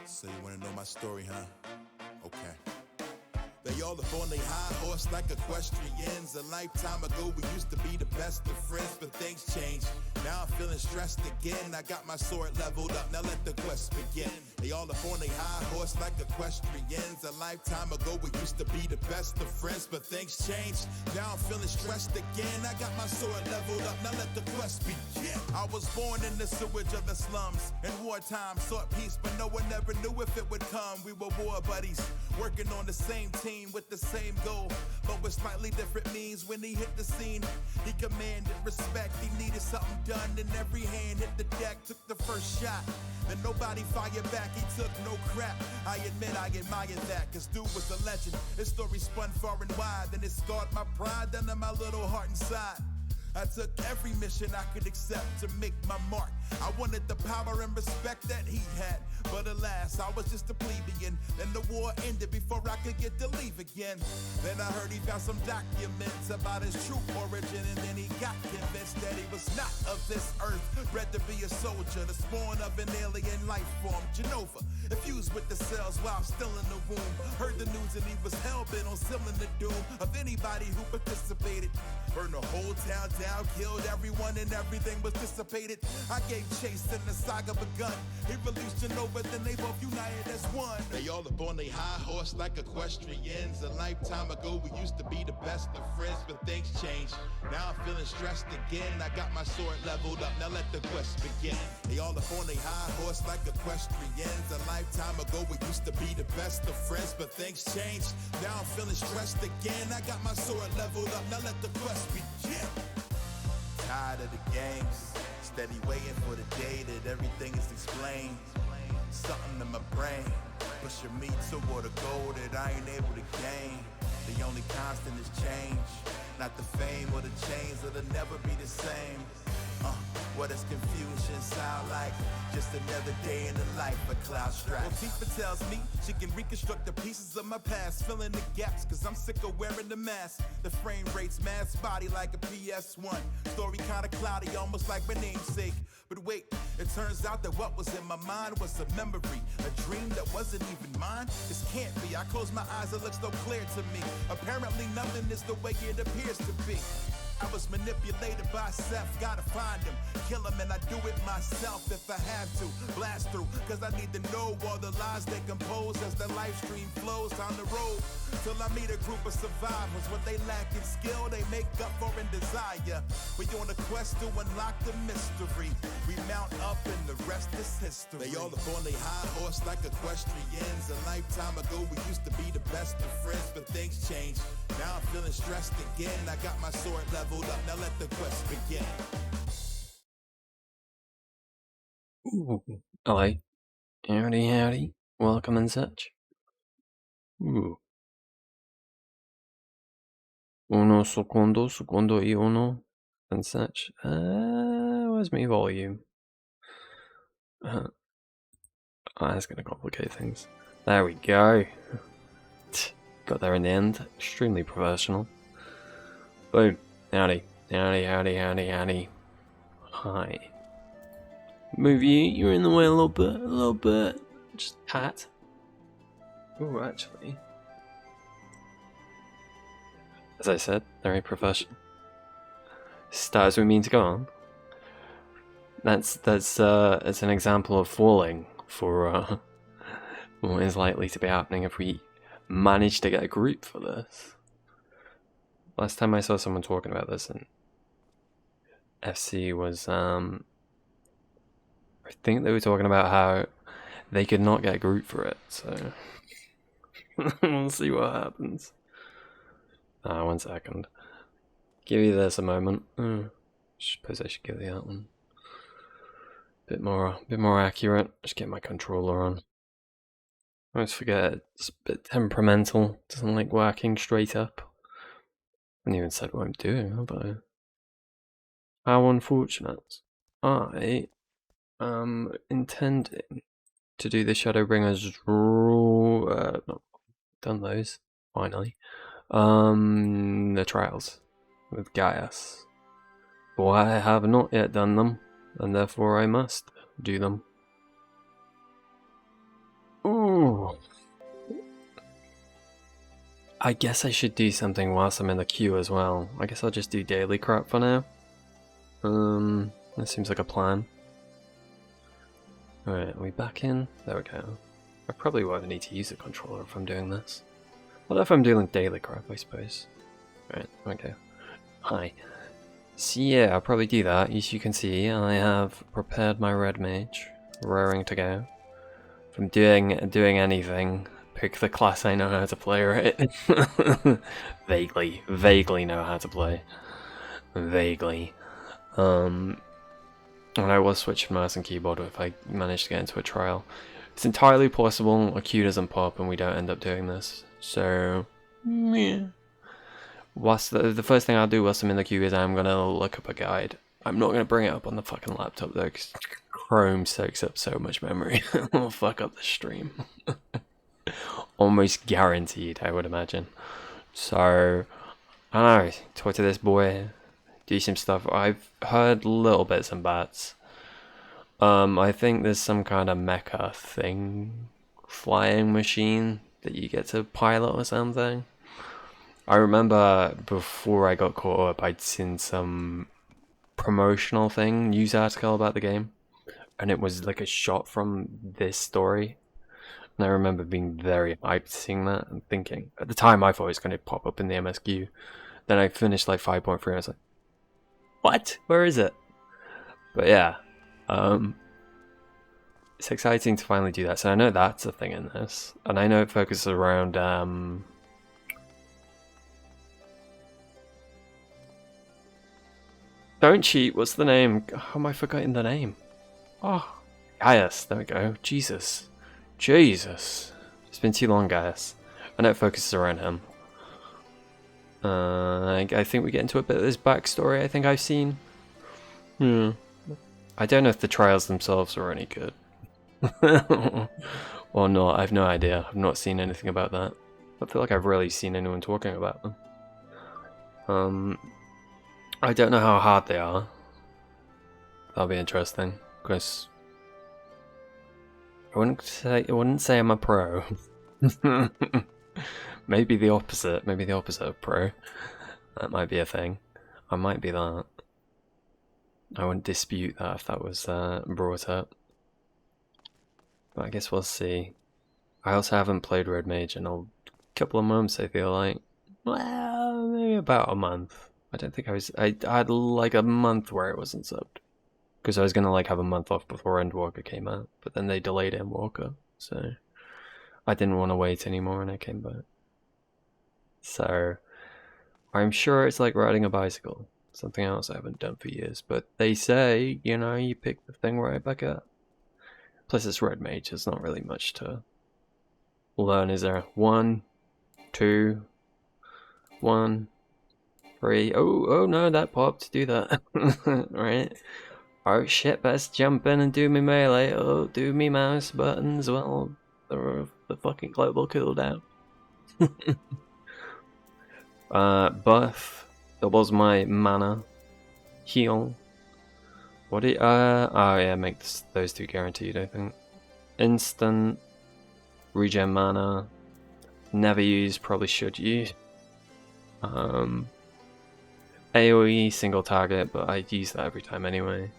So you wanna know my story, huh? Okay. They all up on their high horse like equestrians. A lifetime ago we used to be the best of friends, but things changed. Now I'm feeling stressed again. I got my sword leveled up, now let the quest begin. They all up on their high horse like equestrians. A lifetime ago we used to be the best of friends, but things changed. Now I'm feeling stressed again. I got my sword leveled up, now let the quest begin. I was born in the sewage of the slums. In wartime sought peace, but no one ever knew if it would come. We were war buddies, working on the same team with the same goal, but with slightly different means. When he hit the scene, he commanded respect. He needed something done, and every hand hit the deck. Took the first shot, and nobody fired back. He took no crap. I admit I admire that, cause dude was a legend. His story spun far and wide, and it scarred my pride down in my little heart inside. I took every mission I could accept to make my mark. I wanted the power and respect that he had, but alas, I was just a plebeian. Then the war ended before I could get to leave again. Then I heard he found some documents about his true origin, and then he got convinced that he was not of this earth. Bred to be a soldier, the spawn of an alien life form. Genova, infused with the cells while still in the womb. Heard the news and he was hell-bent on sealing the doom of anybody who participated. Burned the whole town down, killed everyone, and everything was dissipated. I gave chase and the saga begun. He released Genova, then they both united as one. They all up on their high horse like equestrians. A lifetime ago we used to be the best of friends, but things changed. Now I'm feeling stressed again. I got my sword leveled up, now let the quest begin. They all up on their high horse like equestrians. A lifetime ago we used to be the best of friends, but things changed. Now I'm feeling stressed again. I got my sword leveled up, now let the quest begin. Tired of the games, steady waiting for the day that everything is explained. Something in my brain pushing me toward a goal that I ain't able to gain. The only constant is change, not the fame or the chains, it'll never be the same. What does confusion sound like? Just another day in the life of Cloud Strife. Well, Tifa tells me she can reconstruct the pieces of my past, filling the gaps, cause I'm sick of wearing the mask. The frame rate's mass body like a PS1. Story kinda cloudy, almost like my namesake. But wait, it turns out that what was in my mind was a memory, a dream that wasn't even mine. This can't be. I close my eyes, it looks so clear to me. Apparently nothing is the way it appears to be. I was manipulated by Seth, gotta find him, kill him, and I do it myself if I have to. Blast through, cause I need to know all the lies they compose as the live stream flows down the road. Till I meet a group of survivors, what they lack in skill, they make up for in desire. We on a quest to unlock the mystery. We mount up and the rest is history. They all up on their high horse like equestrians. A lifetime ago we used to be the best of friends, but things changed. Now I'm feeling stressed again. I got my sword leveled up, now let the quest begin. Ooh, hello. Howdy, howdy. Welcome and such. Ooh. Uno secondo y uno and such. Where's my volume? That's gonna complicate things. There we go. Got there in the end. Extremely professional. Boom. Howdy. Howdy. Hi. Move you. You're in the way a little bit. Just pat. Ooh, actually. As I said, very professional. Stars we mean to go on. That's an example of falling for what is likely to be happening if we manage to get a group for this. Last time I saw someone talking about this in FC was I think they were talking about how they could not get a group for it, so we'll see what happens. 1 second. Give you this a moment. Suppose I should give you that one. Bit more accurate. Just get my controller on. I always forget it's a bit temperamental. Doesn't like working straight up. I haven't even said what I'm doing, have I? How unfortunate. I am intending to do the Shadowbringers not done those, finally. The trials with Gaius. But I have not yet done them, and therefore I must do them. I guess I should do something whilst I'm in the queue as well. I guess I'll just do daily crap for now. That seems like a plan. Alright, are we back in? There we go. I probably won't need to use a controller if I'm doing this. What if I'm doing daily crap, I suppose? Right, okay. Hi. So yeah, I'll probably do that. As you can see, I have prepared my red mage, raring to go. If I'm doing anything, pick the class I know how to play, right? Vaguely know how to play. Vaguely. And I was switching mouse and keyboard if I managed to get into a trial. It's entirely possible a queue doesn't pop and we don't end up doing this. So, yeah. The first thing I'll do whilst I'm in the queue is I'm gonna look up a guide. I'm not gonna bring it up on the fucking laptop though, because Chrome soaks up so much memory. It'll fuck up the stream. Almost guaranteed, I would imagine. So, I don't know, talk to this boy, do some stuff. I've heard little bits and bats. I think there's some kind of mecha thing, flying machine that you get to pilot or something. I remember before I got caught up, I'd seen some promotional thing, news article about the game, and it was like a shot from this story. And I remember being very hyped seeing that and thinking, at the time I thought it was going to pop up in the MSQ. Then I finished like 5.3 and I was like, what? Where is it? But yeah, it's exciting to finally do that. So I know that's a thing in this, and I know it focuses around don't cheat, what's the name? How am I forgetting the name? Oh, Gaius, there we go. Jesus. It's been too long, Gaius. I know it focuses around him. I think we get into a bit of this backstory I think I've seen. I don't know if the trials themselves are any good. Or not, I have no idea. I've not seen anything about that. I feel like I've rarely seen anyone talking about them. I don't know how hard they are. That'll be interesting, because I wouldn't say I'm a pro. Maybe the opposite of pro. That might be a thing. I might be that. I wouldn't dispute that if that was brought up. But I guess we'll see. I also haven't played Red Mage in a couple of months, I feel like. Well, maybe about a month. I don't think I had like a month where it wasn't subbed. Because I was going to like have a month off before Endwalker came out. But then they delayed Endwalker. So I didn't want to wait anymore and I came back. So I'm sure it's like riding a bicycle. Something else I haven't done for years. But they say, you know, you pick the thing right back up. Plus it's Red Mage. There's not really much to learn, is there? 1, 2, 1, 3. Oh no, that popped. Do that. Right. Oh shit, best jump in and do me melee. Oh, do me mouse buttons. Well, the fucking global cooldown. Buff. Doubles my mana. Heal. What do you, oh yeah, make those two guaranteed, I think. Instant. Regen mana. Never use, probably should use. AoE single target, but I use that every time anyway.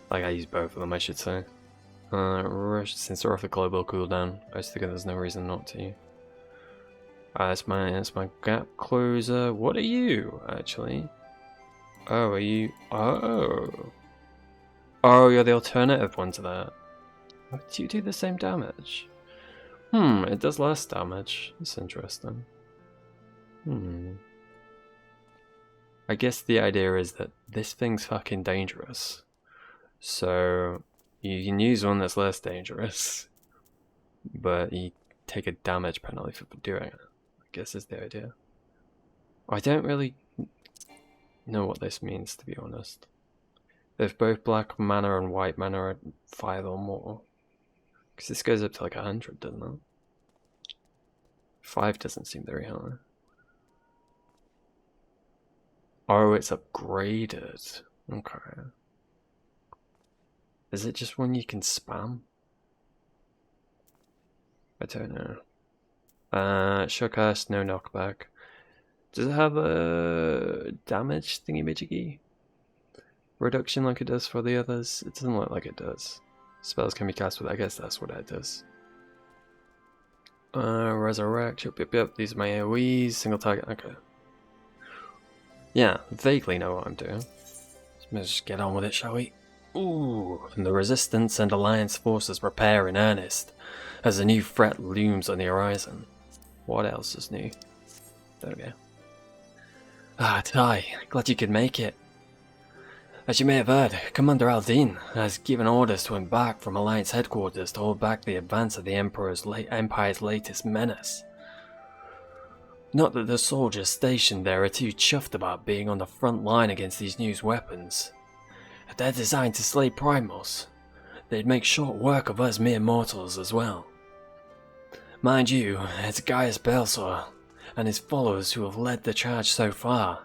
Like I use both of them, I should say. Rush, since they're off the global cooldown, I was thinking there's no reason not to. That's my gap closer. What are you, actually? Oh, are you? Oh, you're the alternative one to that. Do you do the same damage? It does less damage. That's interesting. I guess the idea is that this thing's fucking dangerous. So you can use one that's less dangerous, but you take a damage penalty for doing it. I guess is the idea. I don't really know what this means, to be honest. If both black mana and white mana are 5 or more, because this goes up to like 100, doesn't it? 5 doesn't seem very high. Oh, it's upgraded. Okay. Is it just one you can spam? I don't know. Showcast, no knockback. Does it have a damage thingy-majiggy reduction like it does for the others? It doesn't look like it does. Spells can be cast with, I guess that's what it does. Resurrect, yep, these are my AoEs, single target, okay. Yeah, vaguely know what I'm doing. Let's just get on with it, shall we? Ooh, and the Resistance and Alliance forces prepare in earnest, as a new threat looms on the horizon. What else is new? There we go. Ah, Ty, glad you could make it. As you may have heard, Commander Aldin has given orders to embark from Alliance headquarters to hold back the advance of the Empire's latest menace. Not that the soldiers stationed there are too chuffed about being on the front line against these new weapons. If they're designed to slay primals, they'd make short work of us mere mortals as well. Mind you, it's Gaius Balsor and his followers who have led the charge so far.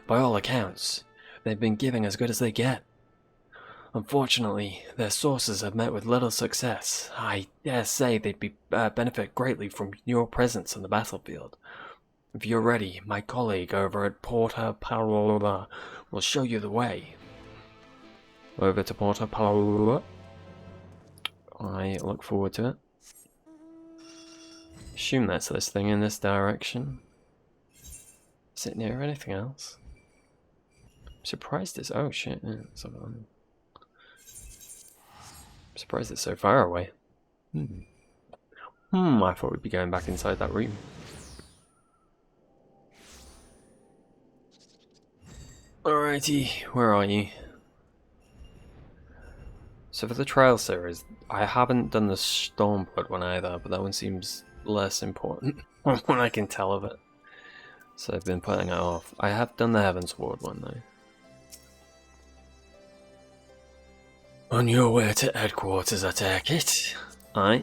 By all accounts, they've been giving as good as they get. Unfortunately, their sources have met with little success. I dare say they'd benefit greatly from your presence on the battlefield. If you're ready, my colleague over at Porta Palula will show you the way. Over to Porta Palula. I look forward to it. Assume that's this thing in this direction. Is it near anything else? I'm surprised it's... oh shit, yeah, it's over on. I'm surprised it's so far away. I thought we'd be going back inside that room. Alrighty, where are you? So for the trial series, I haven't done the Stormblood one either, but that one seems less important from what I can tell of it. So I've been putting it off. I have done the Heavensward one though. On your way to headquarters, I take it? Aye.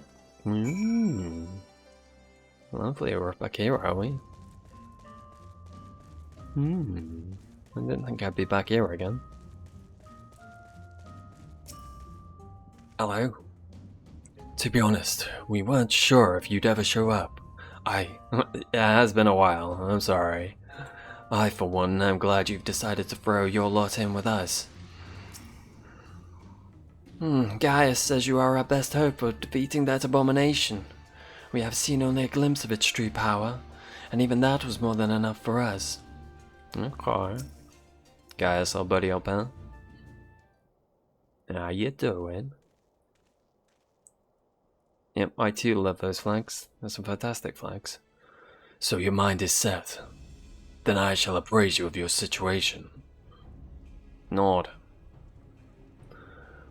Lovely, we're back here, are we? I didn't think I'd be back here again. Hello. To be honest, we weren't sure if you'd ever show up. It has been a while, I'm sorry. I, for one, am glad you've decided to throw your lot in with us. Gaius says you are our best hope of defeating that abomination. We have seen only a glimpse of its true power, and even that was more than enough for us. Okay. Gaius, our buddy, old pal. How you doing? Yep, I too love those flags. They're some fantastic flags. So your mind is set. Then I shall appraise you of your situation. Nord.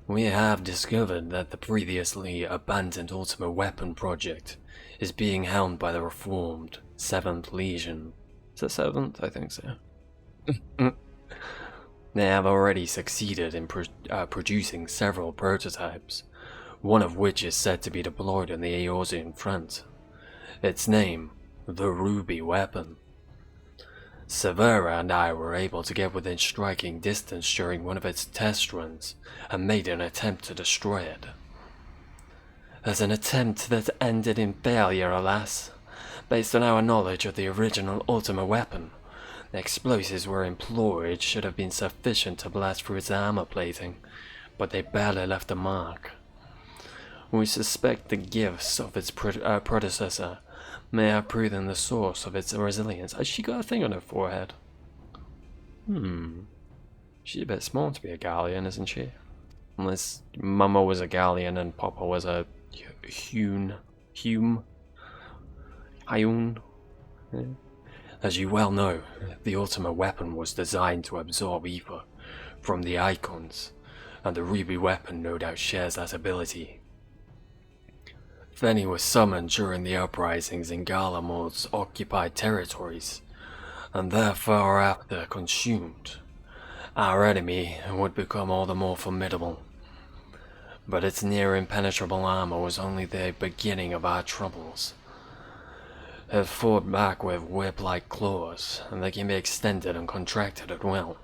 We have discovered that the previously abandoned Ultima Weapon project is being helmed by the reformed 7th Legion. Is that 7th? I think so. They have already succeeded in producing several prototypes, one of which is said to be deployed on the Eorzean front. Its name, the Ruby Weapon. Severa and I were able to get within striking distance during one of its test runs and made an attempt to destroy it. As an attempt that ended in failure, alas, based on our knowledge of the original Ultima Weapon, the explosives were employed should have been sufficient to blast through its armor plating, but they barely left a mark. We suspect the gifts of its predecessor may have proven the source of its resilience. Has she got a thing on her forehead? She's a bit small to be a Galleon, isn't she? Unless Mama was a Galleon and Papa was a Hyun. Yeah. As you well know, the Ultima Weapon was designed to absorb ether from the icons, and the Ruby Weapon no doubt shares that ability. Feni was summoned during the uprisings in Garlemald's occupied territories, and therefore after consumed. Our enemy would become all the more formidable. But its near impenetrable armor was only the beginning of our troubles. It fought back with whip-like claws, and they can be extended and contracted at will.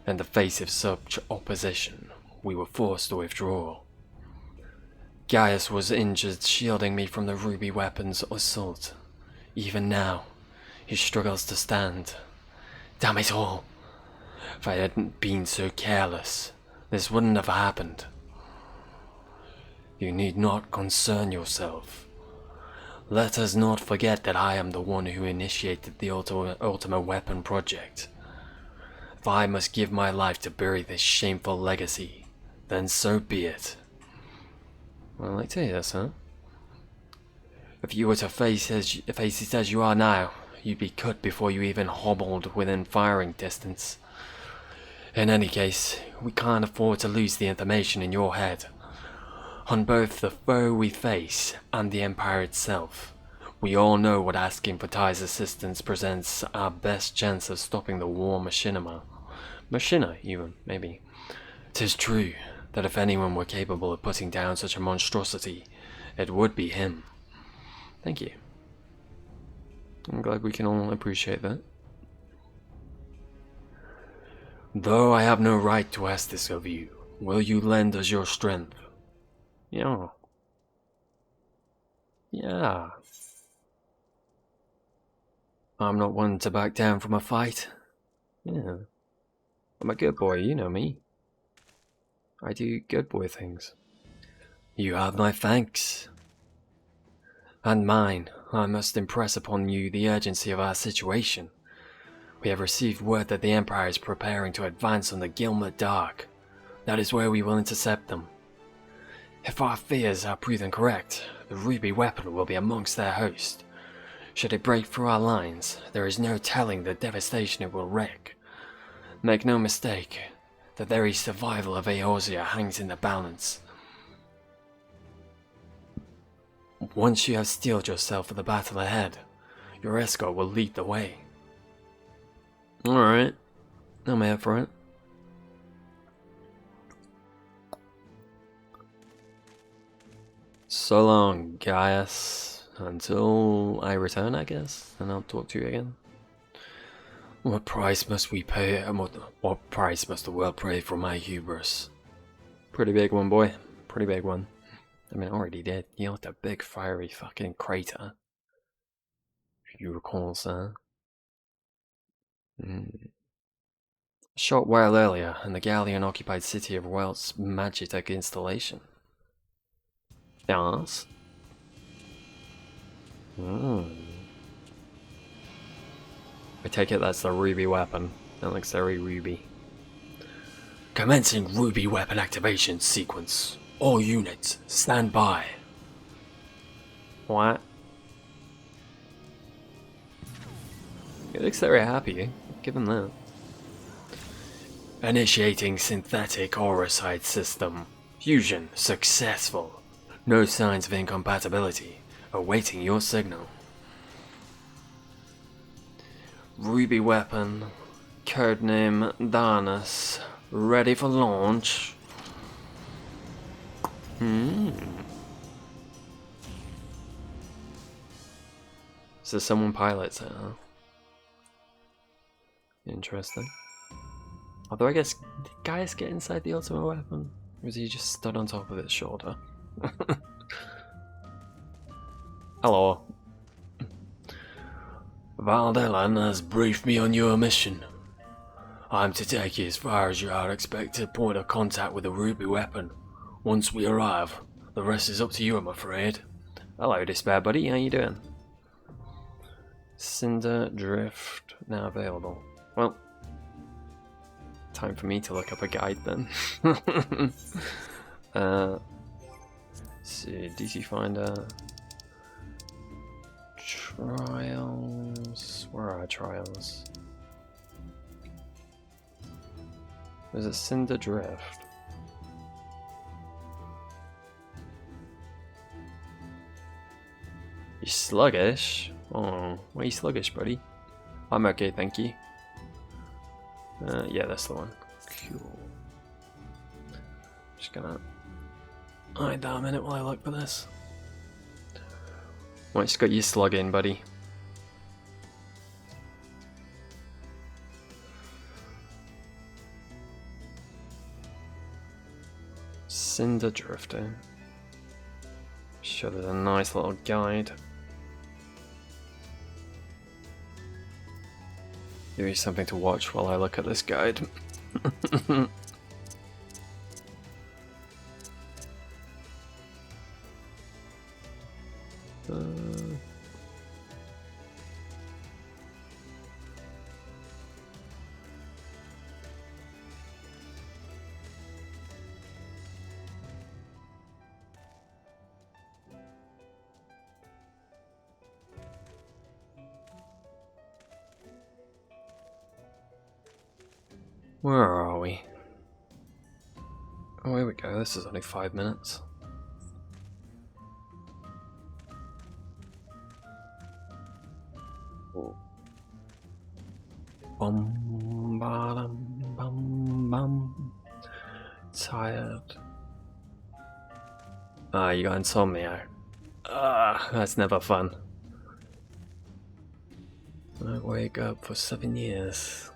In the face of such opposition, we were forced to withdraw. Gaius was injured shielding me from the ruby weapon's assault. Even now, he struggles to stand. Damn it all! If I hadn't been so careless, this wouldn't have happened. You need not concern yourself. Let us not forget that I am the one who initiated the Ultima Weapon project. If I must give my life to bury this shameful legacy, then so be it. Well, I like to hear this, huh? If you were to face it as you are now, you'd be cut before you even hobbled within firing distance. In any case, we can't afford to lose the information in your head. On both the foe we face and the Empire itself, we all know what asking for Ty's assistance presents our best chance of stopping the war machinima. Machina, even, maybe. 'Tis true that if anyone were capable of putting down such a monstrosity, it would be him. Thank you. I'm glad we can all appreciate that. Though I have no right to ask this of you, will you lend us your strength? Yeah. Yeah. I'm not one to back down from a fight. Yeah. I'm a good boy, you know me. I do good boy things. You have my thanks. And mine. I must impress upon you the urgency of our situation. We have received word that the Empire is preparing to advance on the Gilmer Dark. That is where we will intercept them. If our fears are proven correct, the ruby weapon will be amongst their host. Should it break through our lines, there is no telling the devastation it will wreak. Make no mistake, the very survival of Eorzea hangs in the balance. Once you have steeled yourself for the battle ahead, your escort will lead the way. Alright, I'm here for it. So long, Gaius. Until I return, I guess, and I'll talk to you again. What price must we pay, and what price must the world pay for my hubris? Pretty big one, boy. Pretty big one. I mean, I already did. You know, the big fiery fucking crater. If you recall, sir. A short while earlier, in the Galleon-occupied city of Whelp's Magitek installation. Yes? I take it that's the ruby weapon. That looks very ruby. Commencing ruby weapon activation sequence. All units, stand by. What? He looks very happy, give him that. Initiating synthetic aurosite system. Fusion successful. No signs of incompatibility. Awaiting your signal. Ruby weapon. Codename Darnus. Ready for launch. So someone pilots it, huh? Interesting. Although I guess, did Gaius get inside the Ultima weapon? Or was he just stood on top of its shoulder? Hello. Valdelan has briefed me on your mission. I'm to take you as far as your expected point of contact with the ruby weapon. Once we arrive, the rest is up to you, I'm afraid. Hello, Despair buddy, how you doing? Cinder Drift, now available. Well, time for me to look up a guide then. Let's see, DC Finder. Trials. Where are our trials? There's a Cinder Drift. You sluggish? Oh, why are you sluggish, buddy? I'm okay, thank you. Yeah, that's the one. Cool. Just gonna hide that a minute while I look for this. Well, just got you slug in, buddy. Cinder Drifter. Sure, there's a nice little guide. Give you something to watch while I look at this guide. Where are we? Oh, here we go. This is only 5 minutes. Oh. Bum, ba-dum, bum, bum. Tired. Ah, you got insomnia. Ah, that's never fun. I wake up for 7 years.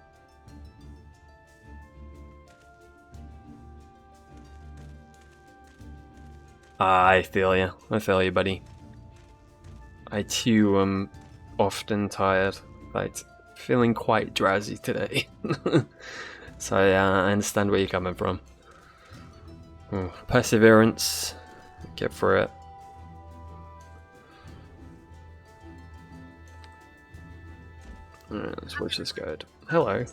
I feel you. I feel you, buddy. I too am often tired. Like, feeling quite drowsy today. So yeah, I understand where you're coming from. Perseverance. Get through it. Alright, let's watch this guide. Hello.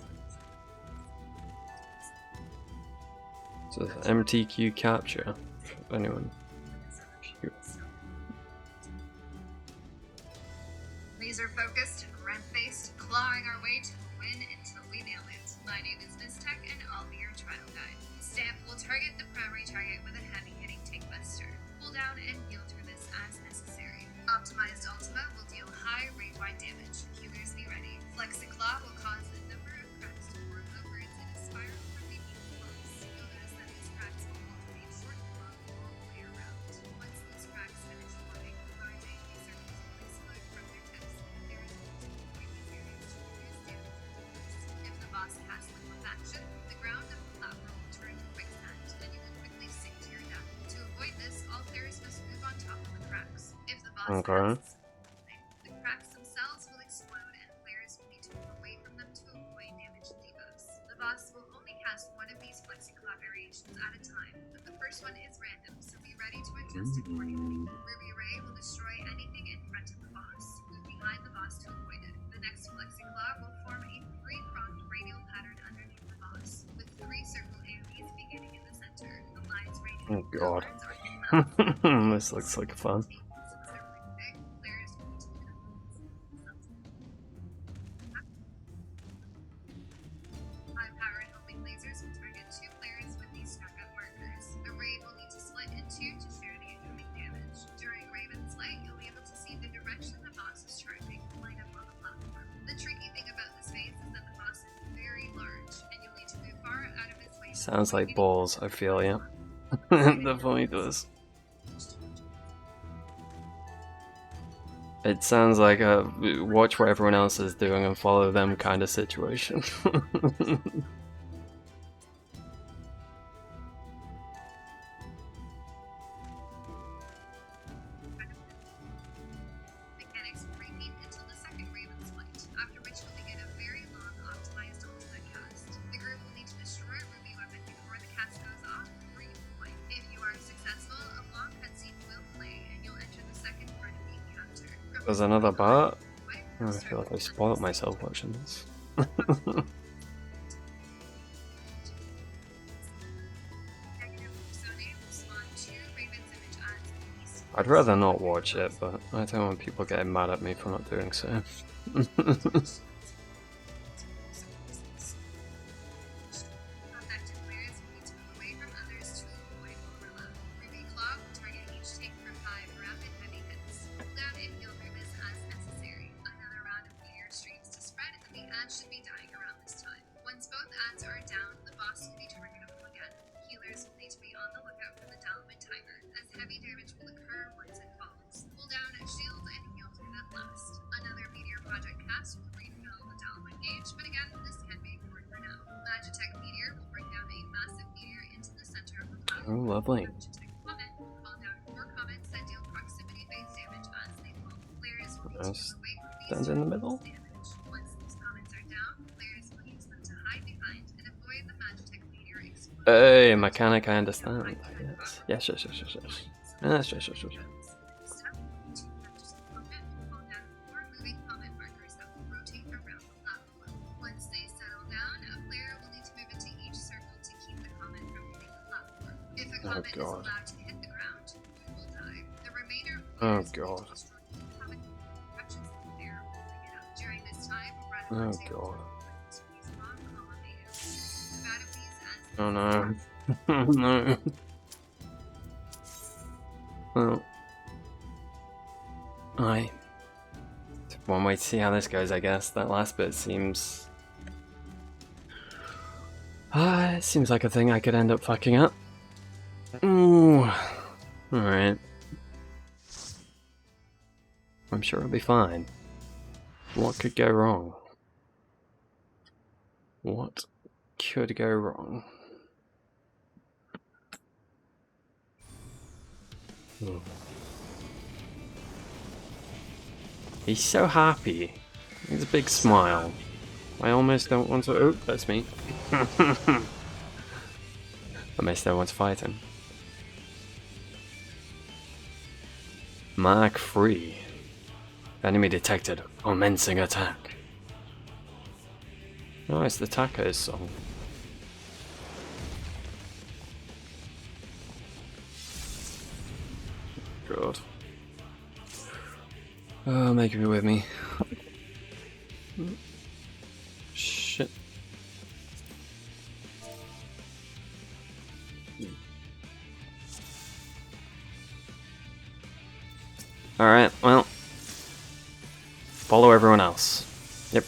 So it's MTQ capture. If anyone. Laser focused, red-faced, clawing our way to the win until we nail it. My name is Miss Tech and I'll be your trial guide. Stamp will target the primary target with a heavy-hitting take buster. Pull down and heal through this as necessary. Optimized Ultima will deal high range-wide damage. Healers be ready. Flexiclaw will cause a number of cracks to form upwards in a spiral from the blocks. You'll notice that these cracks will alternate short and long all the way around. Once these cracks finish forming, large angry circles will explode from their tips. There is multiple point these areas to reduce damage and damage. If the boss has liquefaction, the ground of the platform will turn to quicksand, and you will quickly sink to your death. To avoid this, all players must move on top of the cracks. If the boss passes, the cracks themselves will explode, and players will need to move away from them to avoid damage and debuffs. The boss will only cast one of these Flexiclaw variations at a time, but the first one is random, so be ready to adjust accordingly. Ruby Ray will destroy anything in front of the boss. Move behind the boss to avoid it. The next Flexiclaw will form a three-pronged radial pattern underneath the boss, with three circle AoEs beginning in the center. The lines radiating God. outwards are in the This looks like fun. High-powered homing lasers will target two players with these stack-up markers. A raid will need to split in two to share the incoming damage. During Raven's Light, you'll be able to see the direction the boss is charging line up on the platform. The tricky thing about this phase is that the boss is very large, and you'll need to move far out of his way. Sounds like balls, I feel ya. Definitely does. It sounds like a watch what everyone else is doing and follow them kind of situation. Mechanics will repeat until the second Raven's Light, after which you'll begin a very long optimized ultimate cast. The group will need to destroy a ruby weapon before the cast goes off before you deploy. If you are successful, a long cutscene will play and you'll enter the second part of the encounter. There's another part? Oh, I feel like I spoiled myself watching this. I'd rather not watch it, but I don't want people getting mad at me for not doing so. Should be dying around this time. Once both ads are down, the boss will be targetable again. Healers will need to be on the lookout for the Dalman timer, as heavy damage will occur once it falls. Pull down a shield and heal through that last. Another Meteor Project cast will refill the Dalman gauge, but again, this can be ignored for now. Magitech Meteor will bring down a massive meteor into the center of the platform. Oh, lovely. Magitech Comet will call down 4 comets that deal proximity Nice. Stand in the middle. Once these comments are down, players will use them to hide behind and avoid the Magitech meteor explosion. Hey, mechanic, I understand. Yes. Yes. Step 2 matches the comment, hold down 4 moving comment markers that will rotate around the platform. Once they settle down, a player will need to move into each circle to keep the comment from hitting the platform. If a comment is God. allowed to hit the ground, you will die. The remainder of Oh, players God. will destroy the comment directions the player holding it up. During this time, Oh, random God. use long column aliases. Think of these as Oh, no. No. Well. One way to see how this goes, I guess. That last bit seems... it seems like a thing I could end up fucking up. Ooh. Alright. I'm sure it'll be fine. What could go wrong? What could go wrong? He's so happy. He has a big smile. I almost don't want to... Oh, that's me. Almost don't want to fight him. Mark free. Enemy detected. Commencing attack. Oh, it's the Taco's song. God. Oh, make me with me. Shit. Alright, well. Follow everyone else. Yep.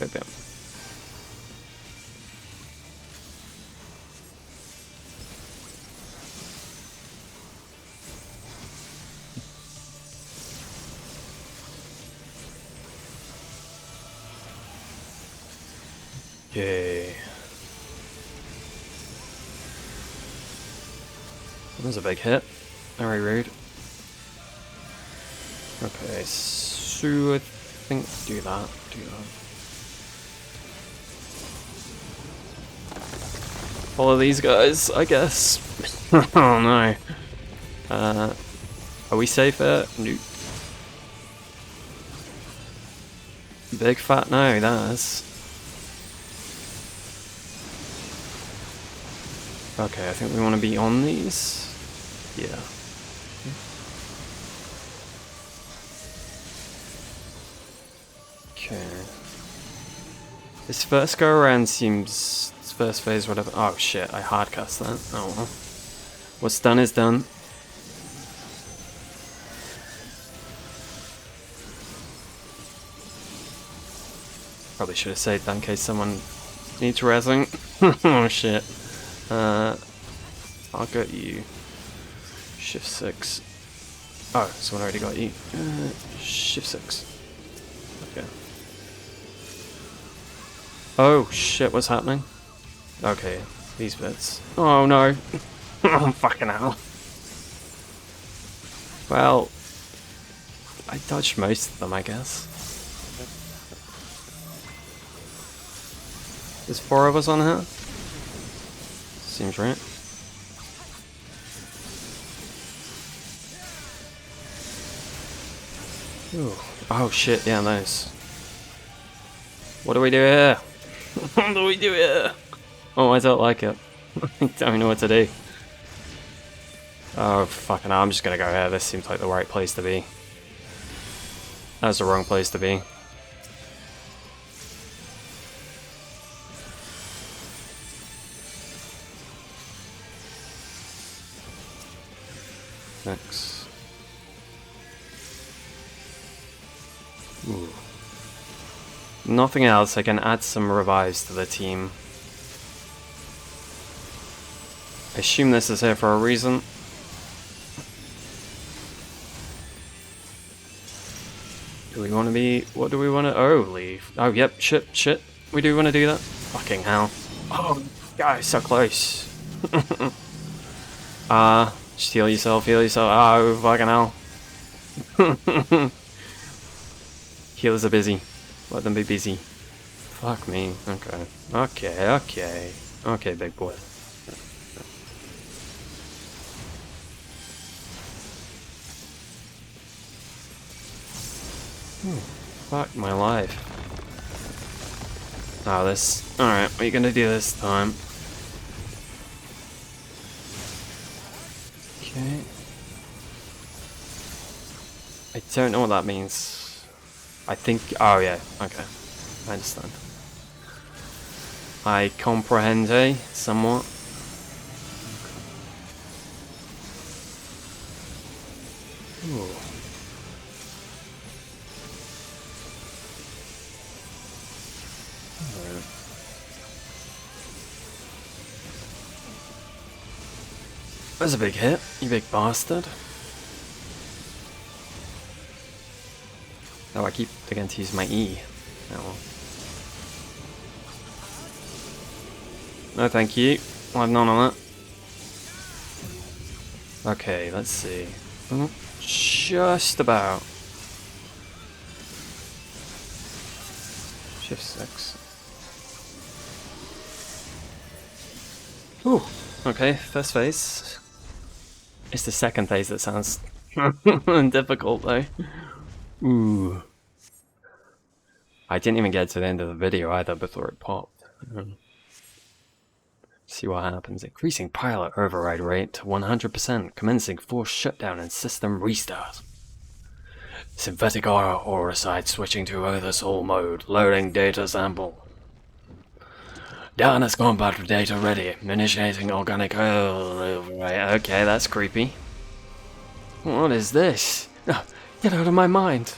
Yay. That was a big hit. Very rude. Okay, so I think do that. Follow these guys, I guess. Oh no. Are we safe here? Nope. Big fat no, that is. Okay, I think we want to be on these. Yeah. Okay. This first go around seems... This first phase, whatever... Oh shit, I hardcast that. Oh well. What's done is done. Probably should have saved that in case someone needs resing. Oh shit. I'll get you. Shift 6. Oh, someone already got you. Shift 6. Okay. Oh shit, what's happening? Okay, these bits. Oh no. Oh fucking hell. Well, I dodged most of them, I guess. There's 4 of us on here? Seems right. Ooh. Oh shit, yeah, nice. What do we do here? What do we do here? Oh, I don't like it. I don't know what to do. Oh, fucking hell, I'm just gonna go here. This seems like the right place to be. That's the wrong place to be. Next. Ooh. Nothing else, I can add some revives to the team. I assume this is here for a reason. Do we want to be... What do we want to... Oh, leave. Oh, yep, shit. We do want to do that. Fucking hell. Oh, guys, so close. Just heal yourself. Oh, fucking hell. Healers are busy. Let them be busy. Fuck me. Okay. Okay, big boy. Fuck my life. Oh, this... Alright, what are you gonna do this time? Okay. I don't know what that means. I think... Oh, yeah. Okay. I understand. I comprehend, somewhat. Ooh. That's a big hit, you big bastard. Oh, I keep forgetting to use my E. Oh well. No thank you, I'll have none of that. Okay, let's see. Oh, just about. Shift 6. Ooh, okay, first phase. It's the second phase that sounds difficult though. Ooh. I didn't even get to the end of the video either before it popped. See what happens. Increasing pilot override rate to 100%, commencing forced shutdown and system restart. Synthetic aura site switching to oversoul mode, loading data sample. Darkness combat data ready, initiating organic override. Okay, that's creepy. What is this? No, get out of my mind.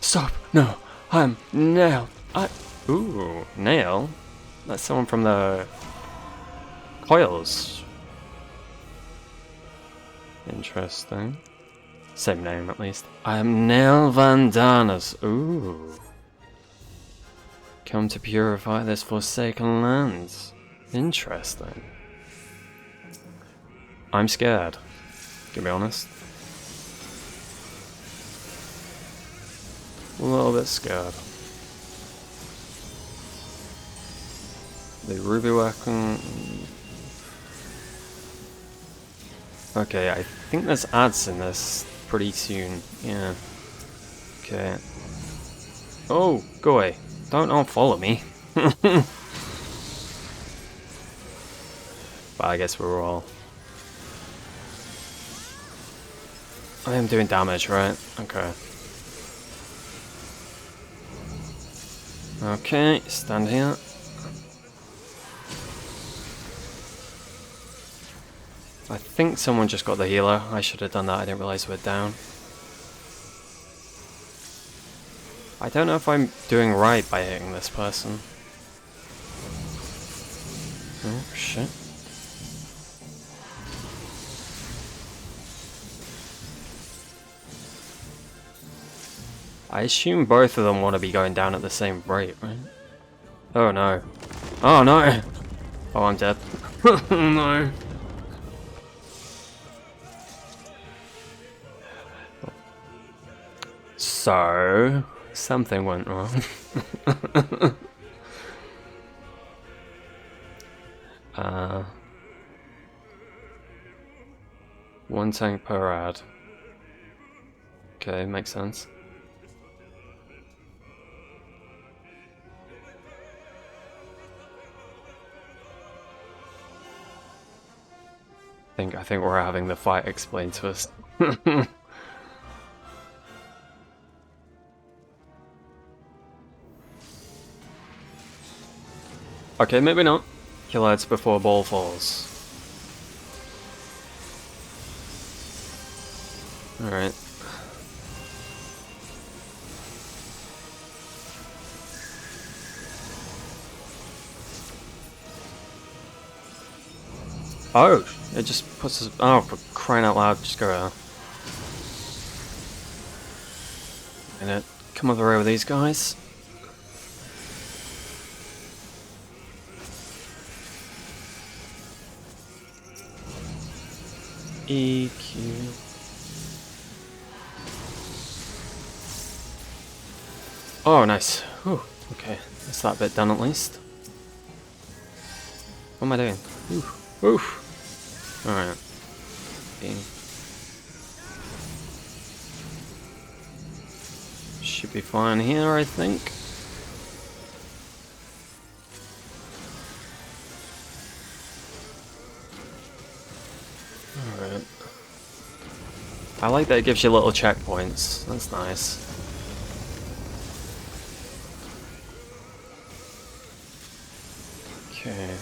Stop, no, I'm nailed. Ooh, nail? That's someone from the Coils. Interesting. Same name at least. I am Nail Vandanas. Ooh. Come to purify this forsaken land. Interesting. I'm scared. To be honest. A little bit scared. The ruby weapon. Okay, I think there's ads in this pretty soon. Yeah. Okay. Oh, go away. Don't unfollow me. But I guess we're all... I am doing damage, right? Okay. Okay, stand here. I think someone just got the healer. I should have done that. I didn't realize we're down. I don't know if I'm doing right by hitting this person. Oh, shit. I assume both of them want to be going down at the same rate, right? Oh no. Oh no! Oh, I'm dead. No. So, something went wrong. One tank per ad. Okay, makes sense. I think we're having the fight explained to us. Okay, maybe not. Kill ads before ball falls. Alright. Oh! It just puts us... Oh, for crying out loud, just go out. And come over here with these guys. EQ. Oh, nice. Whew. Okay, that's that bit done at least. What am I doing? Oof. Oof. Alright. Should be fine here, I think. Alright. I like that it gives you little checkpoints. That's nice. Okay.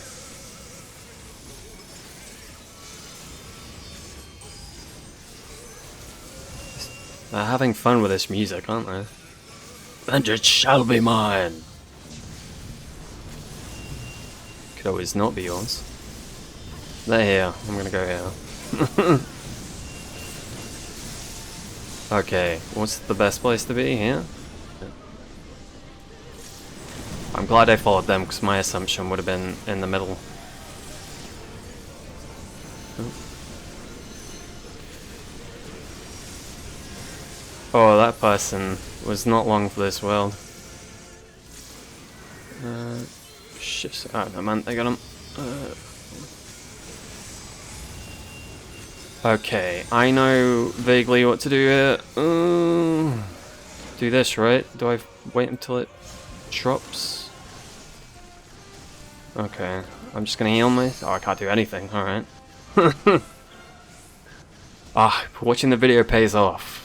They're having fun with this music, aren't they? Vengeance shall be mine! Could always not be yours. They're here. I'm gonna go here. Okay, what's the best place to be? Here? I'm glad I followed them, because my assumption would have been in the middle. Oh, that person was not long for this world. Shit. Oh, no, man, I got him. Okay, I know vaguely what to do here. Do this, right? Do I wait until it drops? Okay, I'm just gonna heal myself. Oh, I can't do anything, alright. Ah, watching the video pays off.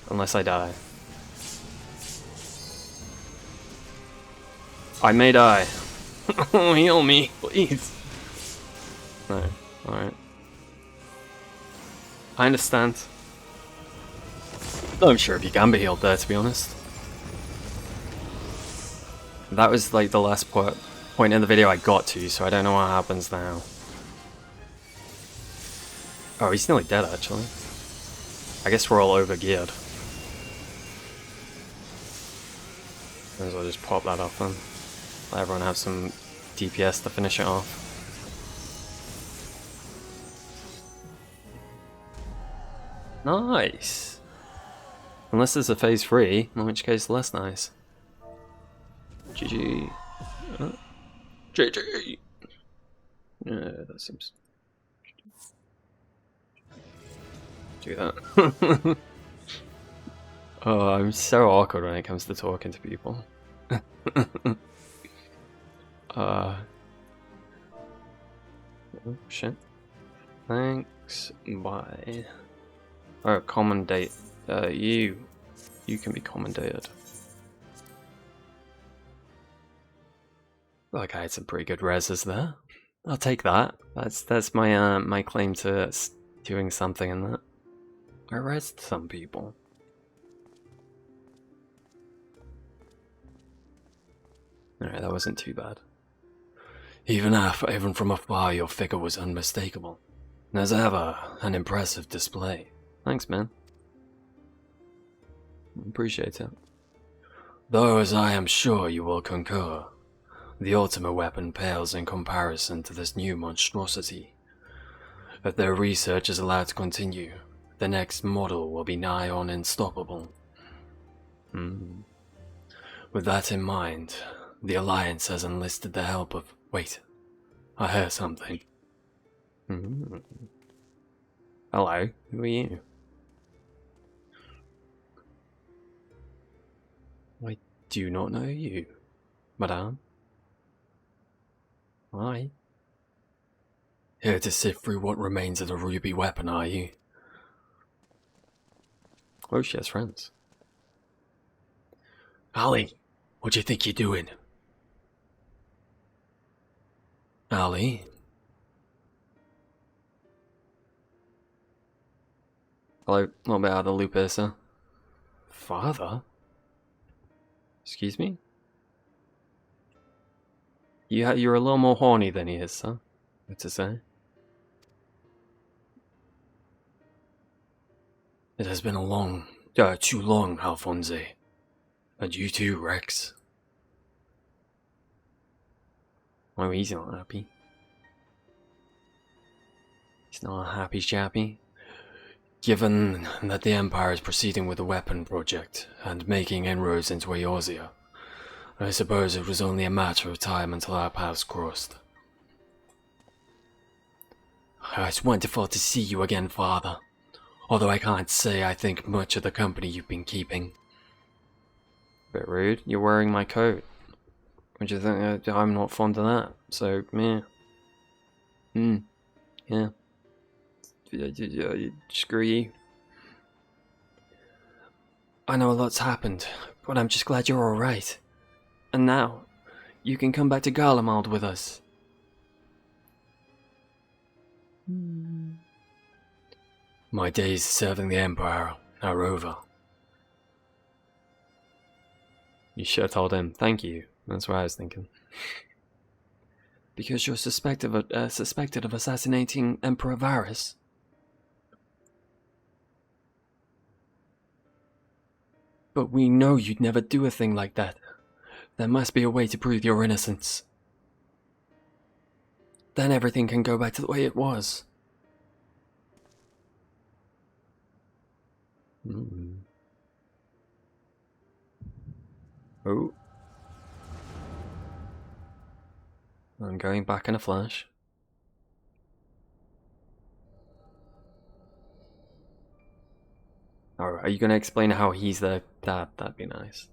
Unless I die. I may die. Heal me, please. No, alright. I understand. I'm sure if you can be healed there, to be honest. That was like the last point in the video I got to, so I don't know what happens now. Oh, he's nearly dead, actually. I guess we're all over geared. Might as well just pop that off then. Let everyone have some DPS to finish it off. Nice! Unless there's a phase 3, in which case less nice. GG. GG! Yeah, that seems... do that. Oh, I'm so awkward when it comes to talking to people. Oh, shit. Thanks, bye. Oh, commendate. You can be commendated. Like I had some pretty good reses there. I'll take that. That's my my claim to doing something in that. I resed some people. Alright, that wasn't too bad. Even from afar, your figure was unmistakable. And as ever, an impressive display. Thanks, man. Appreciate it. Though, as I am sure you will concur, the ultimate weapon pales in comparison to this new monstrosity. If their research is allowed to continue, the next model will be nigh on unstoppable. With that in mind, the Alliance has enlisted the help of... Wait, I heard something. Hello, who are you? I do not know you, madame. Hi. Here to sift through what remains of the ruby weapon, are you? Oh, she has friends. Ali, what do you think you're doing? Ali? Hello, a little bit out of the loop here, sir. Father? Excuse me? You're a little more horny than he is, sir. What to say? It has been too long, Alphonse. And you too, Rex. Oh, he's not happy. He's not a happy chappy. Given that the Empire is proceeding with the weapon project and making inroads into Eorzea, I suppose it was only a matter of time until our paths crossed. It's wonderful to see you again, Father. Although I can't say I think much of the company you've been keeping. Bit rude. You're wearing my coat. Would you think I'm not fond of that? So, yeah. Yeah. Screw you. I know a lot's happened, but I'm just glad you're alright. And now, you can come back to Garlemald with us. My days serving the Empire are over. You should have told him, thank you. That's what I was thinking. Because you're suspected of assassinating Emperor Varys. But we know you'd never do a thing like that. There must be a way to prove your innocence. Then everything can go back to the way it was. Oh. I'm going back in a flash. Alright, are you going to explain how he's there? That'd be nice.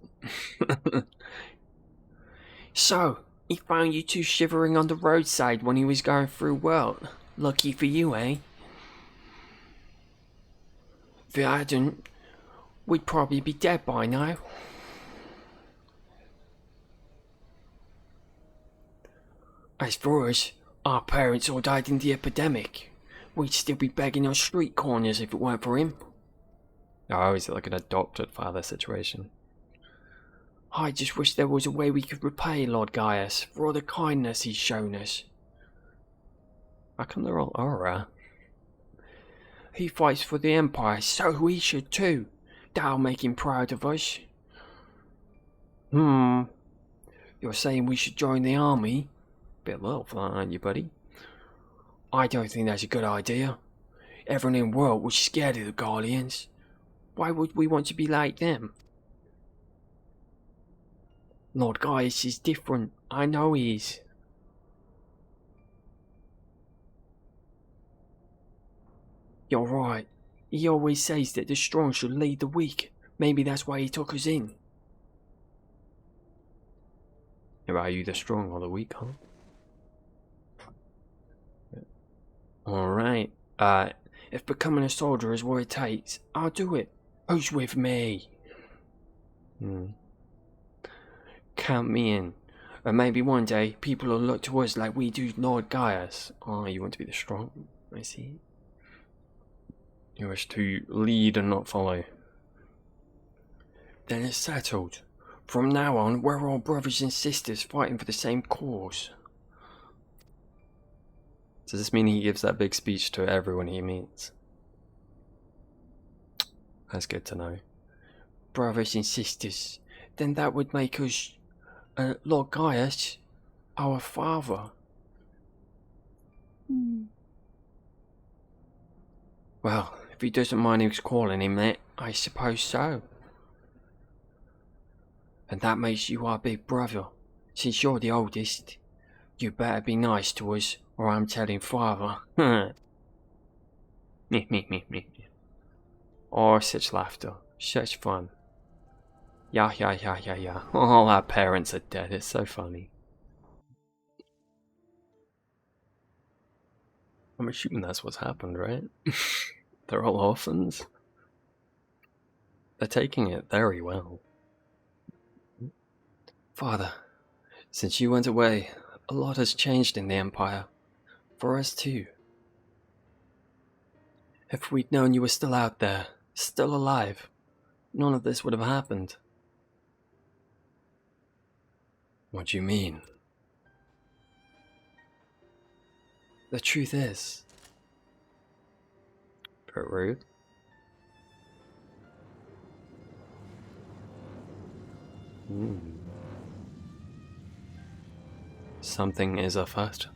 So, he found you two shivering on the roadside when he was going through Whelp. Lucky for you, eh? If you hadn't, we'd probably be dead by now. As for us, our parents all died in the epidemic. We'd still be begging on street corners if it weren't for him. Oh, is it like an adopted father situation? I just wish there was a way we could repay Lord Gaius for all the kindness he's shown us. How come they're all aura? He fights for the Empire, so we should too. That'll make him proud of us. You're saying we should join the army? Bit little for that, aren't you, buddy? I don't think that's a good idea. Everyone in the world was scared of the Guardians. Why would we want to be like them? Lord Gaius is different. I know he is. You're right. He always says that the strong should lead the weak. Maybe that's why he took us in. Are you the strong or the weak, huh? Alright. If becoming a soldier is what it takes, I'll do it. Who's with me? Count me in. And maybe one day, people will look to us like we do Lord Gaius. Oh, you want to be the strong? I see. You wish to lead and not follow. Then it's settled. From now on, we're all brothers and sisters fighting for the same cause. Does this mean he gives that big speech to everyone he meets? That's good to know. Brothers and sisters. Then that would make us, Lord Gaius, our father. Well, if he doesn't mind us calling him that, I suppose so. And that makes you our big brother. Since you're the oldest, you better be nice to us, or I'm telling father. Me. Oh, such laughter. Such fun. Yeah. All our parents are dead. It's so funny. I'm assuming that's what's happened, right? They're all orphans. They're taking it very well. Father, since you went away, a lot has changed in the Empire. For us too. If we'd known you were still out there, still alive, none of this would have happened. What do you mean? The truth is... Bit rude. Something is afoot.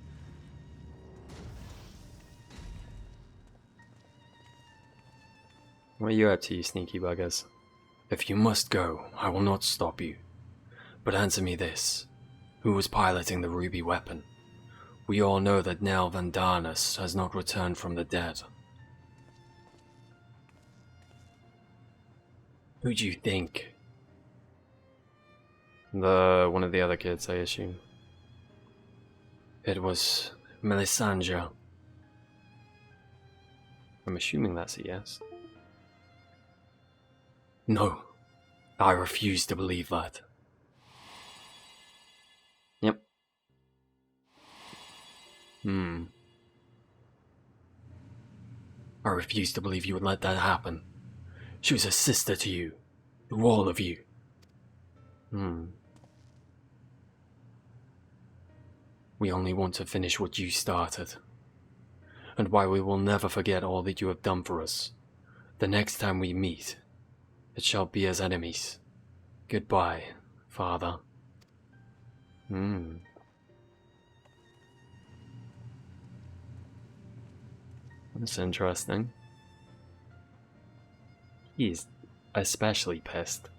What are you up to, you sneaky buggers? If you must go, I will not stop you. But answer me this. Who was piloting the ruby weapon? We all know that Nell Vandarnus has not returned from the dead. Who do you think? One of the other kids, I assume. It was Melisandre. I'm assuming that's a yes. No, I refuse to believe that. Yep. I refuse to believe you would let that happen. She was a sister to you. To all of you. We only want to finish what you started. And why we will never forget all that you have done for us. The next time we meet, it shall be as enemies. Goodbye, Father. That's interesting. He's especially pissed.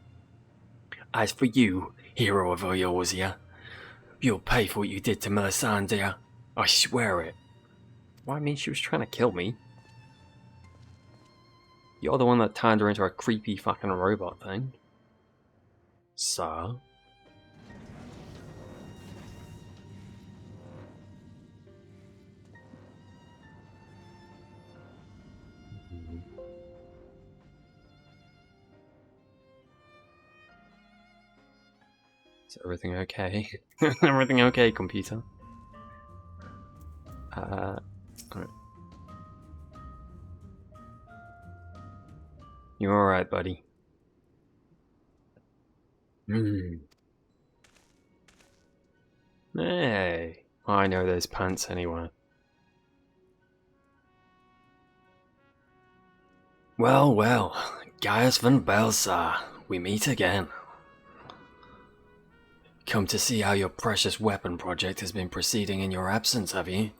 As for you, hero of Eorzea, you'll pay for what you did to Melisandre. I swear it. Well, I mean, she was trying to kill me. You're the one that turned her into a creepy fucking robot thing. Sir? Is everything okay? Everything okay, computer? Alright. You alright, buddy? Hey, I know those pants anyway. Well, well, Gaius van Belsar, we meet again. Come to see how your precious weapon project has been proceeding in your absence, have you?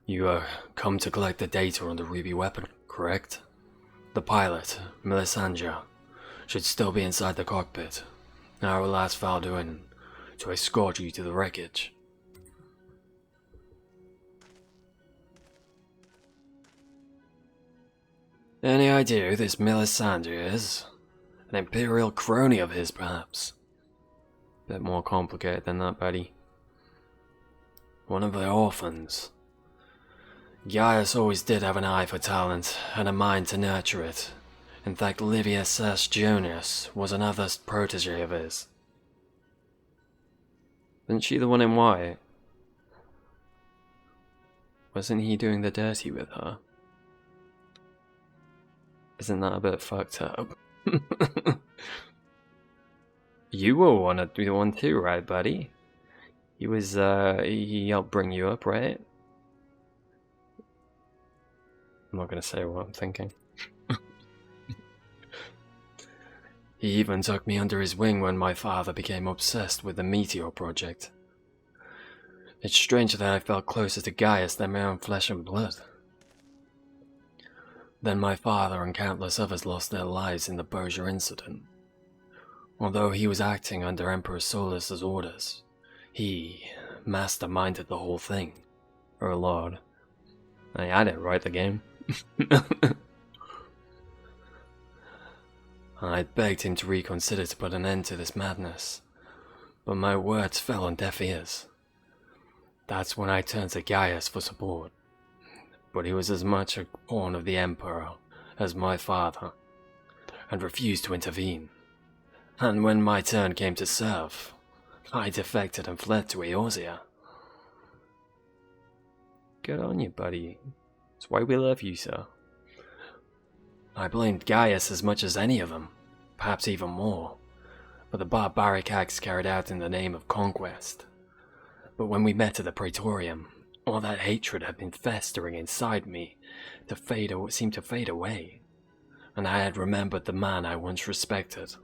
You, come to collect the data on the ruby weapon, correct? The pilot, Melisandre, should still be inside the cockpit. I will ask Falduin to escort you to the wreckage. Any idea who this Melisandre is? An Imperial crony of his, perhaps? Bit more complicated than that, buddy. One of the orphans. Gaius always did have an eye for talent, and a mind to nurture it. In fact, Livius S. Jonas was another protege of his. Isn't she the one in white? Wasn't he doing the dirty with her? Isn't that a bit fucked up? You will want to do the one too, right, buddy? He was, he helped bring you up, right? I'm not gonna say what I'm thinking. He even took me under his wing when my father became obsessed with the Meteor project. It's strange that I felt closer to Gaius than my own flesh and blood. Then my father and countless others lost their lives in the Berger incident. Although he was acting under Emperor Solus's orders, he masterminded the whole thing. Oh lord. I didn't write the game. I begged him to reconsider to put an end to this madness, but my words fell on deaf ears. That's when I turned to Gaius for support. But he was as much a pawn of the Emperor as my father, and refused to intervene. And when my turn came to serve, I defected and fled to Eorzea. Good on you, buddy. That's why we love you, sir. I blamed Gaius as much as any of them, perhaps even more, for the barbaric acts carried out in the name of conquest. But when we met at the Praetorium, all that hatred had been festering inside me seemed to fade away, and I had remembered the man I once respected.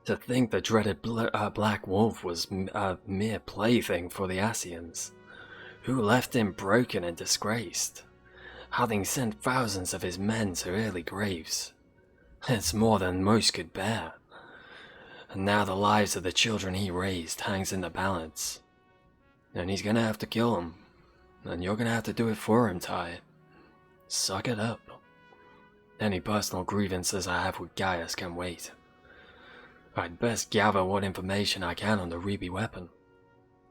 To think the dreaded Black Wolf was a mere plaything for the Ascians, who left him broken and disgraced, having sent thousands of his men to early graves. It's more than most could bear. And now the lives of the children he raised hangs in the balance. And he's gonna have to kill them. And you're gonna have to do it for him, Ty. Suck it up. Any personal grievances I have with Gaius can wait. I'd best gather what information I can on the ruby weapon.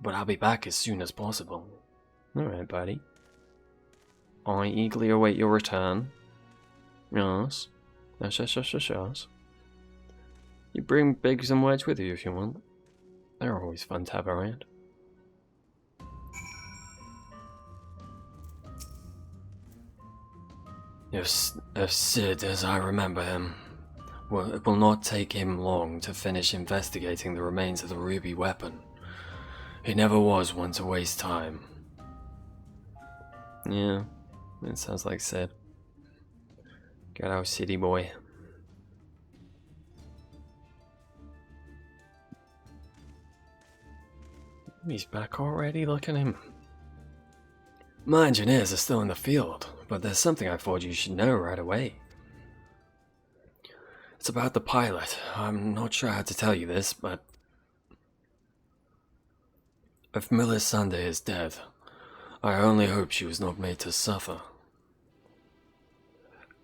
But I'll be back as soon as possible. Alright, buddy. I eagerly await your return. Yes. Yes. You bring Biggs and Wedge with you if you want. They're always fun to have around. If Sid, as I remember him, it will not take him long to finish investigating the remains of the ruby weapon. He never was one to waste time. Yeah, it sounds like Sid. Good old city boy. He's back already, look at him. My engineers are still in the field, but there's something I thought you should know right away. It's about the pilot. I'm not sure how to tell you this, but if Melisande is dead, I only hope she was not made to suffer.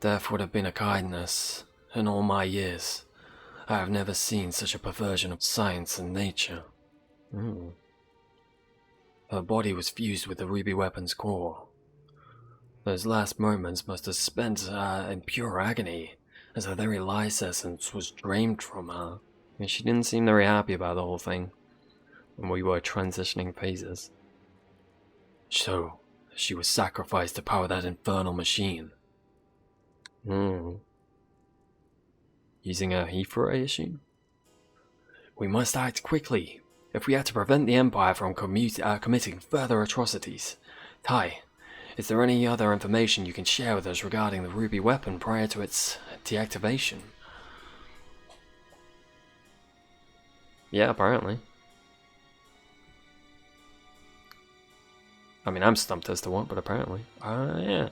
Death would have been a kindness. In all my years, I have never seen such a perversion of science and nature. Her body was fused with the ruby weapon's core. Those last moments must have spent in pure agony, as her very life essence was drained from her. And she didn't seem very happy about the whole thing, when we were transitioning phases. So, she was sacrificed to power that infernal machine. Using a Heathrow, I assume? We must act quickly, if we are to prevent the Empire from committing further atrocities. Ty, is there any other information you can share with us regarding the ruby weapon prior to its deactivation? Yeah, apparently. I mean, I'm stumped as to what, but apparently. Yeah.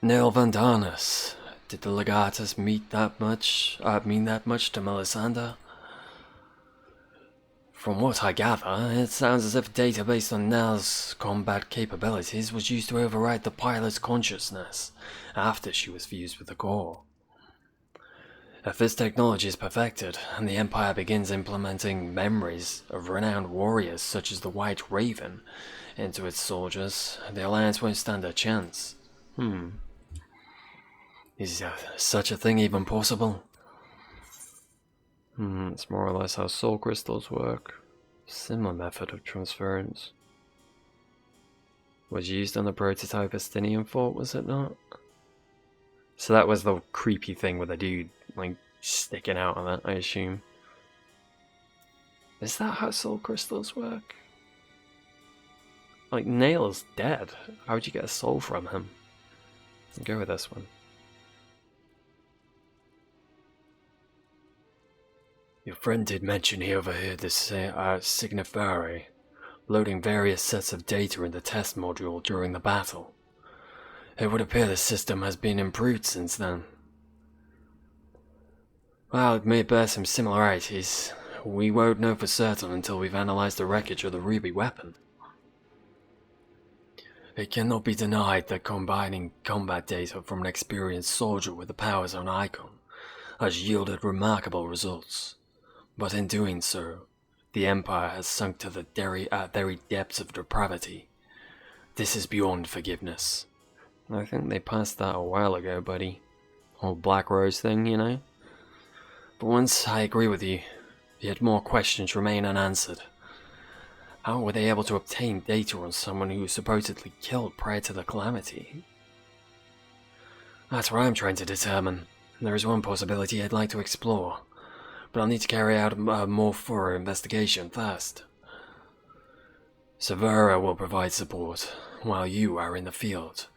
Neil Vandanis. Did the Legatus mean that much to Melisande? From what I gather, it sounds as if data based on Nell's combat capabilities was used to override the pilot's consciousness after she was fused with the core. If this technology is perfected, and the Empire begins implementing memories of renowned warriors such as the White Raven into its soldiers, the Alliance won't stand a chance. Is such a thing even possible? It's more or less how soul crystals work. Similar method of transference. Was used on the prototype Estinian fort, was it not? So that was the creepy thing with the dude, like, sticking out of it, I assume. Is that how soul crystals work? Like, Nail's dead. How would you get a soul from him? I'll go with this one. Your friend did mention he overheard the Signifari loading various sets of data in the test module during the battle. It would appear the system has been improved since then. While it may bear some similarities, we won't know for certain until we've analyzed the wreckage of the ruby weapon. It cannot be denied that combining combat data from an experienced soldier with the powers of an icon has yielded remarkable results. But in doing so, the Empire has sunk to the very depths of depravity. This is beyond forgiveness. I think they passed that a while ago, buddy. Whole Black Rose thing, you know? But once I agree with you, yet more questions remain unanswered. How were they able to obtain data on someone who was supposedly killed prior to the calamity? That's what I'm trying to determine. There is one possibility I'd like to explore, but I'll need to carry out a more thorough investigation first. Severa will provide support, while you are in the field.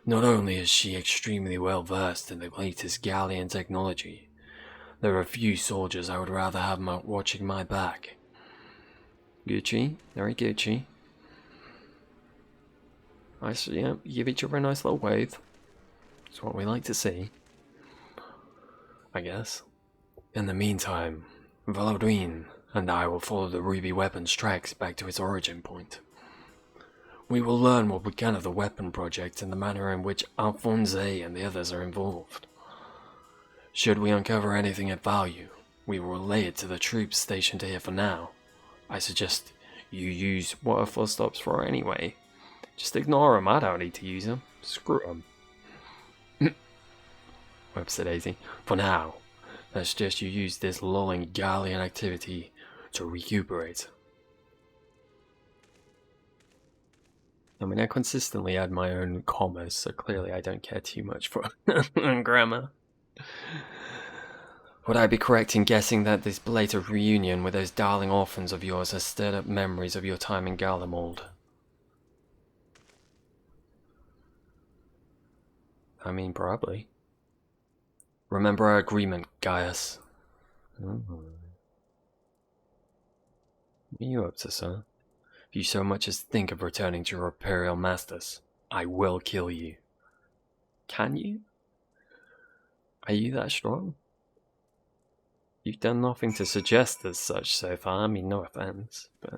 Not only is she extremely well versed in the latest Gallian technology, there are a few soldiers I would rather have watching my back. Gucci, very Gucci. Nice, yeah, give each other a nice little wave. It's what we like to see, I guess. In the meantime, Valodwin and I will follow the ruby weapon's tracks back to its origin point. We will learn what we can of the weapon project and the manner in which Alphonse and the others are involved. Should we uncover anything of value, we will relay it to the troops stationed here for now. I suggest you use what are full stops for anyway. Just ignore them, I don't need to use them. Screw them. Whelp said Daisy. For now, I suggest you use this lulling Gallian activity to recuperate. I mean, I consistently add my own commas, so clearly I don't care too much for grammar. Would I be correct in guessing that this belated reunion with those darling orphans of yours has stirred up memories of your time in Garlemald? I mean, probably. Remember our agreement, Gaius. What are you up to, sir? If you so much as think of returning to your Imperial masters, I will kill you. Can you? Are you that strong? You've done nothing to suggest as such so far, I mean, no offense, but...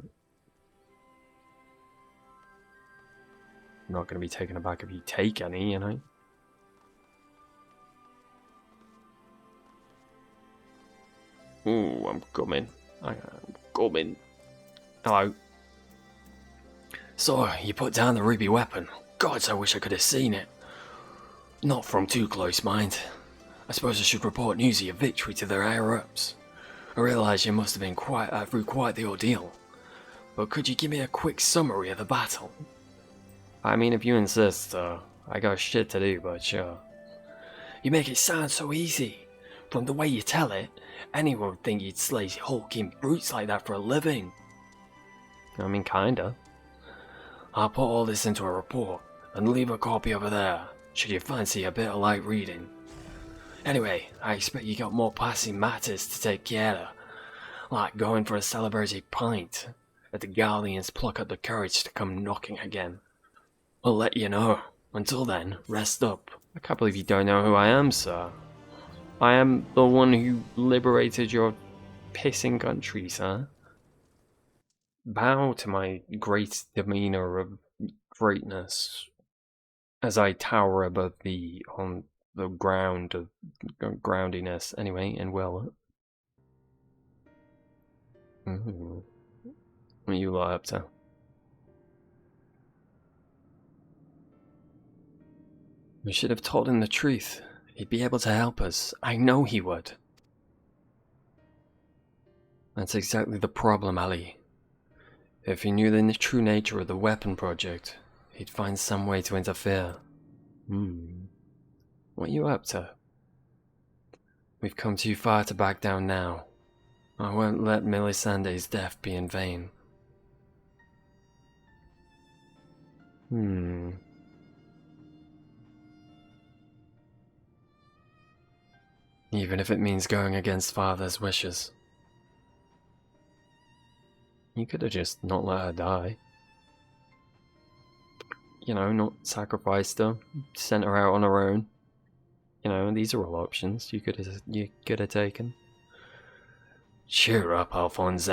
I'm not going to be taken aback if you take any, you know? Ooh, I'm coming. I'm coming. Hello. So, you put down the ruby weapon. Gods, I wish I could have seen it. Not from too close, mind. I suppose I should report news of your victory to their higher-ups. I realise you must have been through quite the ordeal. But could you give me a quick summary of the battle? I mean, if you insist, I got shit to do, but sure. You make it sound so easy. From the way you tell it, anyone would think you'd slay hulking brutes like that for a living. I mean, kinda. I'll put all this into a report, and leave a copy over there, should you fancy a bit of light reading. Anyway, I expect you got more pressing matters to take care of, like going for a celebrated pint, if the Gallians pluck up the courage to come knocking again. I'll let you know. Until then, rest up. I can't believe you don't know who I am, sir. I am the one who liberated your pissing country, sir. Bow to my great demeanor of greatness as I tower above thee on the ground of groundiness. Anyway, and well. What are you lot up to? We should have told him the truth. He'd be able to help us. I know he would. That's exactly the problem, Ali. If he knew the true nature of the weapon project, he'd find some way to interfere. What are you up to? We've come too far to back down now. I won't let Melisandre's death be in vain. Even if it means going against Father's wishes. You could have just not let her die. You know, not sacrificed her, sent her out on her own. You know, these are all options you could have taken. Cheer up, Alphonse.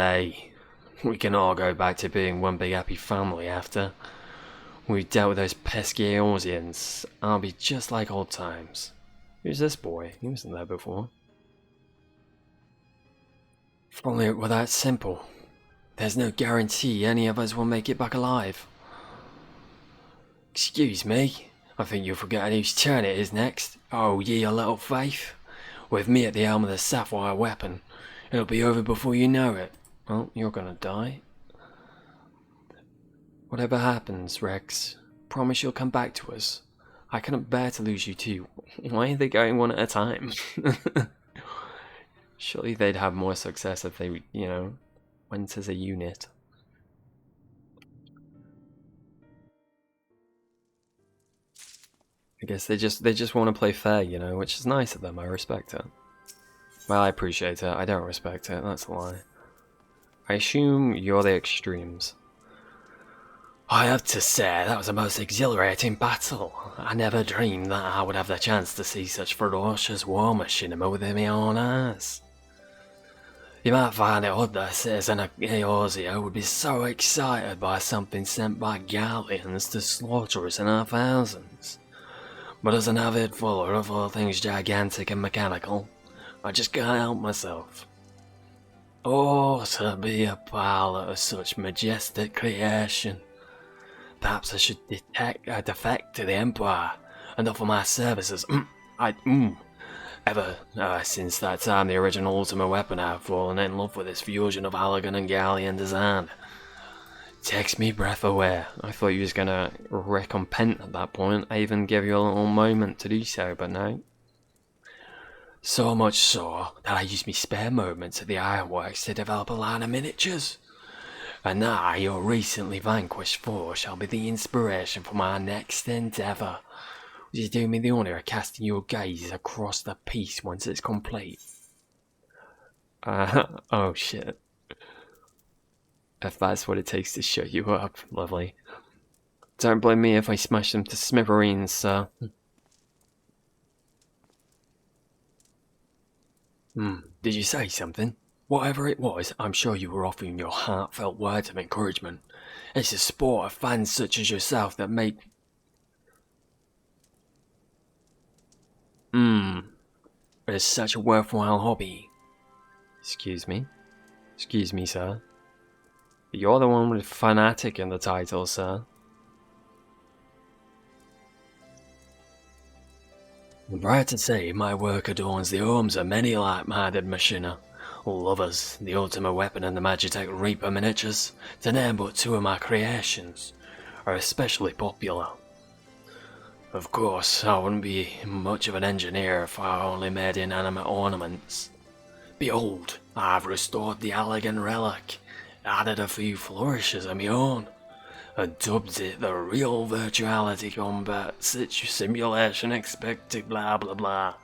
We can all go back to being one big happy family after. We've dealt with those pesky Eorzeans. I'll be just like old times. Who's this boy? He wasn't there before. If only it were that simple. There's no guarantee any of us will make it back alive. Excuse me, I think you've forgotten whose turn it is next. Oh, ye a little faith. With me at the helm of the sapphire weapon, it'll be over before you know it. Well, you're gonna die. Whatever happens, Rex, promise you'll come back to us. I cannot bear to lose you too. Why are they going one at a time? Surely they'd have more success if they, you know, went as a unit. I guess they just want to play fair, you know, which is nice of them. I respect it. Well, I appreciate it. I don't respect it. That's a lie. I assume you're the extremes. I have to say, that was a most exhilarating battle. I never dreamed that I would have the chance to see such ferocious war machinima with my own eyes. You might find it odd that a citizen of Eorzea would be so excited by something sent by galleons to slaughter us in our thousands. But as an avid follower of all things gigantic and mechanical, I just can't help myself. Oh, to be a pilot of such majestic creation. Perhaps I should detect a defect to the Empire and offer my services. Ever since that time, the original Ultimate Weapon, I've fallen in love with this fusion of Halligan and Galleon design. Takes me breath away. I thought you was gonna recompense at that point. I even gave you a little moment to do so, but no. So much so that I used me spare moments at the ironworks to develop a line of miniatures. And I, your recently vanquished foe, shall be the inspiration for my next endeavour. Would you do me the honour of casting your gaze across the piece once it's complete? Oh shit. If that's what it takes to shut you up, lovely. Don't blame me if I smash them to smithereens, sir. Did you say something? Whatever it was, I'm sure you were offering your heartfelt words of encouragement. It's the sport of fans such as yourself that make... It's such a worthwhile hobby. Excuse me? Excuse me, sir. You're the one with fanatic in the title, sir. I'm proud to say my work adorns the homes of many like-minded machina. Lovers, the Ultimate Weapon and the Magitech Reaper miniatures, to name but two of my creations, are especially popular. Of course, I wouldn't be much of an engineer if I only made inanimate ornaments. Behold, I've restored the elegant relic, added a few flourishes of my own, and dubbed it the Real Virtuality Combat Simulation Expected blah blah blah.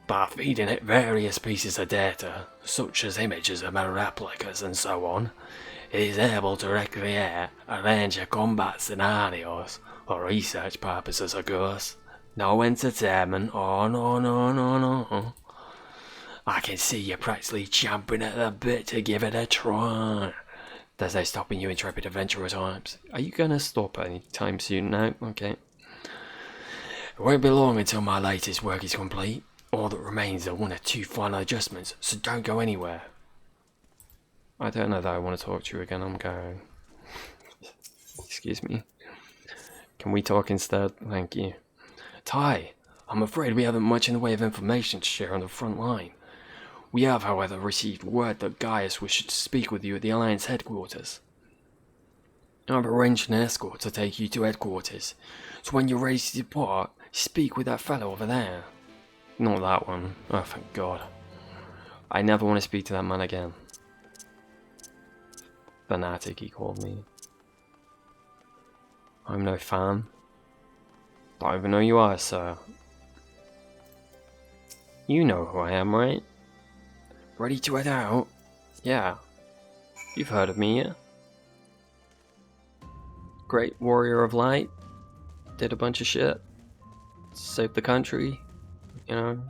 By feeding it various pieces of data, such as images of my replicas and so on, it is able to recreate a range of combat scenarios, for research purposes of course. No entertainment, oh no. I can see you practically champing at the bit to give it a try. There's no stopping you intrepid adventurer types. Are you gonna stop any time soon now? Okay. It won't be long until my latest work is complete. All that remains are one or two final adjustments, so don't go anywhere. I don't know that I want to talk to you again, I'm going. Excuse me. Can we talk instead? Thank you. Ty, I'm afraid we haven't much in the way of information to share on the front line. We have, however, received word that Gaius wishes to speak with you at the Alliance headquarters. I've arranged an escort to take you to headquarters, so when you're ready to depart, speak with that fellow over there. Not that one. Oh, thank God. I never want to speak to that man again. Fanatic, he called me. I'm no fan. Don't even know who you are, sir. You know who I am, right? Ready to head out? Yeah. You've heard of me, yeah? Great warrior of light. Did a bunch of shit. Saved the country. You know.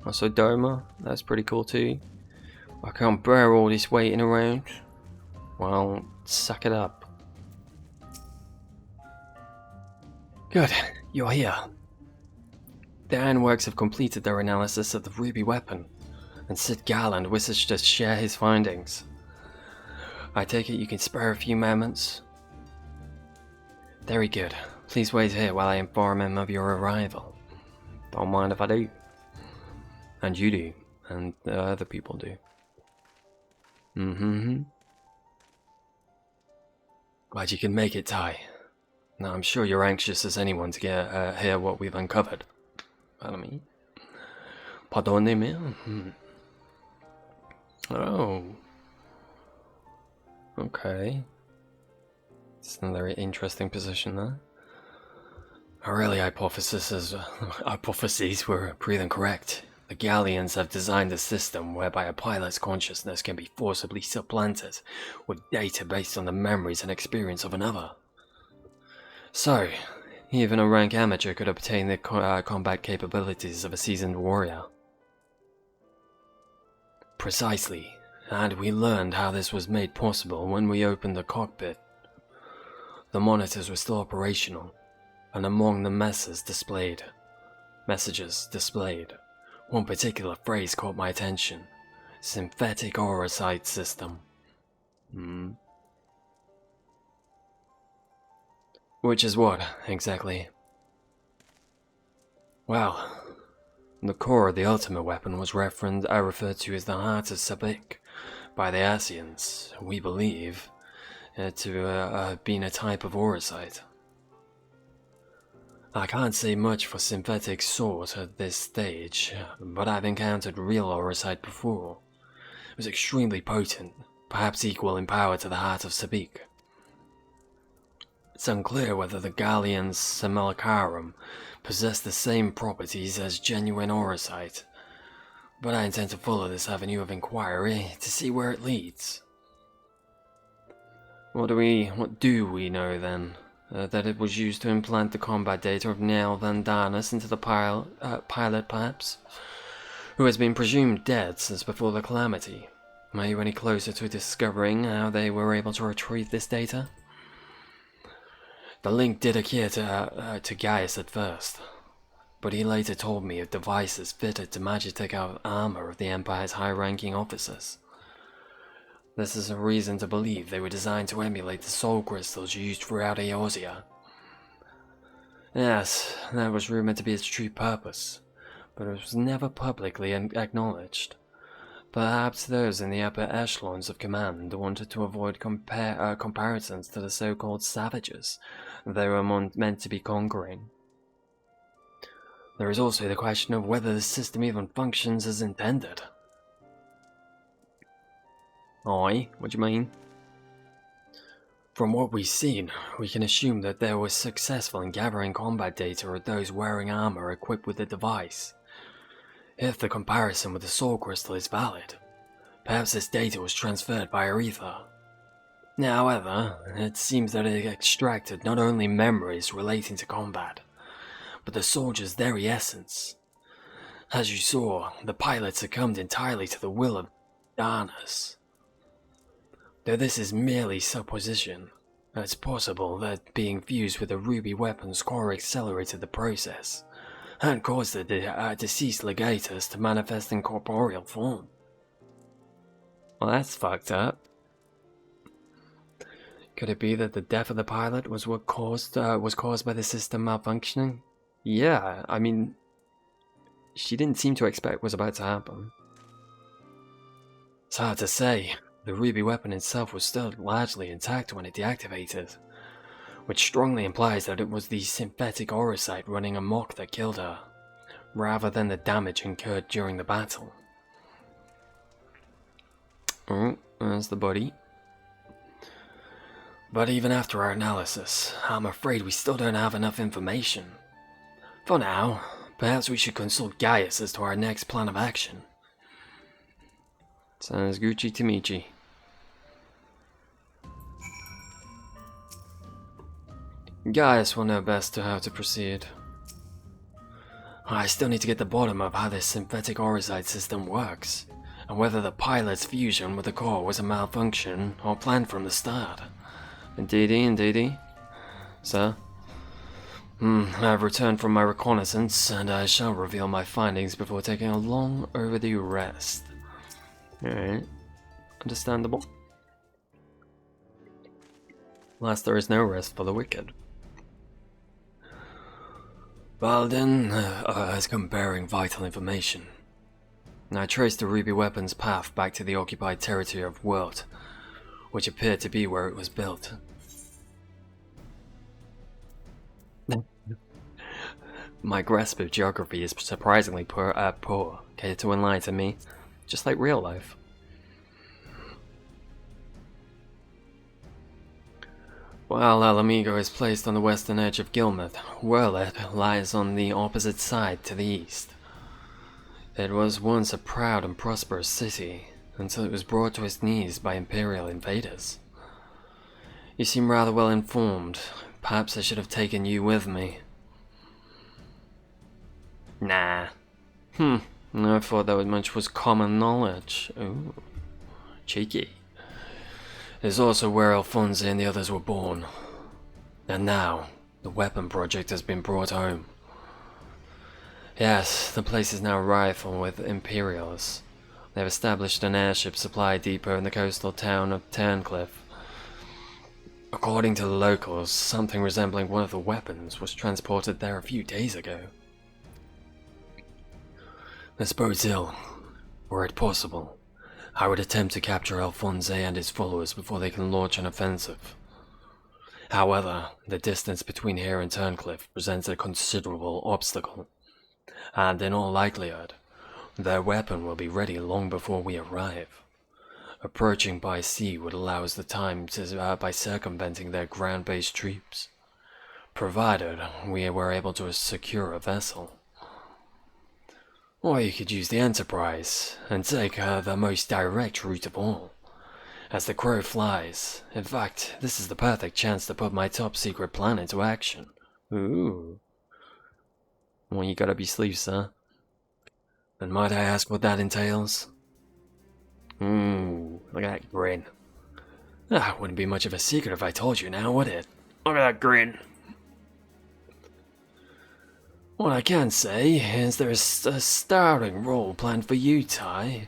Also Doma. That's pretty cool too. I can't bear all this waiting around. Well, suck it up. Good. You're here. The Ironworks have completed their analysis of the Ruby weapon, and Sid Garland wishes to share his findings. I take it you can spare a few moments? Very good. Please wait here while I inform him of your arrival. Don't mind if I do. And you do. And the other people do. Glad you can make it, Ty. Now I'm sure you're anxious as anyone to get hear what we've uncovered. Pardon me. Pardonnez-moi. Oh. Okay. It's another interesting position there. Our early hypotheses were proven correct. The Galleons have designed a system whereby a pilot's consciousness can be forcibly supplanted with data based on the memories and experience of another. So, even a rank amateur could obtain the combat capabilities of a seasoned warrior. Precisely, and we learned how this was made possible when we opened the cockpit. The monitors were still operational, and among the messages displayed, one particular phrase caught my attention: synthetic aura sight system. Which is what, exactly? Well, the core of the ultimate weapon was referred to as the Heart of Sabik by the Asians, we believe, to have been a type of auracite. I can't say much for synthetic sort at this stage, but I've encountered real auracite before. It was extremely potent, perhaps equal in power to the Heart of Sabik. It's unclear whether the Galleons Simulacrum possess the same properties as genuine auracite, but I intend to follow this avenue of inquiry to see where it leads. What do we know then? That it was used to implant the combat data of Neil Vandanis into the pilot, perhaps? Who has been presumed dead since before the calamity. Are you any closer to discovering how they were able to retrieve this data? The link did adhere to Gaius at first, but he later told me of devices fitted to Magitech armor of the Empire's high-ranking officers. This is a reason to believe they were designed to emulate the soul crystals used throughout Eorzea. Yes, that was rumored to be its true purpose, but it was never publicly acknowledged. Perhaps those in the upper echelons of command wanted to avoid comparisons to the so-called savages they were meant to be conquering. There is also the question of whether the system even functions as intended. Aye, what do you mean? From what we've seen, we can assume that they were successful in gathering combat data of those wearing armor equipped with the device. If the comparison with the soul crystal is valid, perhaps this data was transferred by Aretha. However, it seems that it extracted not only memories relating to combat, but the soldier's very essence. As you saw, the pilot succumbed entirely to the will of Darnus. Though this is merely supposition, it's possible that being fused with the ruby weapon's core accelerated the process, and caused the deceased legatus to manifest in corporeal form. Well, that's fucked up. Could it be that the death of the pilot was caused by the system malfunctioning? Yeah, I mean, she didn't seem to expect what was about to happen. It's hard to say. The ruby weapon itself was still largely intact when it deactivated, which strongly implies that it was the synthetic auracite running amok that killed her, rather than the damage incurred during the battle. Oh, there's the body. But even after our analysis, I'm afraid we still don't have enough information. For now, perhaps we should consult Gaius as to our next plan of action. Sounds Gucci to Michi. Gaius will know best how to proceed. I still need to get to the bottom of how this synthetic auracite system works, and whether the pilot's fusion with the core was a malfunction or planned from the start. Indeedy. Sir? I've returned from my reconnaissance, and I shall reveal my findings before taking a long overdue rest. Alright. Understandable. Alas, there is no rest for the wicked. Balden has come bearing vital information. I traced the ruby weapon's path back to the occupied territory of Whelp, which appeared to be where it was built. My grasp of geography is surprisingly poor, care to enlighten me, just like real life. While Alamigo is placed on the western edge of Gilmet, Werlet lies on the opposite side to the east. It was once a proud and prosperous city, until it was brought to its knees by Imperial invaders. You seem rather well informed. Perhaps I should have taken you with me. Nah. I thought that much was common knowledge. Ooh. Cheeky. It's also where Alfonso and the others were born. And now, the weapon project has been brought home. Yes, the place is now rife with Imperials. They've established an airship supply depot in the coastal town of Turncliffe. According to the locals, something resembling one of the weapons was transported there a few days ago. This bodes ill. Were it possible, I would attempt to capture Alfonso and his followers before they can launch an offensive. However, the distance between here and Turncliffe presents a considerable obstacle, and in all likelihood, their weapon will be ready long before we arrive. Approaching by sea would allow us the time by circumventing their ground-based troops, provided we were able to secure a vessel. Or you could use the Enterprise and take the most direct route of all. As the crow flies. In fact, this is the perfect chance to put my top-secret plan into action. Ooh. Well, you gotta be sleeves, sir. And might I ask what that entails? Look at that grin. Wouldn't be much of a secret if I told you now, would it? Look at that grin. What I can say is there's a starring role planned for you, Ty.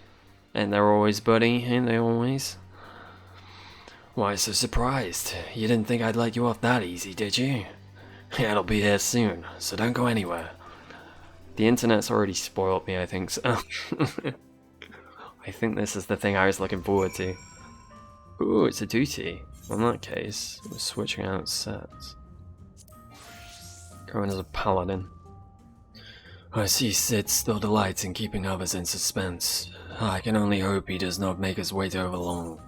And they're always, buddy, ain't they always? Why so surprised? You didn't think I'd let you off that easy, did you? Yeah, it'll be here soon, so don't go anywhere. The internet's already spoiled me, I think, so... I think this is the thing I was looking forward to. Ooh, it's a duty. Well, in that case, we're switching out sets. Going as a paladin. I see Sid still delights in keeping others in suspense. I can only hope he does not make us wait over long.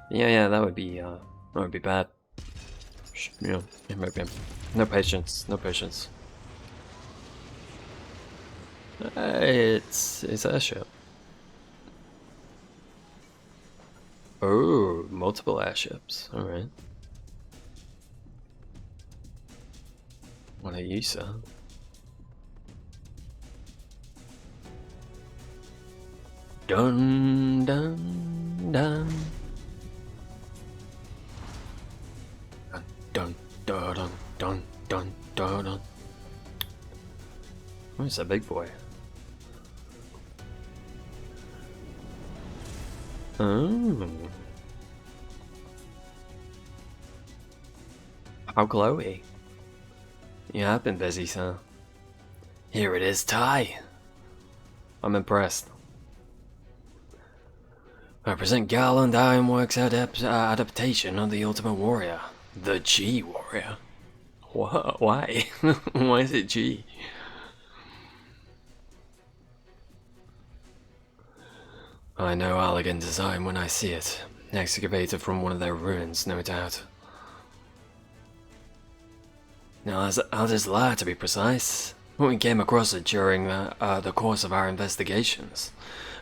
Yeah, that would be bad. Yeah, maybe. No patience, no patience. It's airship. Oh, multiple airships. Alright. What are you, sir? Dun dun dun. Dun dun dun dun dun dun dun. Where's that big boy? Oh. How glowy. Yeah, I've been busy, sir. Here it is, Ty. I'm impressed. I present Garland Ironworks' adaptation of the Ultimate Warrior. The G Warrior. What? Why? Why is it G? I know elegant design when I see it. Excavated from one of their ruins, no doubt. Now, as others lie, to be precise. We came across it during the course of our investigations,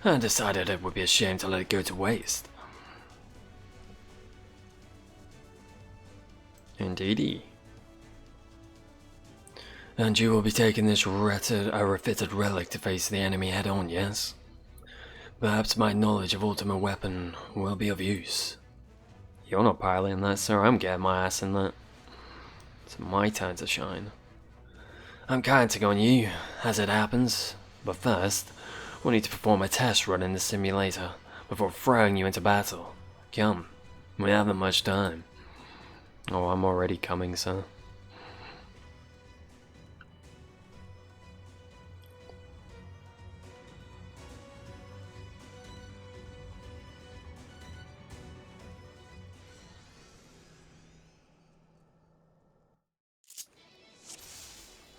and decided it would be a shame to let it go to waste. Indeedy. And you will be taking this refitted relic to face the enemy head-on, yes? Perhaps my knowledge of Ultimate Weapon will be of use. You're not piloting that, sir. I'm getting my ass in that. It's my turn to shine. I'm counting on you, as it happens. But first, we'll need to perform a test run in the simulator before throwing you into battle. Come, we haven't much time. Oh, I'm already coming, sir.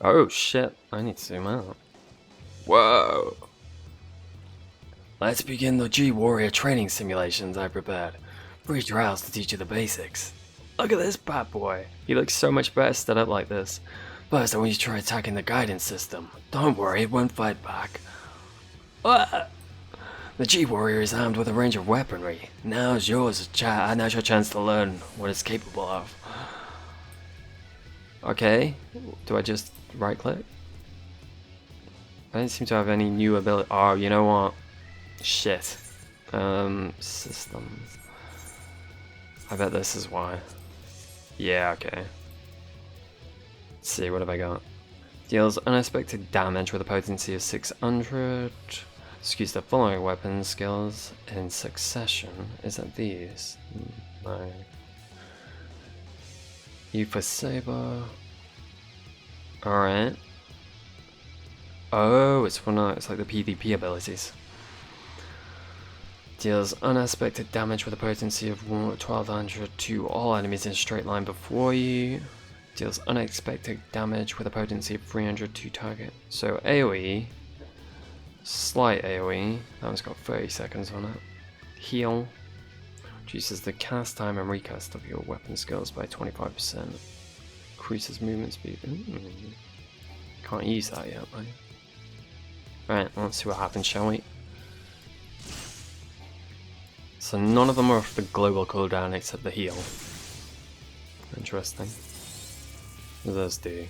Oh shit, I need to zoom out. Whoa! Let's begin the G-Warrior training simulations I prepared. 3 trials to teach you the basics. Look at this bad boy. He looks so much better stood up like this. First, I want you to try attacking the guidance system. Don't worry, it won't fight back. Ah! The G-Warrior is armed with a range of weaponry. Now's your chance to learn what it's capable of. Okay, do I just right click? I don't seem to have any new ability. Oh, you know what? Shit. System. I bet this is why. Yeah, okay. Let's see, what have I got? Deals unexpected damage with a potency of 600. Excuse the following weapon skills in succession. Is it these? No. U for Saber. Alright. Oh, it's like the PvP abilities. Deals unexpected damage with a potency of 1200 to all enemies in a straight line before you. Deals unexpected damage with a potency of 300 to target. So AoE. Slight AoE. That one's got 30 seconds on it. Heal. Reduces the cast time and recast of your weapon skills by 25%. Increases movement speed. Can't use that yet, right? Right, let's see what happens, shall we? So none of them are off the global cooldown except the heal. Interesting. What does this do?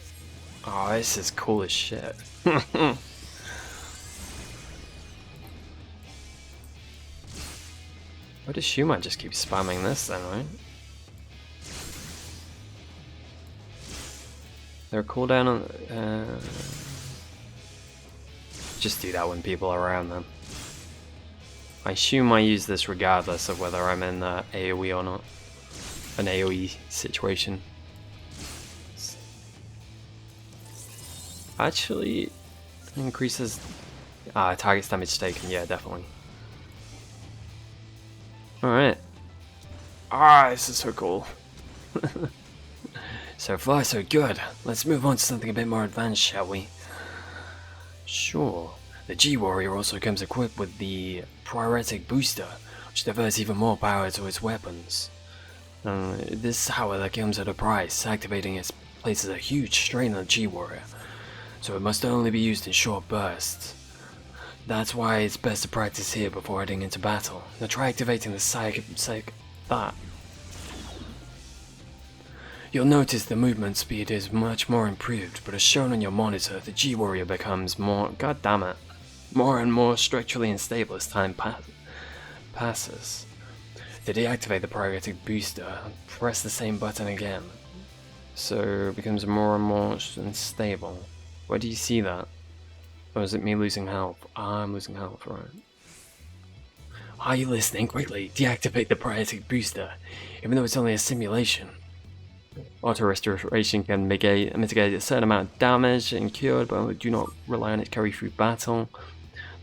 Oh, this is cool as shit. I'd assume I just keep spamming this then, right? Their cooldown on... just do that when people are around them. I assume I use this regardless of whether I'm in AoE or not. An AoE situation. Actually, increases... target's damage taken, yeah, definitely. Alright. This is so cool. So far, so good. Let's move on to something a bit more advanced, shall we? Sure. The G-Warrior also comes equipped with the Prioritic Booster, which diverts even more power to its weapons. This, however, comes at a price. Activating it places a huge strain on the G-Warrior, so it must only be used in short bursts. That's why it's best to practice here before heading into battle. Now try activating the that. You'll notice the movement speed is much more improved, but as shown on your monitor, the G-Warrior becomes more and more structurally unstable as time passes. To deactivate the Prioritic Booster, press the same button again. So it becomes more and more unstable. Where do you see that? Or is it me losing health? I'm losing health, right. Are you listening? Quickly, deactivate the Prioritic Booster, even though it's only a simulation. Auto restoration can mitigate a certain amount of damage and cured, but do not rely on its carry through battle.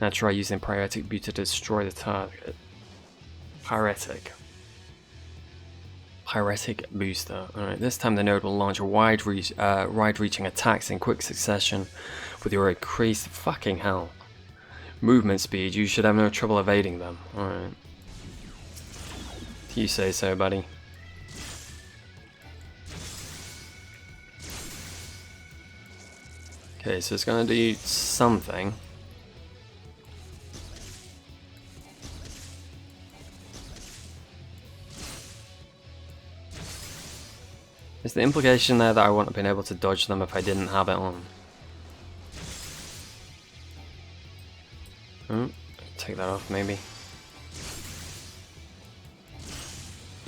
Now try using Prioritic Booster to destroy the target. Pyretic Booster. Alright, this time the node will launch wide-reaching attacks in quick succession with your increased fucking hell. Movement speed, you should have no trouble evading them. Alright. You say so, buddy. Okay, so it's gonna do something. Is the implication there that I wouldn't have been able to dodge them if I didn't have it on? Take that off, maybe.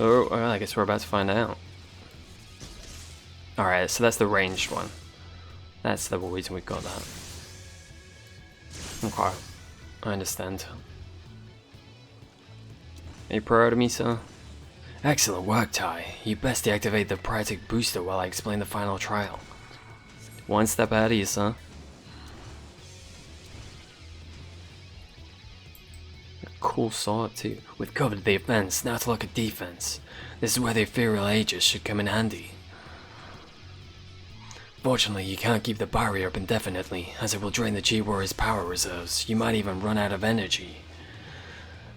Oh, well, I guess we're about to find out. Alright, so that's the ranged one. That's the reason we got that. Okay, I understand. Are you proud of me, sir? Excellent work, Ty. You best deactivate the Prioritic Booster while I explain the final trial. One step ahead of you, sir. Cool sword too. We've covered the offense, now to look at defense. This is where the Ethereal Aegis should come in handy. Fortunately, you can't keep the barrier up indefinitely, as it will drain the G-Warrior's power reserves. You might even run out of energy.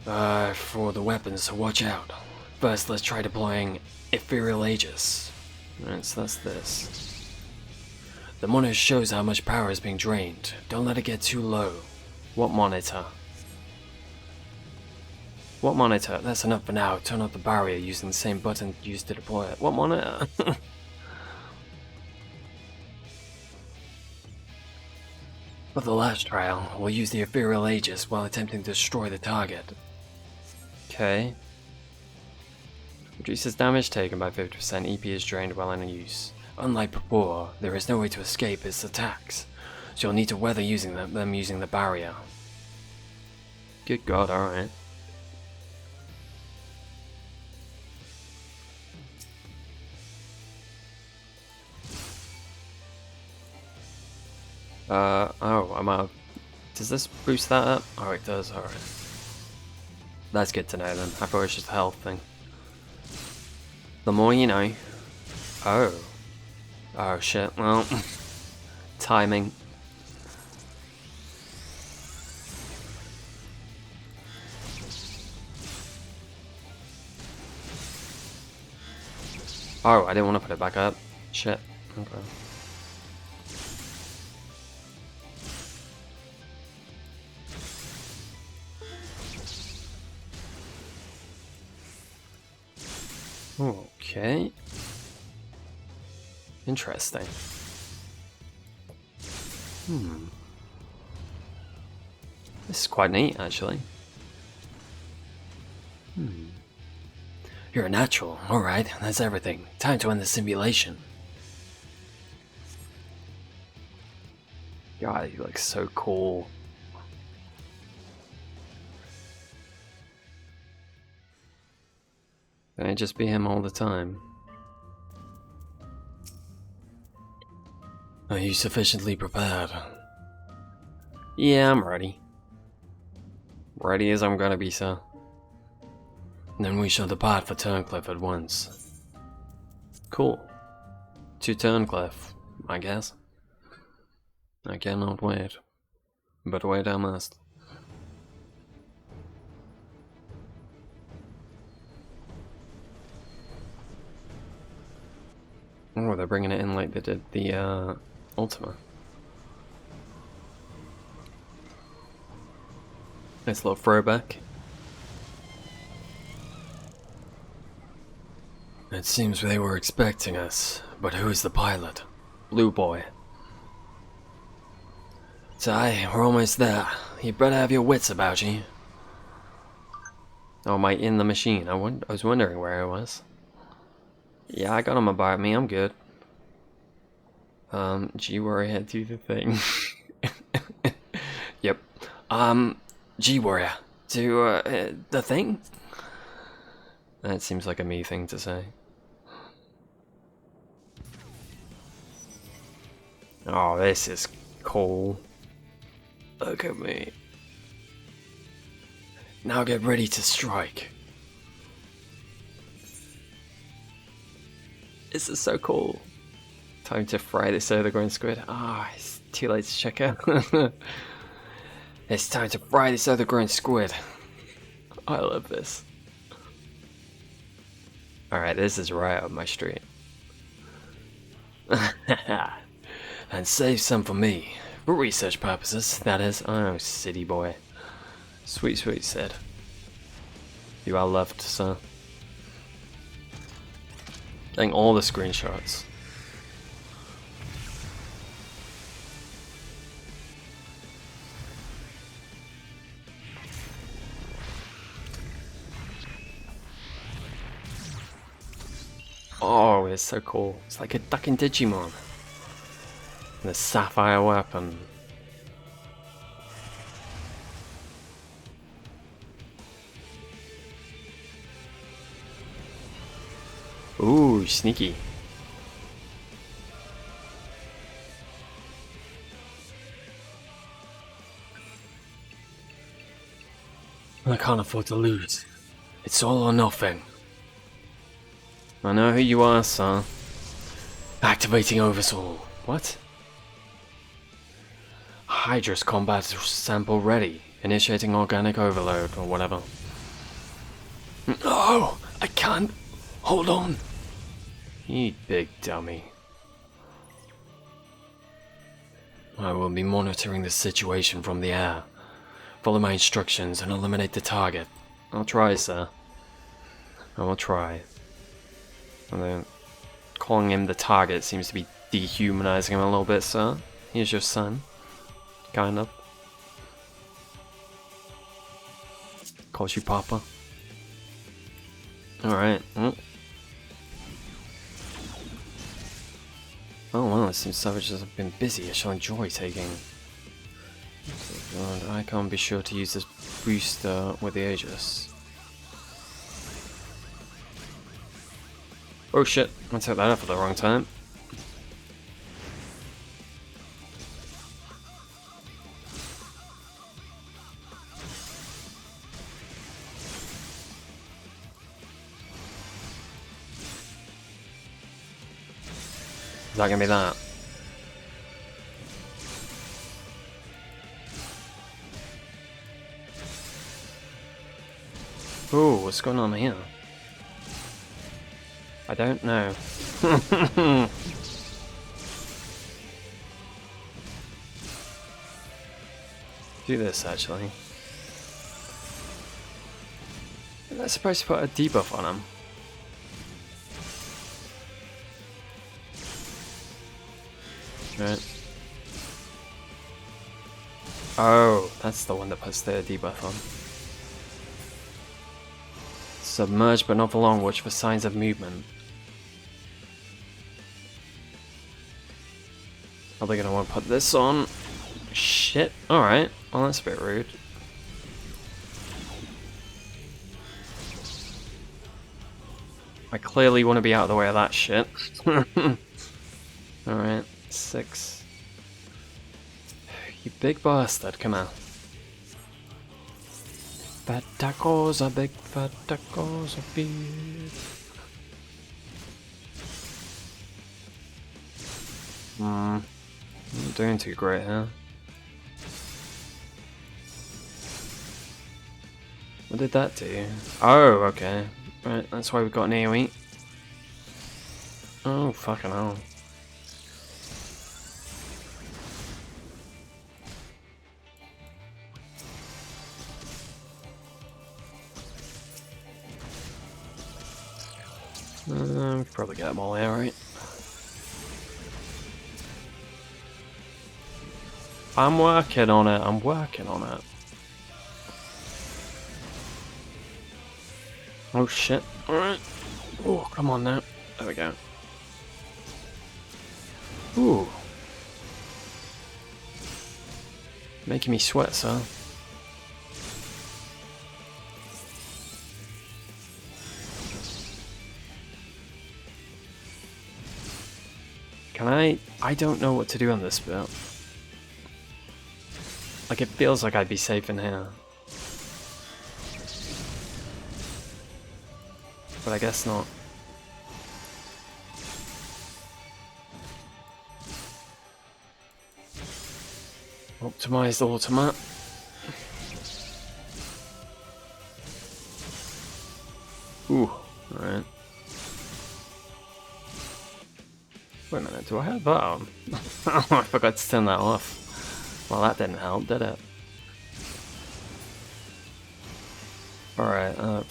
For the weapons, so watch out. First, let's try deploying Ethereal Aegis. Alright, so that's this. The monitor shows how much power is being drained. Don't let it get too low. What monitor? What monitor? That's enough for now. Turn off the barrier using the same button used to deploy it. What monitor? For the last trial, we'll use the Ethereal Aegis while attempting to destroy the target. Okay. Reduces damage taken by 50%, EP is drained while in use. Unlike before, there is no way to escape its attacks, so you'll need to weather using them using the barrier. Good god, alright. Oh, I'm out. Does this boost that up? Oh, it does, alright. That's good to know then. I thought it was just a health thing. The more you know. Oh. Oh shit, well. Timing. Oh, I didn't want to put it back up. Shit. Okay. Okay. Interesting. This is quite neat, actually. You're a natural. Alright, that's everything. Time to end the simulation. God, he looks so cool. Can it just be him all the time? Are you sufficiently prepared? Yeah, I'm ready. Ready as I'm gonna be, sir. Then we shall depart for Turncliffe at once. Cool. To Turncliffe, I guess. I cannot wait. But wait I must. Oh, they're bringing it in like they did the Ultima. Nice little throwback. It seems they were expecting us, but who is the pilot? Blue Boy. Ty, we're almost there. You better have your wits about you. Oh, am I in the machine? I was wondering where I was. Yeah, I got him about me, I'm good. G-Warrior, do the thing. Yep. G-Warrior, do, the thing? That seems like a me thing to say. Oh, this is cool. Look at me. Now get ready to strike. This is so cool. Time to fry this overgrown squid. Ah, it's too late to check out. It's time to fry this overgrown squid. I love this. Alright, this is right up my street. And save some for me. For research purposes, that is. Oh, city boy. Sweet, sweet Sid. You are loved, sir. Getting all the screenshots. Oh, it's so cool. It's like a duck in Digimon. The sapphire weapon. Ooh, sneaky. I can't afford to lose. It's all or nothing. I know who you are, sir. Activating Oversoul. What? Hydra's combat sample ready. Initiating organic overload or whatever. No! I can't! Hold on! You big dummy. I will be monitoring the situation from the air. Follow my instructions and eliminate the target. I'll try, sir. I will try. Although, calling him the target seems to be dehumanizing him a little bit, sir. Here's your son. Kind of. Calls you Papa. Alright. Oh well, it seems savages have been busy. I shall enjoy taking... God, I can't be sure to use this booster with the Aegis. Oh shit, I took that off at the wrong time. Is that gonna be that? Ooh, what's going on here? I don't know. Do this actually. Am I supposed to put a debuff on him? Right. Oh, that's the one that puts the debuff on. Submerge but not for long, watch for signs of movement. Are they gonna want to put this on? Shit, alright. Well, that's a bit rude. I clearly want to be out of the way of that shit. Alright, 6. You big bastard, come on. Fat tacos are big, fat tacos are big. Not doing too great, huh? What did that do? Oh, okay. Right, that's why we've got an AoE. Oh, fucking hell. We could probably get them all here, right? I'm working on it, I'm working on it. Oh shit, alright. Oh, come on now. There we go. Ooh. Making me sweat, sir. Can I don't know what to do on this bit. Like, it feels like I'd be safe in here. But I guess not. Optimized automat. Ooh, alright. Wait a minute, do I have that on? Oh, I forgot to turn that off. Well, that didn't help, did it? Alright,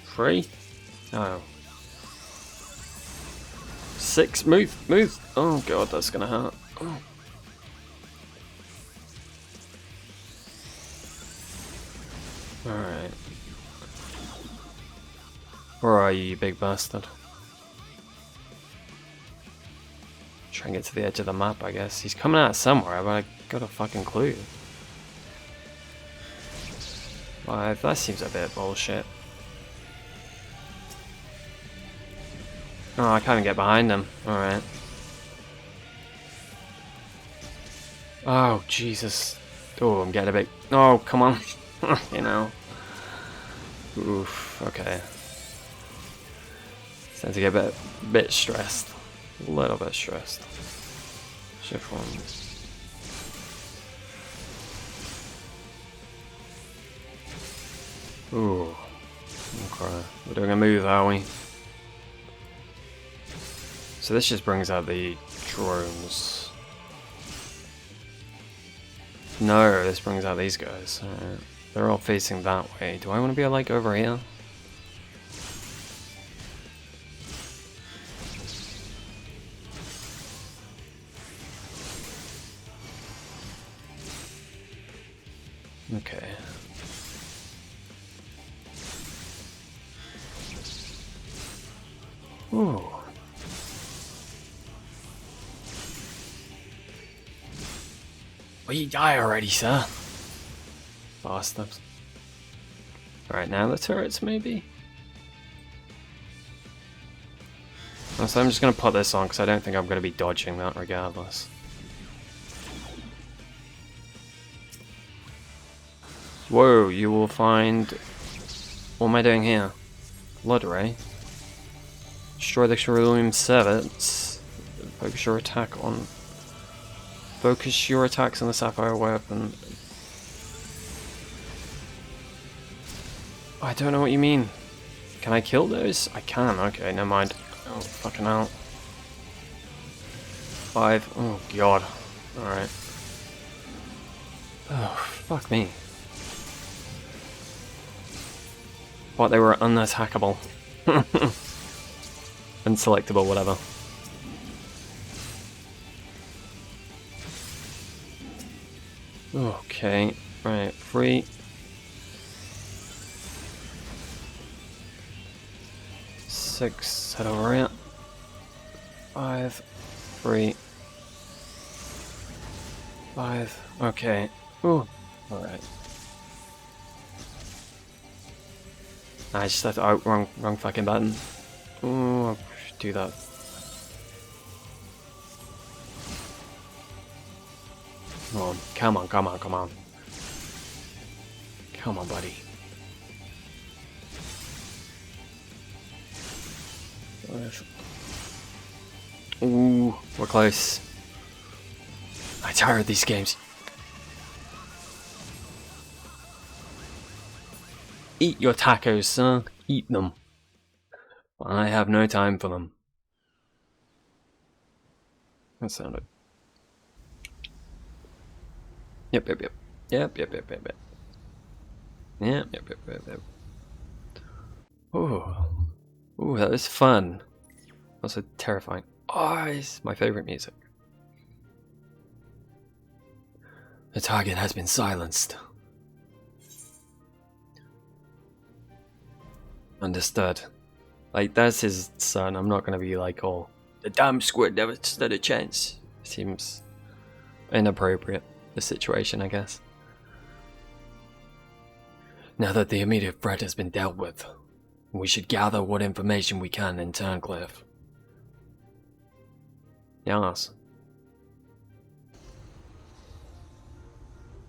3? Oh. 6, move! Oh god, that's gonna hurt. Oh. Alright. Where are you, you big bastard? Try and get to the edge of the map, I guess. He's coming out somewhere, but I got a fucking clue. Well, that seems a bit bullshit. Oh, I can't get behind him. Alright. Oh, Jesus. Oh, I'm getting a bit... Oh, come on. You know. Oof, okay. Starting to get a bit stressed. A little bit stressed. Shift 1. Ooh. Okay. We're doing a move, are we? So this just brings out the drones. No, this brings out these guys. They're all facing that way. Do I want to be like over here? Okay. Ooh. Will you die already, sir? Bastards. Alright, now the turrets, maybe? So I'm just gonna put this on, because I don't think I'm gonna be dodging that regardless. Whoa, you will find... What am I doing here? Blood Ray. Destroy the Cerulean Servants. Focus your attack on... Focus your attacks on the Sapphire Weapon. I don't know what you mean. Can I kill those? I can, okay, never mind. Oh, fucking hell. 5. Oh, God. Alright. Oh, fuck me. What, they were unattackable. Unselectable, whatever. Okay, right, 3. 6, head over here. 5, 3. 5, okay. Ooh, alright. I just have to, oh, wrong fucking button. Ooh, I should do that. Come on, come on, come on. Come on, buddy. Ooh, we're close. I'm tired of these games. Eat your tacos, son. Eat them. I have no time for them. That sounded. Yep. Yep. Ooh, that was fun. Also terrifying. Oh, it's my favorite music. The target has been silenced. Understood. Like, that's his son. I'm not gonna be like, oh, the damn squid never stood a chance. Seems inappropriate, the situation, I guess. Now that the immediate threat has been dealt with, we should gather what information we can in Turncliffe. Yes.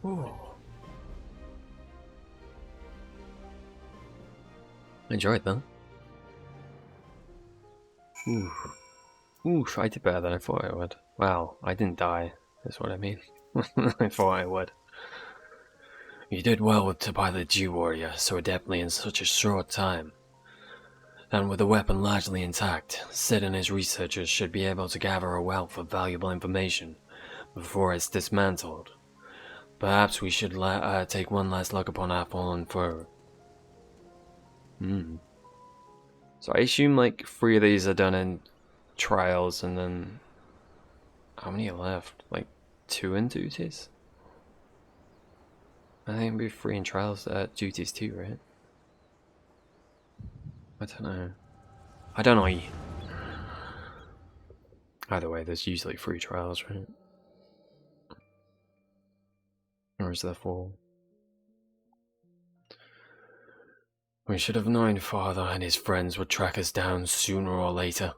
Ooh. Enjoyed that. Ooh, I did better than I thought I would. Wow, I didn't die, that's what I mean. I thought I would. You did well to buy the G Warrior so adeptly in such a short time. And with the weapon largely intact, Sid and his researchers should be able to gather a wealth of valuable information before it's dismantled. Perhaps we should take one last look upon our fallen foe. So I assume like 3 of these are done in trials, and then how many are left? Like 2 in duties? I think it'll be 3 in trials, duties too, right? I don't know. Either way, there's usually 3 trials, right? Or is there 4? We should have known Father and his friends would track us down sooner or later.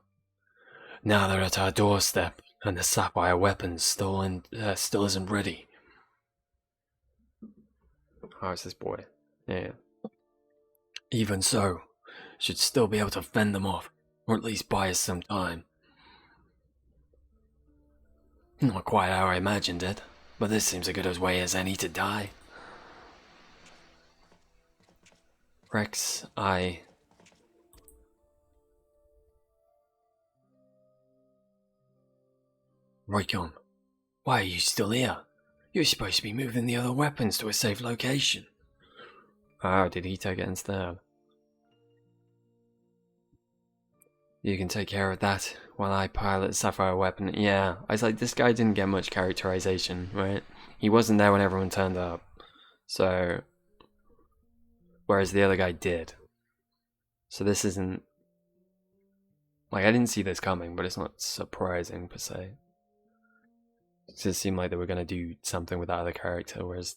Now they're at our doorstep, and the sapphire weapon still isn't ready. Oh, it's this boy. Yeah. Even so, should still be able to fend them off, or at least buy us some time. Not quite how I imagined it, but this seems as good a way as any to die. Rex, Roykon, why are you still here? You're supposed to be moving the other weapons to a safe location. Oh, did he take it instead? You can take care of that while I pilot the Sapphire weapon. Yeah, I was like, this guy didn't get much characterization, right? He wasn't there when everyone turned up. So, whereas the other guy did. So this isn't, like, I didn't see this coming, but it's not surprising per se. It just seemed like they were going to do something with that other character, whereas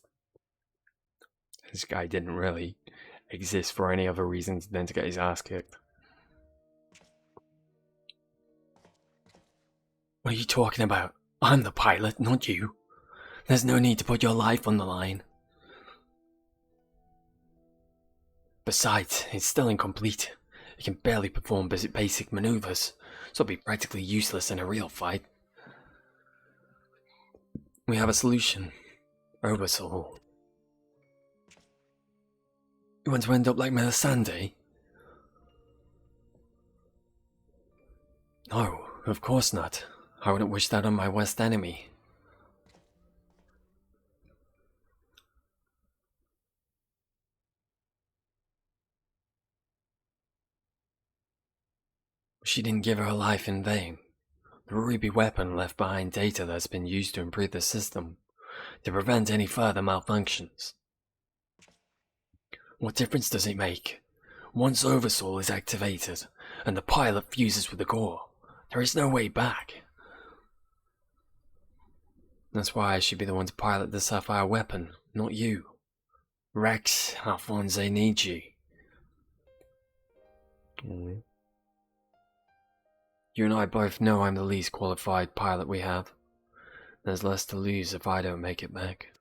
this guy didn't really exist for any other reason than to get his ass kicked. What are you talking about? I'm the pilot, not you. There's no need to put your life on the line. Besides, it's still incomplete. It can barely perform basic maneuvers, so it'll be practically useless in a real fight. We have a solution. Oversoul. You want to end up like Melisande? No, of course not. I wouldn't wish that on my worst enemy. She didn't give her life in vain. The ruby weapon left behind data that's been used to improve the system, to prevent any further malfunctions. What difference does it make? Once Oversoul is activated, and the pilot fuses with the core, there is no way back. That's why I should be the one to pilot the Sapphire weapon, not you. Rex, Alphonse needs you. You and I both know I'm the least qualified pilot we have. There's less to lose if I don't make it back.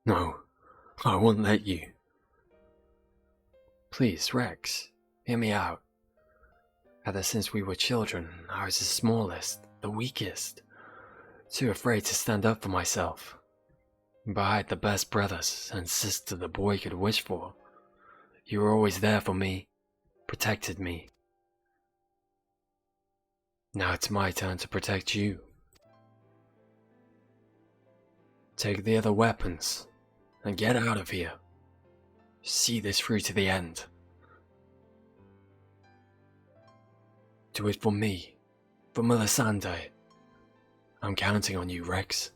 No, I won't let you. Please, Rex, hear me out. Ever since we were children, I was the smallest, the weakest. Too afraid to stand up for myself. But I had the best brothers and sister the boy could wish for. You were always there for me, protected me. Now it's my turn to protect you. Take the other weapons and get out of here. See this through to the end. Do it for me, for Melisande. I'm counting on you, Rex.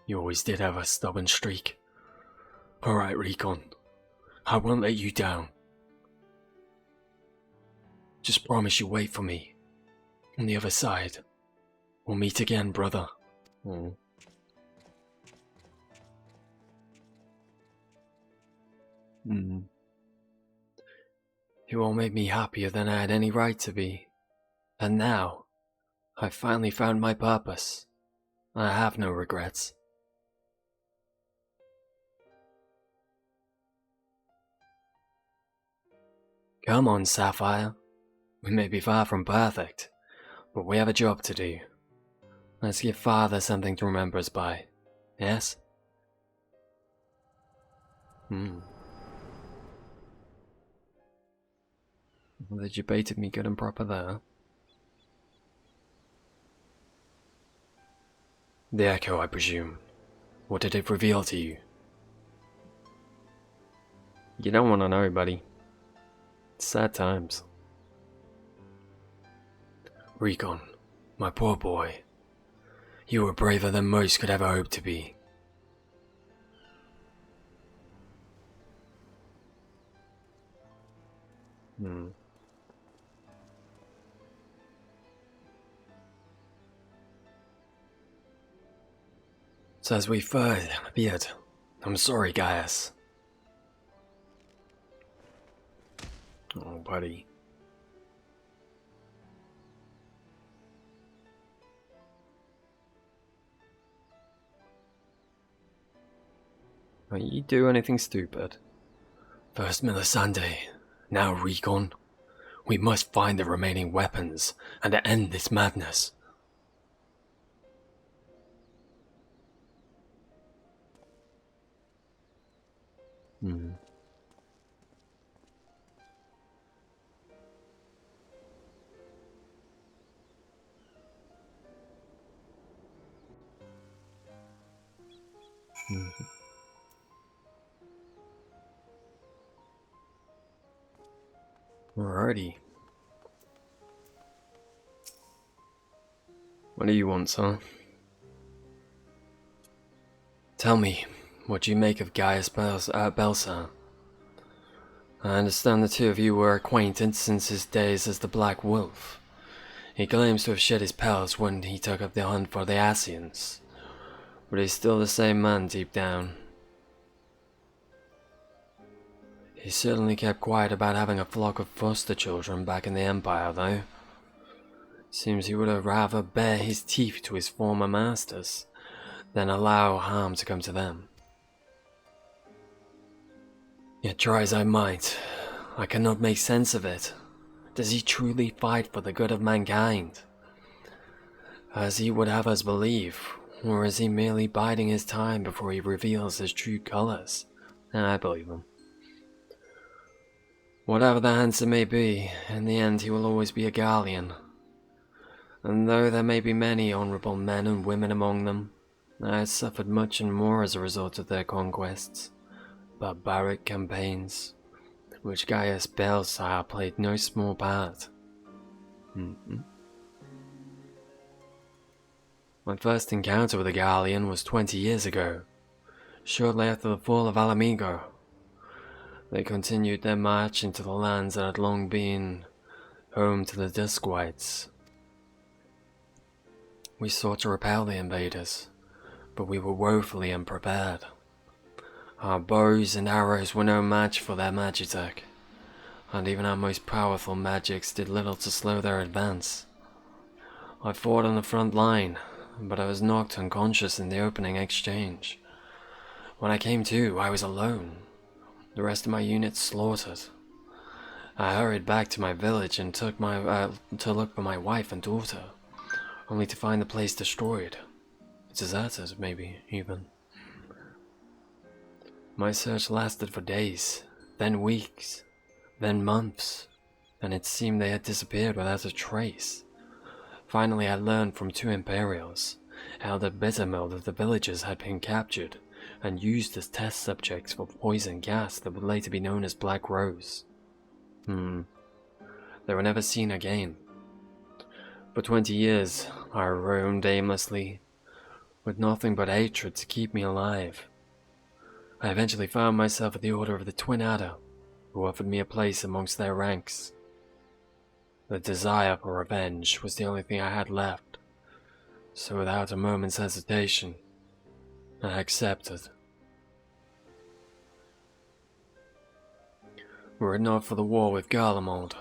You always did have a stubborn streak. Alright, Recon. I won't let you down. Just promise you'll wait for me. On the other side. We'll meet again, brother. You all made me happier than I had any right to be. And now, I've finally found my purpose. I have no regrets. Come on, Sapphire. We may be far from perfect, but we have a job to do. Let's give Father something to remember us by. Yes? Well, they debated me good and proper there. The Echo, I presume. What did it reveal to you? You don't want to know, buddy. Sad times. Recon, my poor boy. You were braver than most could ever hope to be. So as we feared, I'm sorry, Gaius. Oh, buddy. Don't you do anything stupid? First Melisande, now Recon. We must find the remaining weapons and end this madness. Alrighty. What do you want, sir? Tell me, what do you make of Gaius Belsa? I understand the two of you were acquainted since his days as the Black Wolf. He claims to have shed his pelts when he took up the hunt for the Asians. But he's still the same man deep down. He certainly kept quiet about having a flock of foster children back in the Empire, though. Seems he would have rather bare his teeth to his former masters than allow harm to come to them. Yet try as I might, I cannot make sense of it. Does he truly fight for the good of mankind, as he would have us believe, or is he merely biding his time before he reveals his true colors? I believe him. Whatever the answer may be, in the end he will always be a Gallian. And though there may be many honorable men and women among them, I have suffered much and more as a result of their conquests, barbaric campaigns, which Gaius Belsa played no small part. My first encounter with a Gallian was 20 years ago, shortly after the fall of Alamigo. They continued their march into the lands that had long been home to the Duskwites. We sought to repel the invaders, but we were woefully unprepared. Our bows and arrows were no match for their magitek, and even our most powerful magics did little to slow their advance. I fought on the front line, but I was knocked unconscious in the opening exchange. When I came to, I was alone. The rest of my unit slaughtered. I hurried back to my village and took to look for my wife and daughter, only to find the place destroyed. Deserted, maybe, even. My search lasted for days, then weeks, then months, and it seemed they had disappeared without a trace. Finally, I learned from two Imperials how the bittermill of the villagers had been captured and used as test subjects for poison gas that would later be known as Black Rose. They were never seen again. For 20 years, I roamed aimlessly, with nothing but hatred to keep me alive. I eventually found myself at the order of the Twin Adder, who offered me a place amongst their ranks. The desire for revenge was the only thing I had left, so without a moment's hesitation, I accepted. Were it not for the war with Garlemald,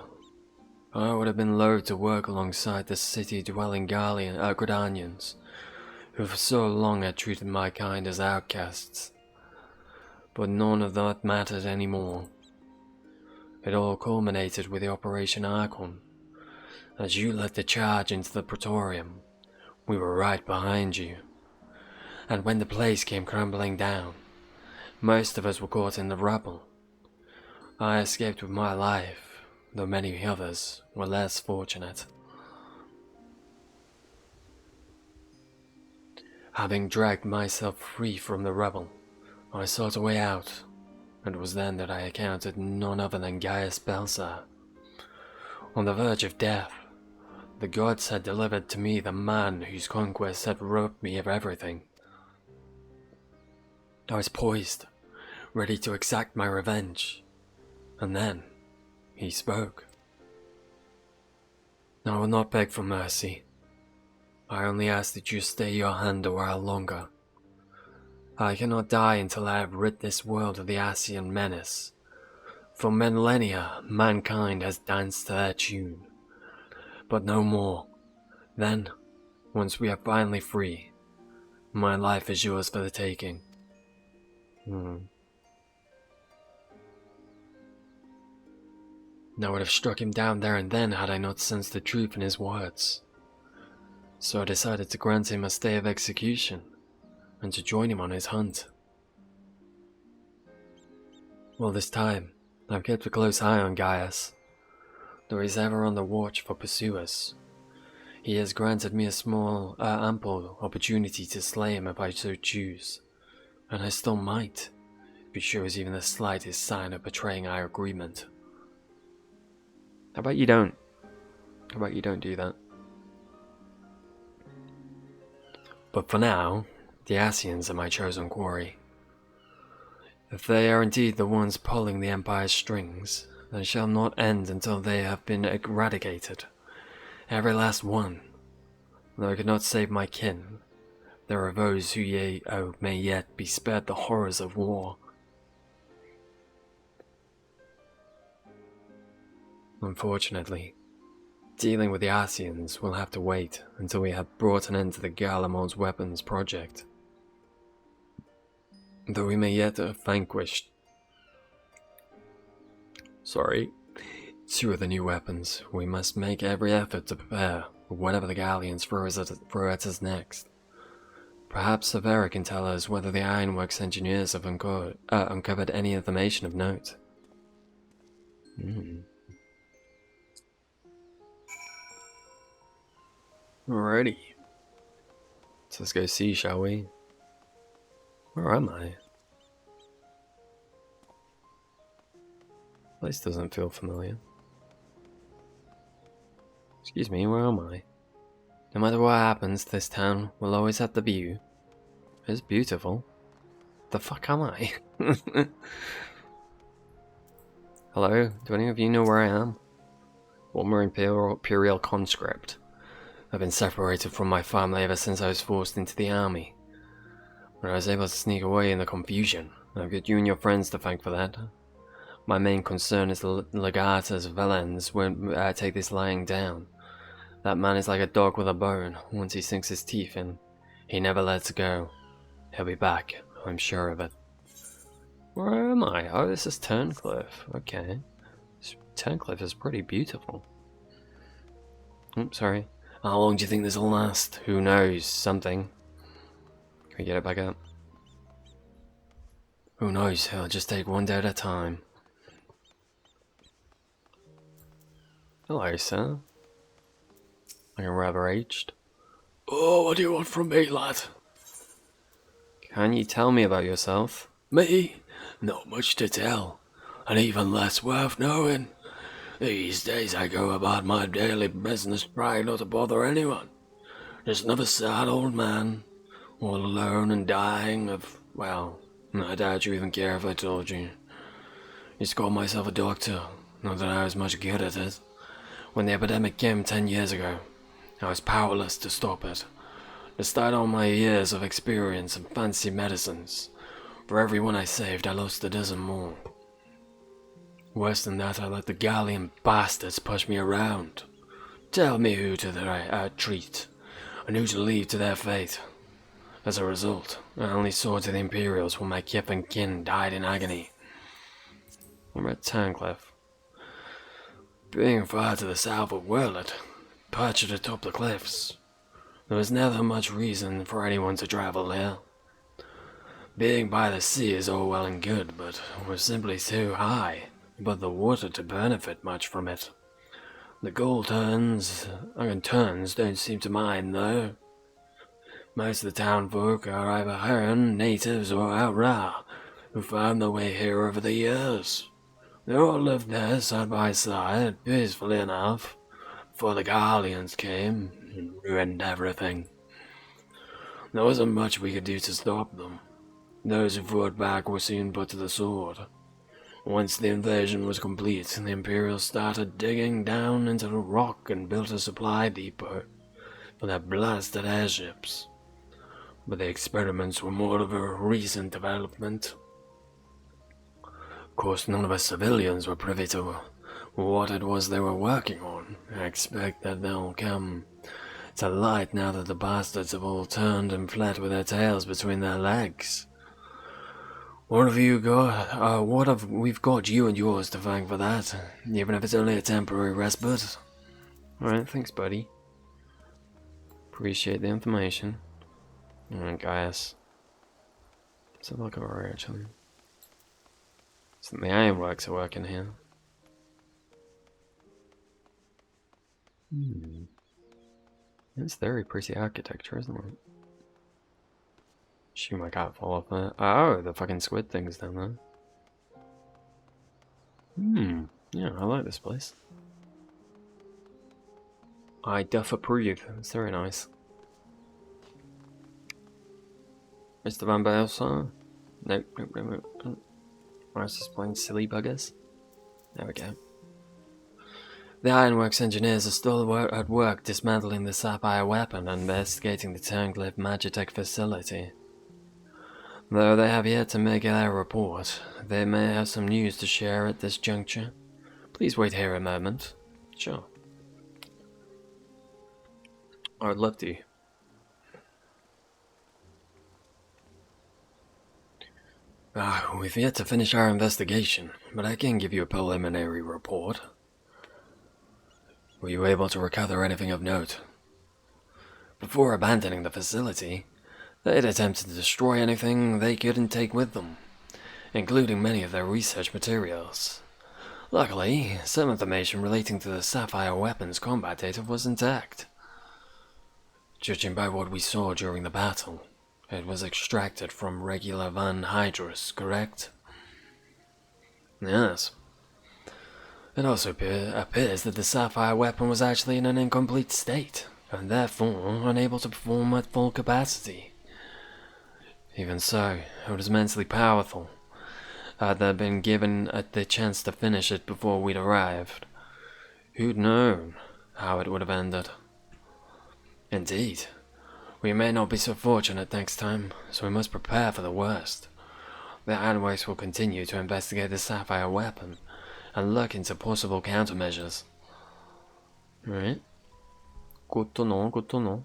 I would have been loath to work alongside the city-dwelling Gridanians, who for so long had treated my kind as outcasts. But none of that mattered anymore. It all culminated with the Operation Archon. As you led the charge into the Praetorium, we were right behind you. And when the place came crumbling down, most of us were caught in the rubble. I escaped with my life, though many others were less fortunate. Having dragged myself free from the rubble, I sought a way out, and it was then that I encountered none other than Gaius Belsa. On the verge of death, the gods had delivered to me the man whose conquest had robbed me of everything. I was poised, ready to exact my revenge, and then he spoke. I will not beg for mercy. I only ask that you stay your hand a while longer. I cannot die until I have rid this world of the Asian menace. For millennia, mankind has danced to their tune. But no more. Then, once we are finally free, my life is yours for the taking. I would have struck him down there and then had I not sensed the truth in his words. So I decided to grant him a stay of execution, and to join him on his hunt. All this time, I've kept a close eye on Gaius. Though he's ever on the watch for pursuers, he has granted me a ample opportunity to slay him if I so choose, and I still might, if he shows even the slightest sign of betraying our agreement. How about you don't? How about you don't do that? But for now, the Asians are my chosen quarry. If they are indeed the ones pulling the Empire's strings, they shall not end until they have been eradicated. Every last one. Though I could not save my kin, there are those who may yet be spared the horrors of war. Unfortunately, dealing with the Asians will have to wait until we have brought an end to the Galamon's weapons project. Though we may yet have vanquished two of the new weapons, we must make every effort to prepare for whatever the Galleons throw at us next. Perhaps Severa can tell us whether the Ironworks engineers have uncovered any information of note. Alrighty. So let's go see, shall we? Where am I? Place doesn't feel familiar. Excuse me, where am I? No matter what happens, this town will always have the view. It's beautiful. The fuck am I? Hello? Do any of you know where I am? Former Imperial conscript. I've been separated from my family ever since I was forced into the army. When I was able to sneak away in the confusion, I've got you and your friends to thank for that. My main concern is the Legatus Valens won't take this lying down. That man is like a dog with a bone. Once he sinks his teeth in, he never lets go. He'll be back, I'm sure of it. Where am I? Oh, this is Turncliffe. Okay. Turncliffe is pretty beautiful. Oops, sorry. How long do you think this will last? Who knows? Something. Can we get it back up? Who knows? It'll just take one day at a time. Hello, sir. Looking rather aged. Oh, what do you want from me, lad? Can you tell me about yourself? Me? Not much to tell, and even less worth knowing. These days I go about my daily business trying not to bother anyone. Just another sad old man, all alone and dying of, well, I doubt you even care if I told you. Just called myself a doctor, not that I was much good at it. When the epidemic came 10 years ago, I was powerless to stop it. Despite all my years of experience and fancy medicines, for every one I saved I lost a dozen more. Worse than that, I let the Galleon bastards push me around. Tell me who to treat, and who to leave to their fate. As a result, I only saw to the Imperials when my kith and kin died in agony. I'm at Turncliffe. Being far to the south of Whelp, perched atop the cliffs, there was never much reason for anyone to travel here. Being by the sea is all well and good, but we're simply too high above the water to benefit much from it. The gold turns don't seem to mind, though. Most of the town folk are either Heron natives or Outra, who found their way here over the years. They all lived there side by side, peacefully enough, before the Galleons came and ruined everything. There wasn't much we could do to stop them. Those who fought back were soon put to the sword. Once the invasion was complete, the Imperials started digging down into the rock and built a supply depot for their blasted airships. But the experiments were more of a recent development. Of course, none of us civilians were privy to what it was they were working on. I expect that they'll come to light now that the bastards have all turned and fled with their tails between their legs. We've got you and yours to thank for that, even if it's only a temporary respite. Alright, thanks, buddy. Appreciate the information. Alright, guys. Let's have a look over here, actually. So the ironworks are working here. It's very pretty architecture, isn't it? Shoot, I can't fall off that. Oh, the fucking squid thing's down there. Yeah, I like this place. I doth approve. It's very nice. Mr. Van Belsa? Nope, nope. I was just playing silly buggers. There we go. The Ironworks engineers are still at work dismantling the Sapphire weapon and investigating the Turnglyph Magitech facility. Though they have yet to make their report, they may have some news to share at this juncture. Please wait here a moment. Sure. I would love to. We've yet to finish our investigation, but I can give you a preliminary report. Were you able to recover anything of note? Before abandoning the facility, they'd attempted to destroy anything they couldn't take with them, including many of their research materials. Luckily, some information relating to the Sapphire weapon's combat data was intact. Judging by what we saw during the battle, it was extracted from regular Van Hydrus, correct? Yes. It also appears that the Sapphire weapon was actually in an incomplete state, and therefore unable to perform at full capacity. Even so, it was immensely powerful. Had they been given the chance to finish it before we'd arrived, who'd known how it would have ended? Indeed. We may not be so fortunate next time, so we must prepare for the worst. The Ironworks will continue to investigate the Sapphire weapon and look into possible countermeasures. Right. Good to know, good to know.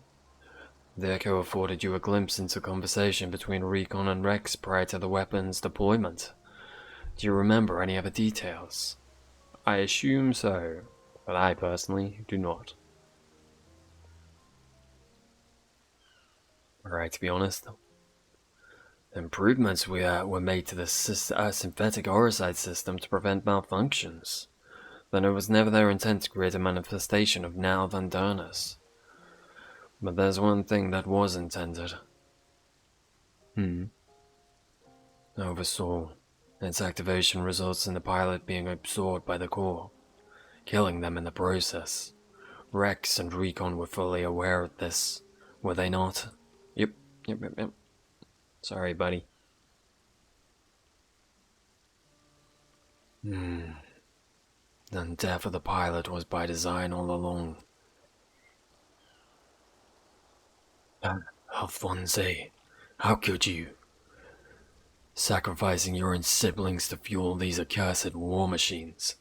The Echo afforded you a glimpse into conversation between Recon and Rex prior to the weapon's deployment. Do you remember any other details? I assume so, but I personally do not. Alright, to be honest, improvements were made to the synthetic orosite system to prevent malfunctions. Then it was never their intent to create a manifestation of Nal Vandernus. But there's one thing that was intended. Oversaw. Its activation results in the pilot being absorbed by the core, killing them in the process. Rex and Recon were fully aware of this, were they not? Yep. Sorry, buddy. Then death of the pilot was by design all along. Alphonse, how could you? Sacrificing your own siblings to fuel these accursed war machines.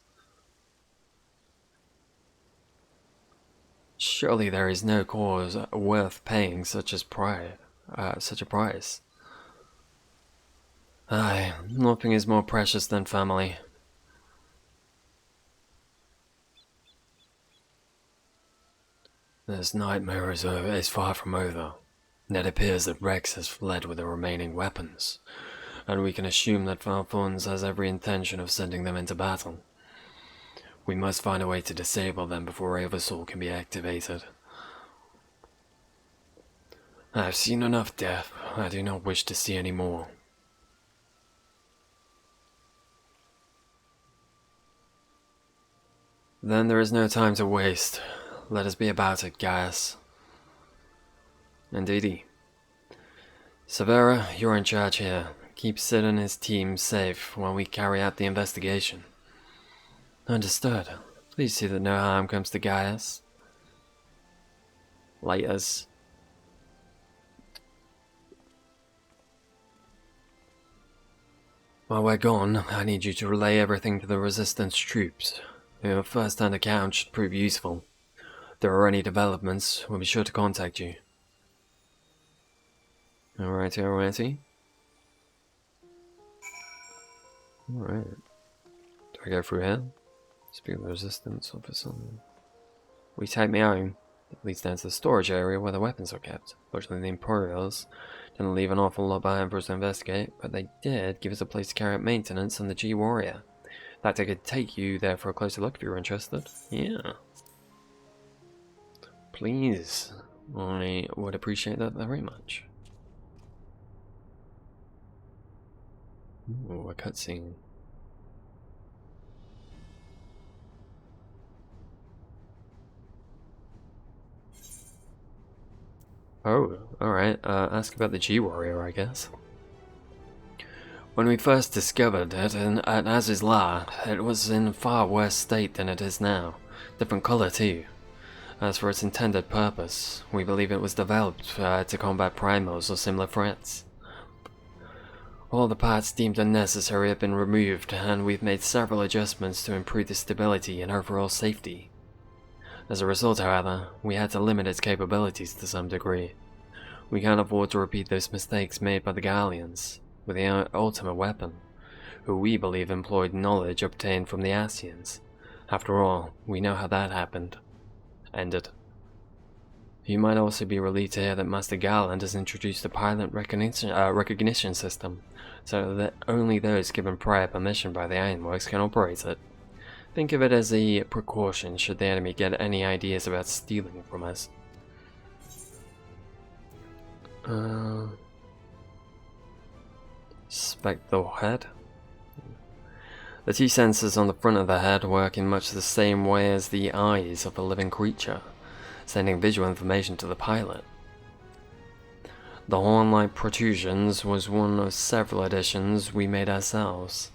Surely there is no cause worth paying such a price. Aye, nothing is more precious than family. This nightmare is far from over. It appears that Rex has fled with the remaining weapons, and we can assume that Alphonse has every intention of sending them into battle. We must find a way to disable them before Oversoul can be activated. I've seen enough death. I do not wish to see any more. Then there is no time to waste. Let us be about it, Gaius. Indeedy. Severa, you're in charge here. Keep Sid and his team safe while we carry out the investigation. Understood. Please see that no harm comes to Gaius. Laters. While we're gone, I need you to relay everything to the Resistance troops. Your first-hand account should prove useful. If there are any developments, we'll be sure to contact you. Alrighty. Alright. Do I go through here? Speak of the Resistance officer. We take me home. It leads down to the storage area where the weapons are kept. Fortunately, the Imperials didn't leave an awful lot behind for us to investigate, but they did give us a place to carry out maintenance on the G-Warrior. In fact, I could take you there for a closer look if you're interested. Yeah. Please. I would appreciate that very much. Ooh, a cutscene. Oh, alright. Ask about the G-Warrior, I guess. When we first discovered it at Az's lair, it was in a far worse state than it is now. Different color, too. As for its intended purpose, we believe it was developed to combat primals or similar threats. All the parts deemed unnecessary have been removed, and we've made several adjustments to improve the stability and overall safety. As a result, however, we had to limit its capabilities to some degree. We can't afford to repeat those mistakes made by the Galleons with the ultimate weapon, who we believe employed knowledge obtained from the Asians. After all, we know how that happened. Ended. You might also be relieved to hear that Master Garland has introduced a pilot recognition system, so that only those given prior permission by the Ironworks can operate it. Think of it as a precaution should the enemy get any ideas about stealing from us. Spectral head. The two sensors on the front of the head work in much the same way as the eyes of a living creature, sending visual information to the pilot. The horn-like protrusions was one of several additions we made ourselves.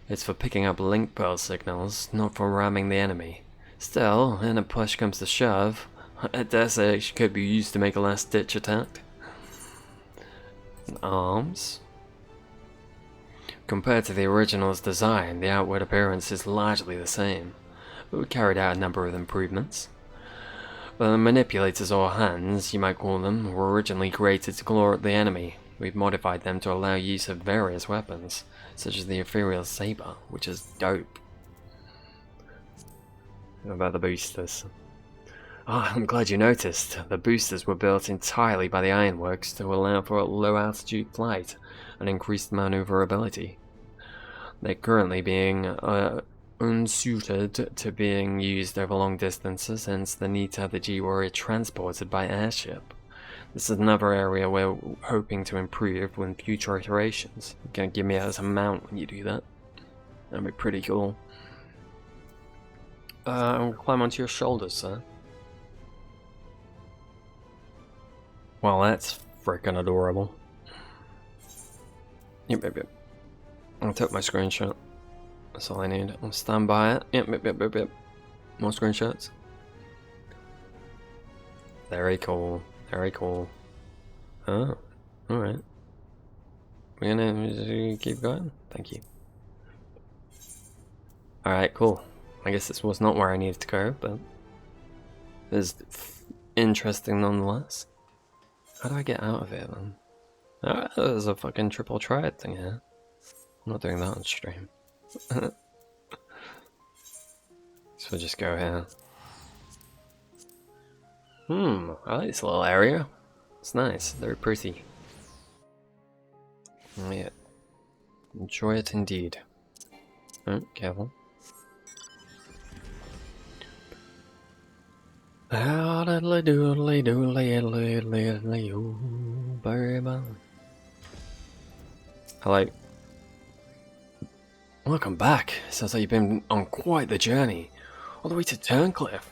It's for picking up link pearl signals, not for ramming the enemy. Still, when a push comes to shove, I dare say it could be used to make a last-ditch attack. Arms. Compared to the original's design, the outward appearance is largely the same, but we carried out a number of improvements. The manipulators, or hands, you might call them, were originally created to claw at the enemy. We've modified them to allow use of various weapons, such as the Ethereal saber, which is dope. What about the boosters? Ah, I'm glad you noticed. The boosters were built entirely by the Ironworks to allow for low-altitude flight and increased maneuverability. They're currently being unsuited to being used over long distances, hence the need to have the G-Warrior transported by airship. This is another area we're hoping to improve in future iterations. You're gonna give me as a mount when you do that. That'd be pretty cool. I'll climb onto your shoulders, sir. Well, that's frickin' adorable. Yep. I'll take my screenshot. That's all I need. I'll stand by it. Yep. More screenshots. Very cool. Oh, alright. We're gonna keep going? Thank you. Alright, cool. I guess this was not where I needed to go, but it's interesting nonetheless. How do I get out of here then? Oh, there's a fucking triple triad thing here. I'm not doing that on stream. So we'll just go here. I like this little area. It's nice, very pretty. Yeah. Enjoy it indeed. Oh, careful. Hello. Welcome back. Sounds like you've been on quite the journey. All the way to Turncliffe.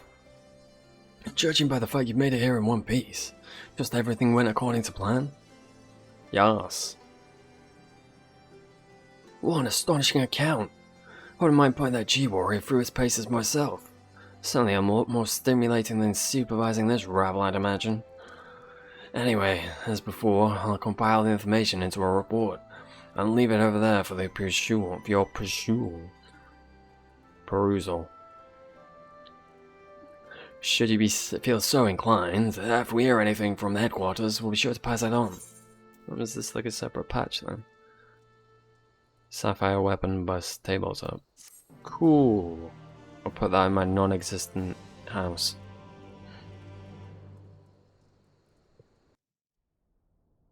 Judging by the fact you've made it here in one piece, just everything went according to plan? Yes. What an astonishing account. I wouldn't mind putting that G-Warrior through its paces myself. Certainly a lot more stimulating than supervising this rabble, I'd imagine. Anyway, as before, I'll compile the information into a report and leave it over there for the perusal. Should you feel so inclined, if we hear anything from the headquarters, we'll be sure to pass it on. Or is this like a separate patch then? Sapphire weapon bus tabletop. Cool. I'll put that in my non-existent house.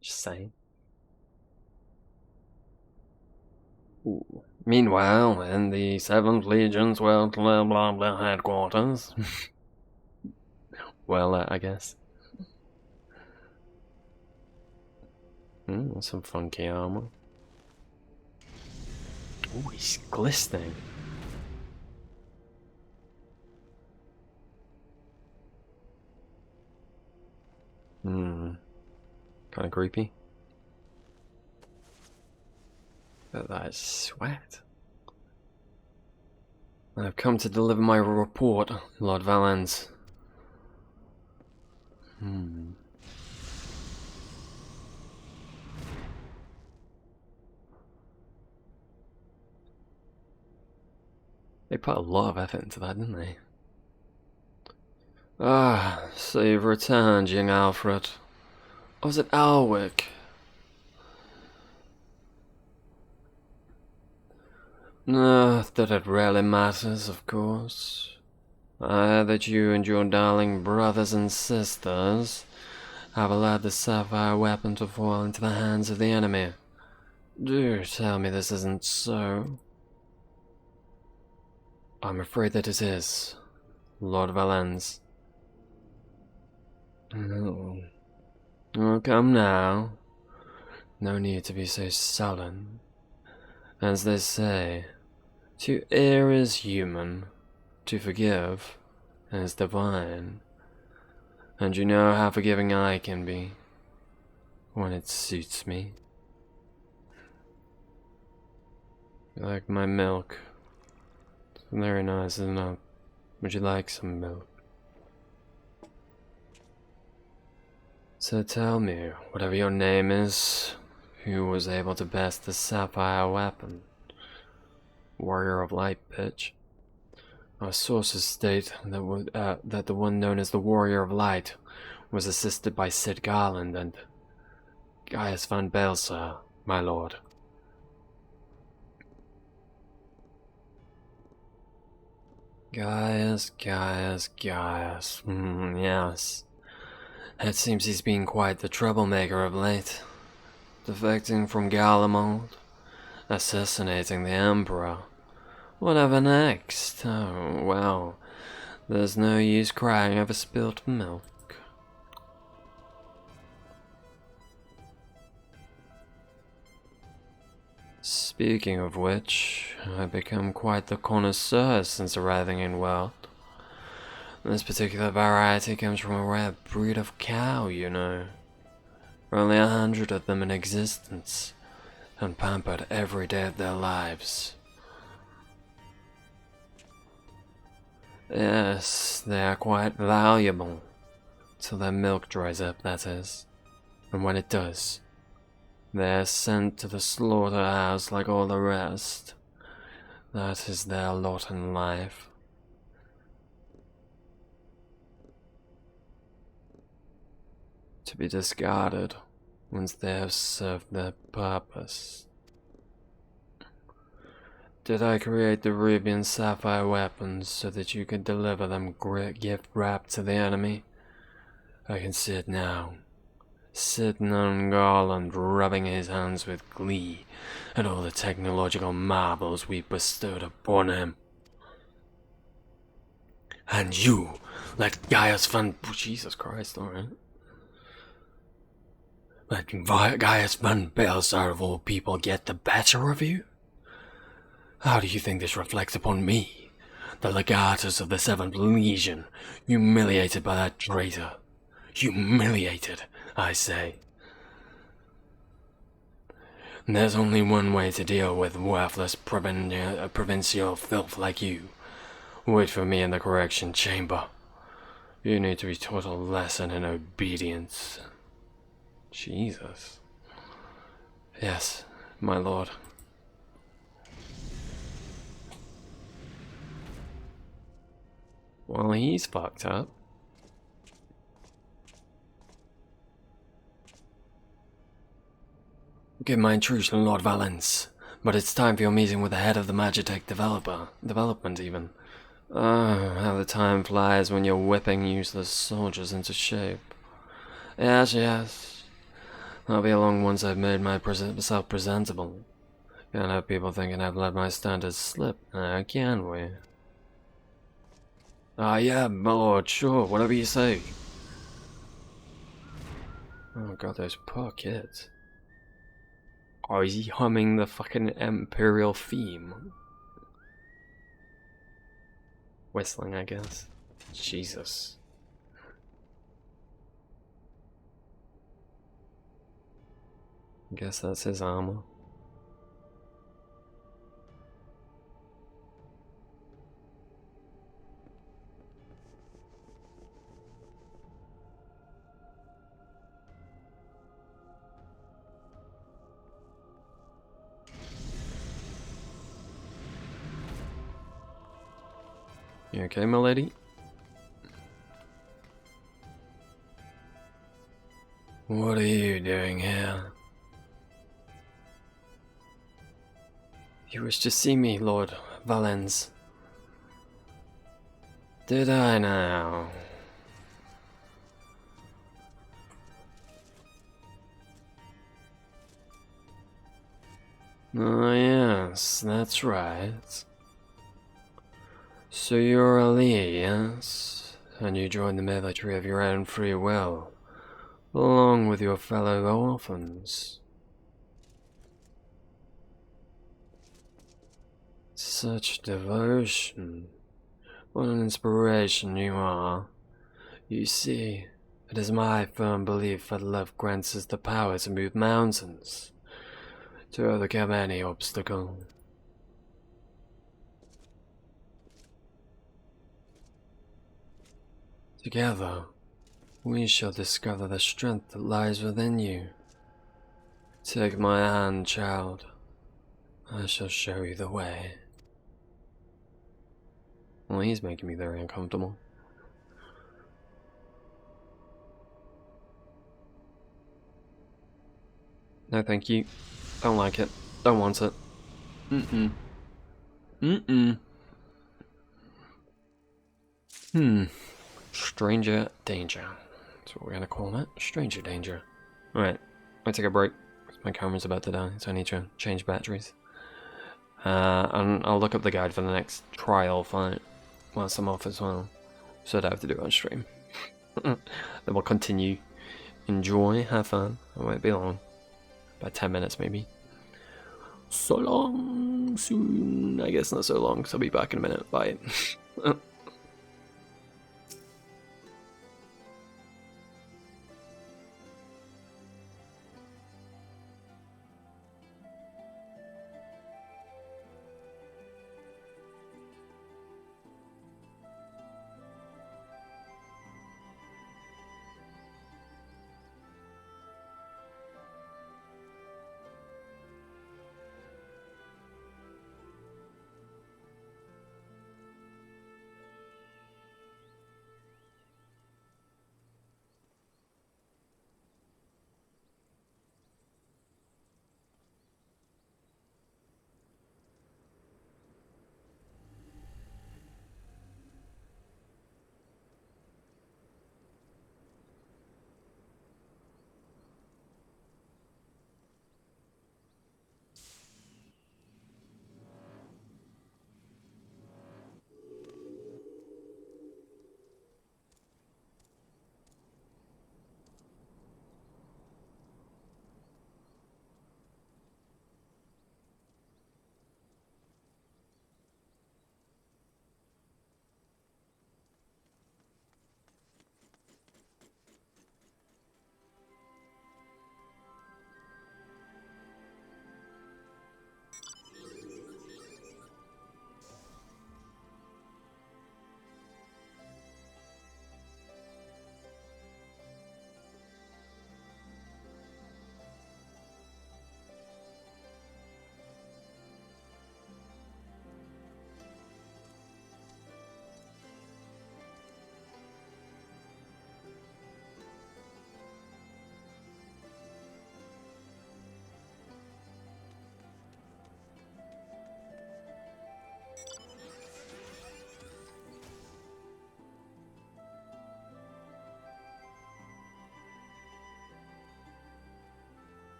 Just saying. Ooh. Meanwhile, in the 7th Legion's well blah blah blah headquarters. Well, I guess. Some funky armor. Ooh, he's glistening. Kind of creepy. But that is sweat. I've come to deliver my report, Lord Valens. They put a lot of effort into that, didn't they? Ah, so you've returned, young Alfred. Or was it Alwick? No, that it really matters, of course. I heard that you and your darling brothers and sisters have allowed the sapphire weapon to fall into the hands of the enemy. Do tell me this isn't so. I'm afraid that it is, Lord Valens. Oh. Oh, come now. No need to be so sullen. As they say, to err is human, to forgive is divine. And you know how forgiving I can be, when it suits me. You like my milk? It's very nice, isn't it? Would you like some milk? So tell me, whatever your name is, who was able to best the sapphire weapon? Warrior of Light, bitch. Our sources state that the one known as the Warrior of Light was assisted by Sid Garland and Gaius van Baelsar, my lord. Gaius. Yes. It seems he's been quite the troublemaker of late. Defecting from Garlemald, assassinating the Emperor. Whatever next? Oh, well, there's no use crying over spilt milk. Speaking of which, I've become quite the connoisseur since arriving in Whelp. This particular variety comes from a rare breed of cow, you know. Only 100 of them in existence, and pampered every day of their lives. Yes, they are quite valuable, till their milk dries up, that is. And when it does, they are sent to the slaughterhouse like all the rest. That is their lot in life. To be discarded once they have served their purpose. Did I create the ruby and sapphire weapons so that you could deliver them gift wrapped to the enemy? I can see it now. Sitting on Garland, rubbing his hands with glee at all the technological marvels we bestowed upon him. And you let Gaius van... Jesus Christ, alright. Let Gaius van Baelsar of all people get the better of you? How do you think this reflects upon me, the legatus of the 7th Legion, humiliated by that traitor? Humiliated, I say. There's only one way to deal with worthless provincial filth like you. Wait for me in the correction chamber. You need to be taught a lesson in obedience. Jesus. Yes, my lord. Well, he's fucked up. Give my intrusion, Lord Valens, but it's time for your meeting with the head of the Magitech development even. Oh, how the time flies when you're whipping useless soldiers into shape. Yes. I'll be along once I've made myself presentable. Can't have people thinking I've let my standards slip, can we? Yeah, my lord, sure, whatever you say. Oh god, those poor kids. Oh, is he humming the fucking Imperial theme? Whistling, I guess. Jesus. guess that's his armor. You okay, my lady? What are you doing here? You wish to see me, Lord Valens. Did I now? Oh yes, that's right. So you're a Lee, yes? And you joined the military of your own free will, along with your fellow orphans. Such devotion. What an inspiration you are. You see, it is my firm belief that love grants us the power to move mountains, to overcome any obstacle. Together, we shall discover the strength that lies within you. Take my hand, child. I shall show you the way. Well, he's making me very uncomfortable. No, thank you. Don't like it. Don't want it. Mm-mm. Mm-mm. Stranger danger. That's what we're gonna call it. Stranger danger. Alright. I'll take a break. My camera's about to die, so I need to change batteries. And I'll look up the guide for the next trial fight whilst I'm off as well. So I don't have to do it on stream. Then we'll continue. Enjoy, have fun. It won't be long. About 10 minutes maybe. So long soon. I guess not so long, because I'll be back in a minute. Bye.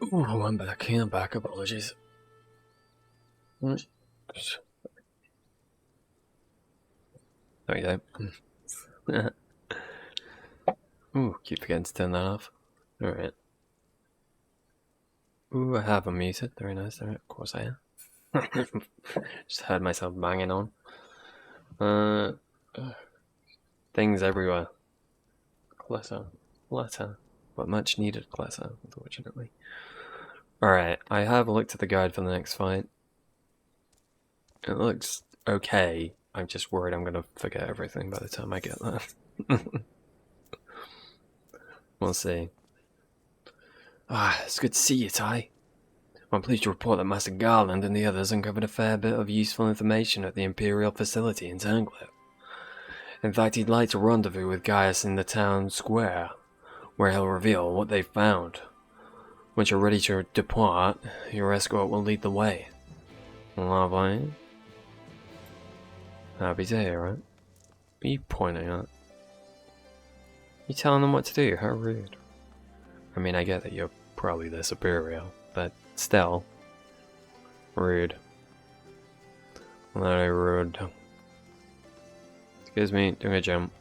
Oh, I'm back. I'm back. Apologies. There we go. Ooh, keep forgetting to turn that off. Alright. Ooh, I have unmuted. Very nice. Of course I am. Just heard myself banging on. Things everywhere. Clutter. But much needed clutter, unfortunately. Alright, I have looked at the guide for the next fight. It looks okay. I'm just worried I'm gonna forget everything by the time I get there. We'll see. It's good to see you, Ty. I'm pleased to report that Master Garland and the others uncovered a fair bit of useful information at the Imperial facility in Turncliffe. In fact, he'd like to rendezvous with Gaius in the town square, where he'll reveal what they've found. Once you're ready to depart, your escort will lead the way. Lovely. Happy to hear it. What are you pointing at? You telling them what to do? How rude. I mean, I get that you're probably their superior, but still. Rude. Very rude. Excuse me, doing a jump.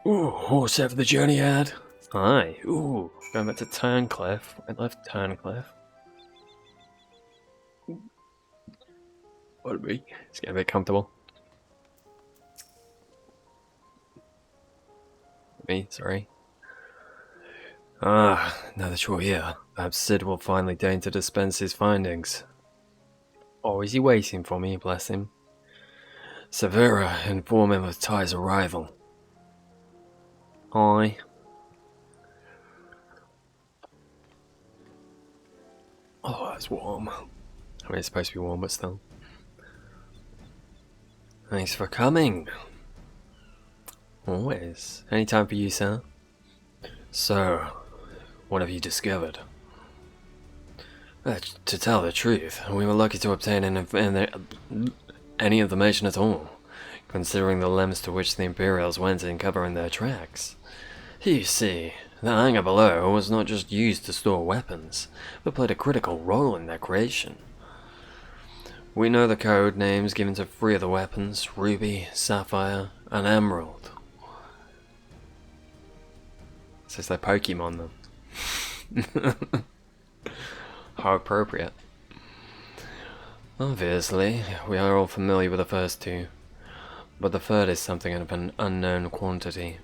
Ooh, all set for the journey ahead? Aye, ooh, going back to Turncliffe. I left Turncliffe. Pardon me, it's getting a bit comfortable. Sorry. Now that you're here, perhaps Sid will finally deign to dispense his findings. Oh, is he waiting for me, bless him? Severa, inform him of Ty's arrival. Aye. Oh, that's warm. I mean, it's supposed to be warm, but still. Thanks for coming. Always. Any time for you, sir? So, what have you discovered? To tell the truth, we were lucky to obtain any information at all, considering the lengths to which the Imperials went in covering their tracks. You see, the hangar below was not just used to store weapons, but played a critical role in their creation. We know the code names given to 3 of the weapons: Ruby, Sapphire, and Emerald. It's just like Pokemon them. How appropriate. Obviously, we are all familiar with the first 2, but the third is something of an unknown quantity.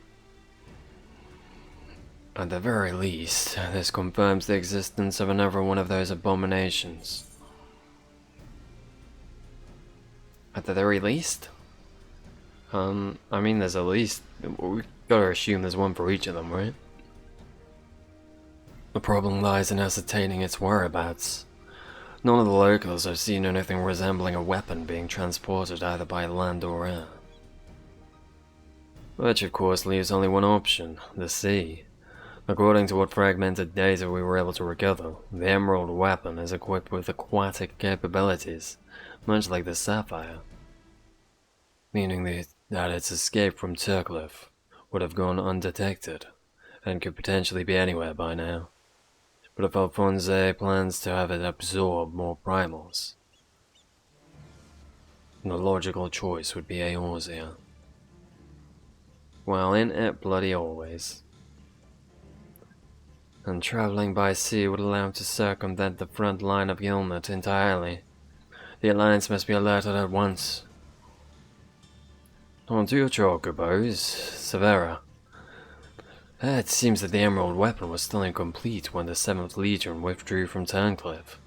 At the very least, this confirms the existence of another one of those abominations. At the very least? I mean, there's at least... we gotta assume there's one for each of them, right? The problem lies in ascertaining its whereabouts. None of the locals have seen anything resembling a weapon being transported either by land or air. Which of course leaves only one option, the sea. According to what fragmented data we were able to recover, the Emerald weapon is equipped with aquatic capabilities, much like the Sapphire. Meaning that its escape from Turncliffe would have gone undetected, and could potentially be anywhere by now. But if Alphonse plans to have it absorb more primals, the logical choice would be Eorzea. Well, ain't it bloody always? And traveling by sea would allow him to circumvent the front line of Gilmet entirely. The Alliance must be alerted at once. On to your chocobos, Severa. It seems that the Emerald weapon was still incomplete when the 7th Legion withdrew from Turncliffe.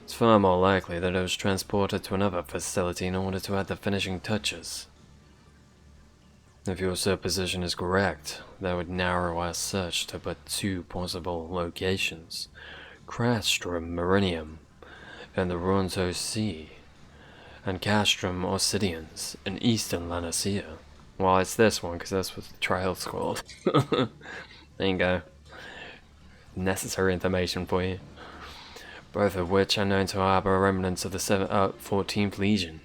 It's far more likely that it was transported to another facility in order to add the finishing touches. If your supposition is correct, that would narrow our search to but 2 possible locations: Crastrum Marinium and the Ronto Sea, and Castrum Obsidians in eastern Lanacea. Well, it's this one, because that's what the trial's called. There you go. Necessary information for you. Both of which are known to harbor remnants of the 14th Legion.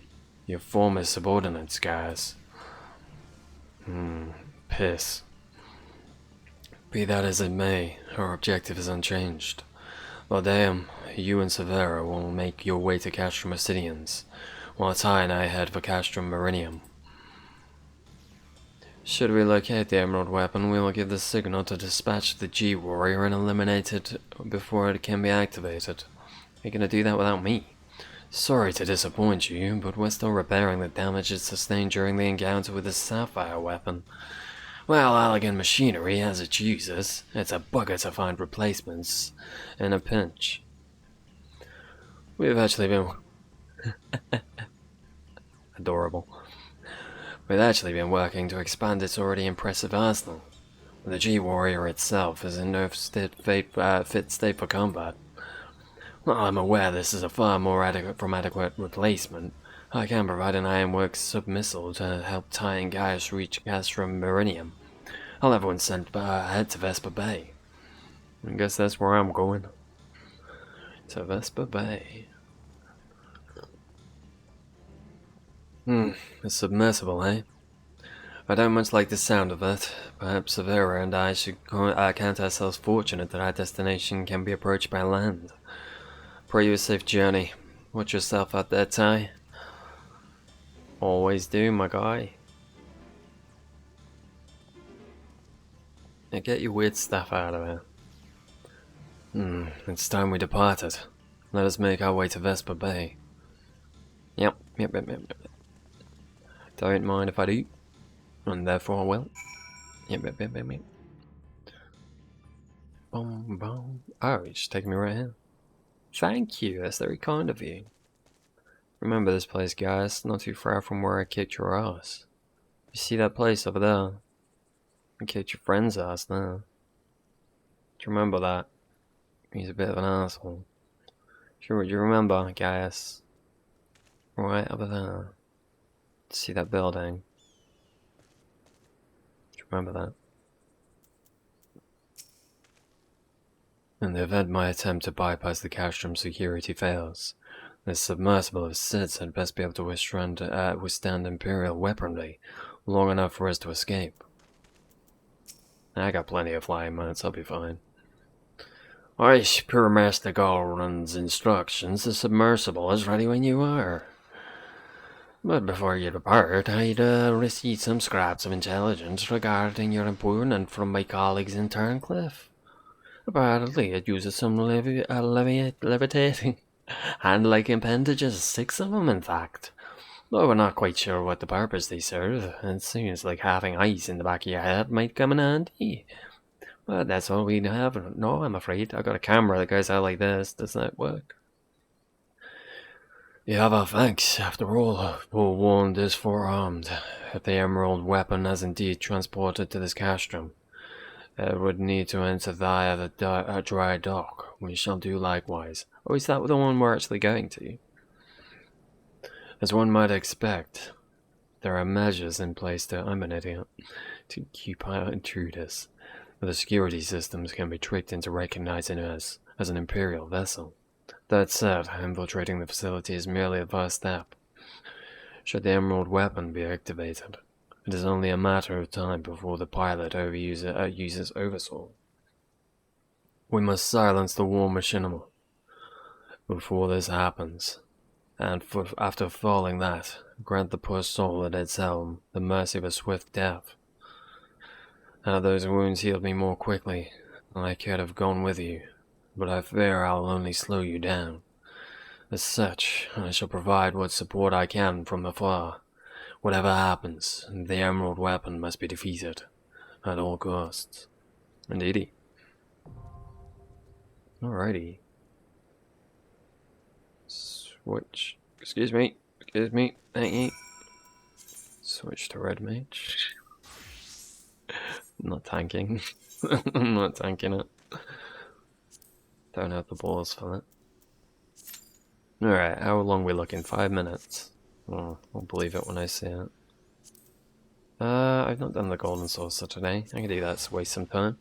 Your former subordinates, guys. Piss. Be that as it may, our objective is unchanged. Valdam, you and Severa will make your way to Castrum Obsidians, while Ty and I head for Castrum Marinium. Should we locate the Emerald Weapon, we will give the signal to dispatch the G-Warrior and eliminate it before it can be activated. You're gonna do that without me. Sorry to disappoint you, but we're still repairing the damage it sustained during the encounter with the Sapphire Weapon. Well, elegant machinery as it uses, it's a bugger to find replacements in a pinch. We've actually been... adorable. We've actually been working to expand its already impressive arsenal. The G-Warrior itself is in no fit state for combat. While I'm aware this is a far more adequate replacement, I can provide an Ironworks sub-missile to help Ty and Gaius reach Castrum Marinium. I'll have one sent ahead to Vesper Bay. I guess that's where I'm going. To Vesper Bay. A submersible, eh? I don't much like the sound of it. Perhaps Severa and I should count ourselves fortunate that our destination can be approached by land. Pray you a safe journey. Watch yourself out there, Ty. Always do, my guy. Now get your weird stuff out of here. It's time we departed. Let us make our way to Vesper Bay. Yep. Don't mind if I do. And therefore I will. Yep. Boom. Oh, you're just taking me right here. Thank you, that's very kind of you. Remember this place, guys, not too far from where I kicked your ass. You see that place over there? I kicked your friend's ass there. Do you remember that? He's a bit of an asshole. Sure, do you remember, guys? Right over there. See that building? Do you remember that? In the event my attempt to bypass the Castrum security fails, this submersible of Sid's had best be able to withstand Imperial weaponry long enough for us to escape. I got plenty of flying minutes, I'll be fine. As per Master Galron's instructions, the submersible is ready when you are. But before you depart, I'd receive some scraps of intelligence regarding your employment from my colleagues in Turncliffe. Apparently it uses some levitating hand-like appendages, 6 of them in fact. Though we're not quite sure what the purpose they serve, it seems like having ice in the back of your head might come in handy. But that's all we have. No, I'm afraid. I got a camera that goes out like this. Does that work? You have our thanks. After all, forewarned is forearmed. If the Emerald Weapon has indeed transported to this castrum, it would need to enter via the dry dock. We shall do likewise. Oh, is that the one we're actually going to? As one might expect, there are measures in place to keep out intruders. The security systems can be tricked into recognizing us as an Imperial vessel. That said, infiltrating the facility is merely a first step. Should the Emerald Weapon be activated, it is only a matter of time before the pilot uses oversoul. We must silence the war machinima before this happens, and after falling that, grant the poor soul at its helm the mercy of a swift death. Had those wounds healed me more quickly, I could have gone with you, but I fear I'll only slow you down. As such, I shall provide what support I can from afar. Whatever happens, the Emerald Weapon must be defeated, at all costs. Indeedy. Alrighty. Switch. Excuse me, thank you. Switch to Red Mage. Not tanking. I'm not tanking it. Don't have the balls for that. Alright, how long are we looking? 5 minutes. Oh, I'll believe it when I see it. I've not done the Golden Saucer today. I can do that to waste some time.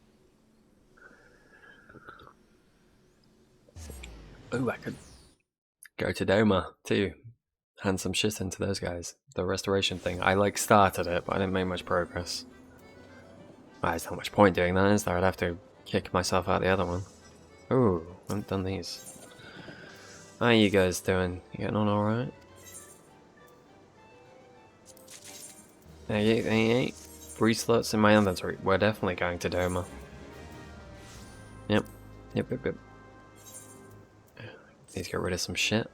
Oh, I could go to Doma too. Hand some shit into those guys. The restoration thing. I started it, but I didn't make much progress. Well, there's not much point doing that, is there? I'd have to kick myself out the other one. Oh, I haven't done these. How you guys doing? You getting on alright? 88. 3 slots in my inventory. We're definitely going to Doma. Yep. Yep. Need to get rid of some shit.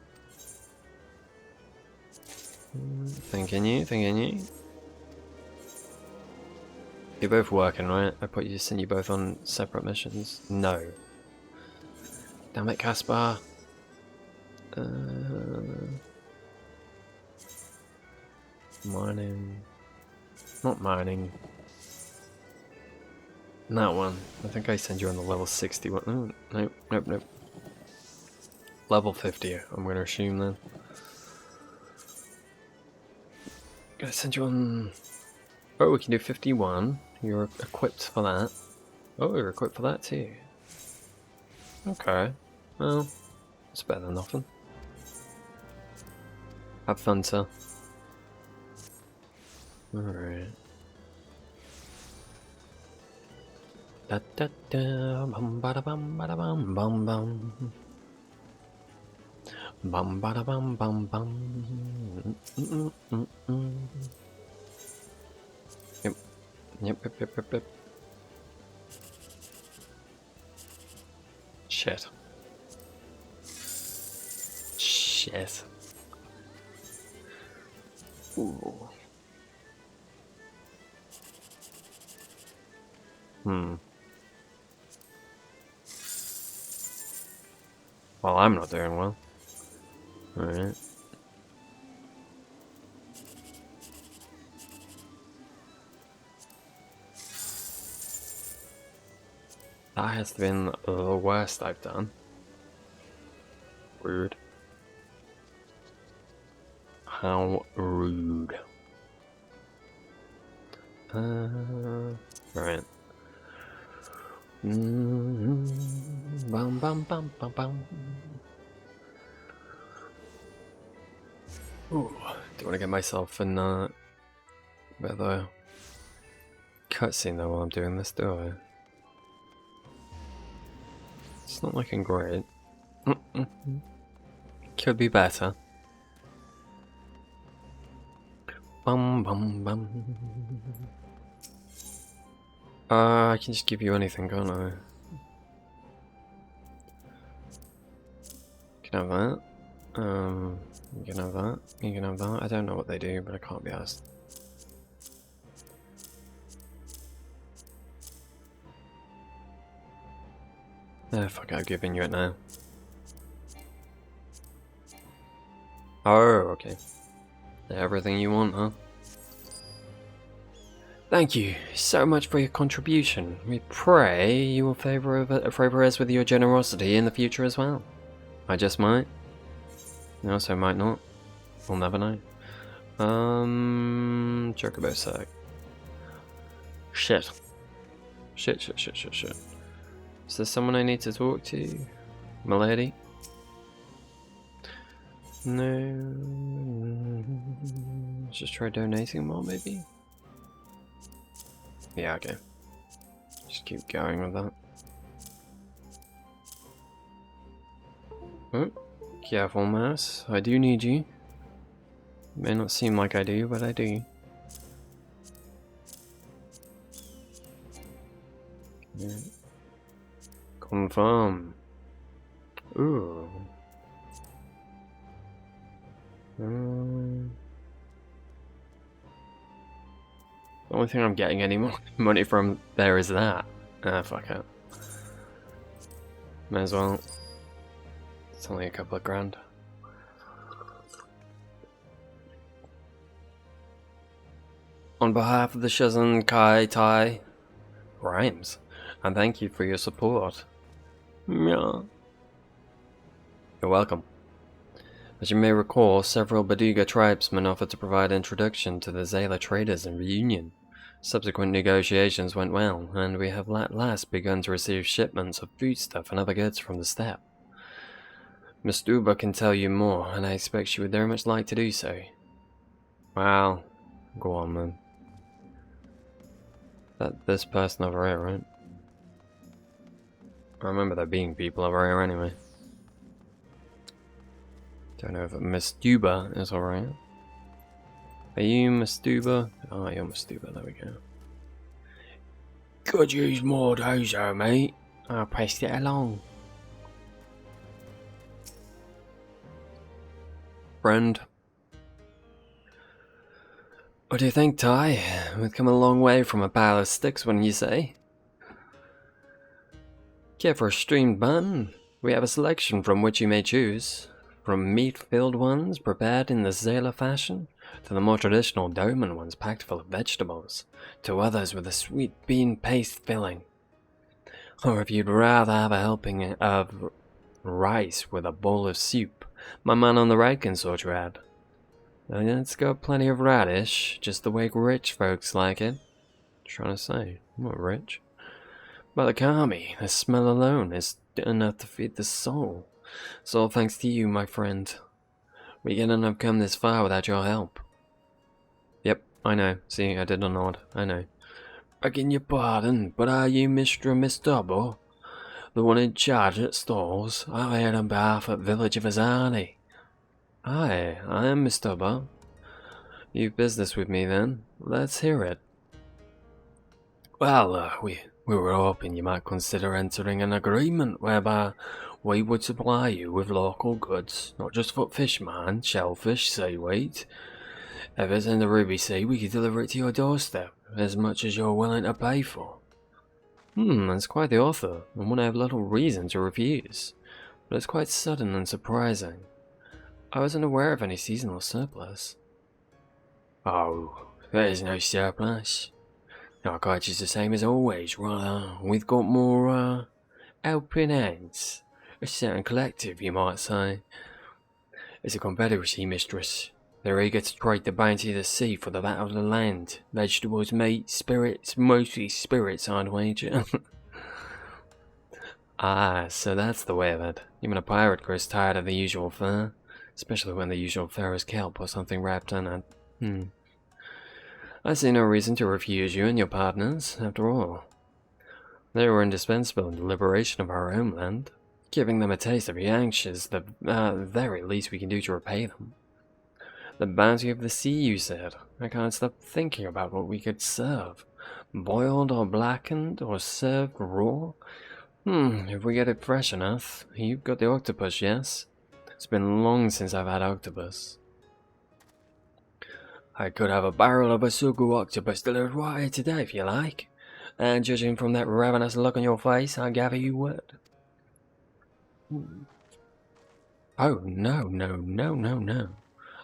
Thinking you. You're both working, right? I sent you both on separate missions. No. Damn it, Caspar. Mining. Not mining. That one. I think I sent you on the level 61. Oh, nope. Level 50, I'm gonna assume then. I sent you on... Oh, we can do 51. You're equipped for that. Oh, you're equipped for that too. Okay. Well, it's better than nothing. Have fun, sir. Alright. Da da da bum ba da bum bum bum. Bum ba da bum bum. Yep. Shit. Ooh. Well, I'm not doing well. Alright. That has been the worst I've done. Rude. How rude. Right. Bum bum bum bum bum. Ooh, don't want to get myself in a bit of a cutscene though while I'm doing this, do I? It's not looking great. Could be better. Bum bum bum. I can just give you anything, can't I? You can have that. You can have that. You can have that. I don't know what they do, but I can't be asked. Fuck it, I've given you it now. Oh, okay. Everything you want, huh? Thank you so much for your contribution. We pray you will favor us with your generosity in the future as well. I just might. I also might not. We'll never know. Chocobo sec. Shit. Is there someone I need to talk to? Milady? No. Let's just try donating more, maybe? Yeah, okay. Just keep going with that. Oh, careful, mouse. I do need you. May not seem like I do, but I do. Yeah. Confirm. Ooh. The only thing I'm getting any more money from there is that. Ah, fuck it. May as well. It's only a couple of grand. On behalf of the Shazan Kai Tai Rhymes, and thank you for your support. Yeah. You're welcome. As you may recall, several Baduga tribesmen offered to provide introduction to the Zayla traders in reunion. Subsequent negotiations went well, and we have at last begun to receive shipments of foodstuff and other goods from the steppe. Miss Duba can tell you more, and I expect she would very much like to do so. Well, go on then. this person over here, right? I remember there being people over here anyway. Don't know if Mistuba is alright. Are you Mistuba? Oh, you're Mistuba, there we go. Could use more dozo, mate. I'll pass it along. Friend. What do you think, Ty? We've come a long way from a pile of sticks, wouldn't you say? Care for a streamed bun? We have a selection from which you may choose. From meat-filled ones prepared in the Zala fashion, to the more traditional Doman ones packed full of vegetables, to others with a sweet bean paste filling. Or if you'd rather have a helping of rice with a bowl of soup, my man on the right can sort you out. It's got plenty of radish, just the way rich folks like it. Trying to say, I'm not rich. But the kami, the smell alone is enough to feed the soul. It's all thanks to you, my friend. We couldn't have come this far without your help. Yep, I know. See, I did a nod. I know. Begging your pardon, but are you Mr. and Miss Double? The one in charge at stalls? I'm here on behalf of Village of Azani. Aye, I am Miss Double. You've business with me then? Let's hear it. Well, we were hoping you might consider entering an agreement whereby we would supply you with local goods, not just for fish, man, shellfish, seaweed. If it's in the Ruby Sea, we could deliver it to your doorstep, as much as you're willing to pay for. That's quite the offer, and one I have little reason to refuse. But it's quite sudden and surprising. I wasn't aware of any seasonal surplus. Oh, there is no surplus. Our catch is the same as always, rather. We've got more, helping hands. A certain collective, you might say. It's a confederacy, mistress. They're eager to trade the bounty of the sea for the that of the land. Vegetables, meat, spirits, mostly spirits, I'd wager. Ah, so that's the way of it. Even a pirate grows tired of the usual fare. Especially when the usual fare is kelp or something wrapped in it. I see no reason to refuse you and your partners, after all. They were indispensable in the liberation of our homeland. Giving them a taste of Yanks is the very least we can do to repay them. The bounty of the sea, you said. I can't stop thinking about what we could serve. Boiled or blackened or served raw? If we get it fresh enough. You've got the octopus, yes? It's been long since I've had octopus. I could have a barrel of Asugu octopus delivered right here today if you like. And judging from that ravenous look on your face, I gather you would. Oh, no.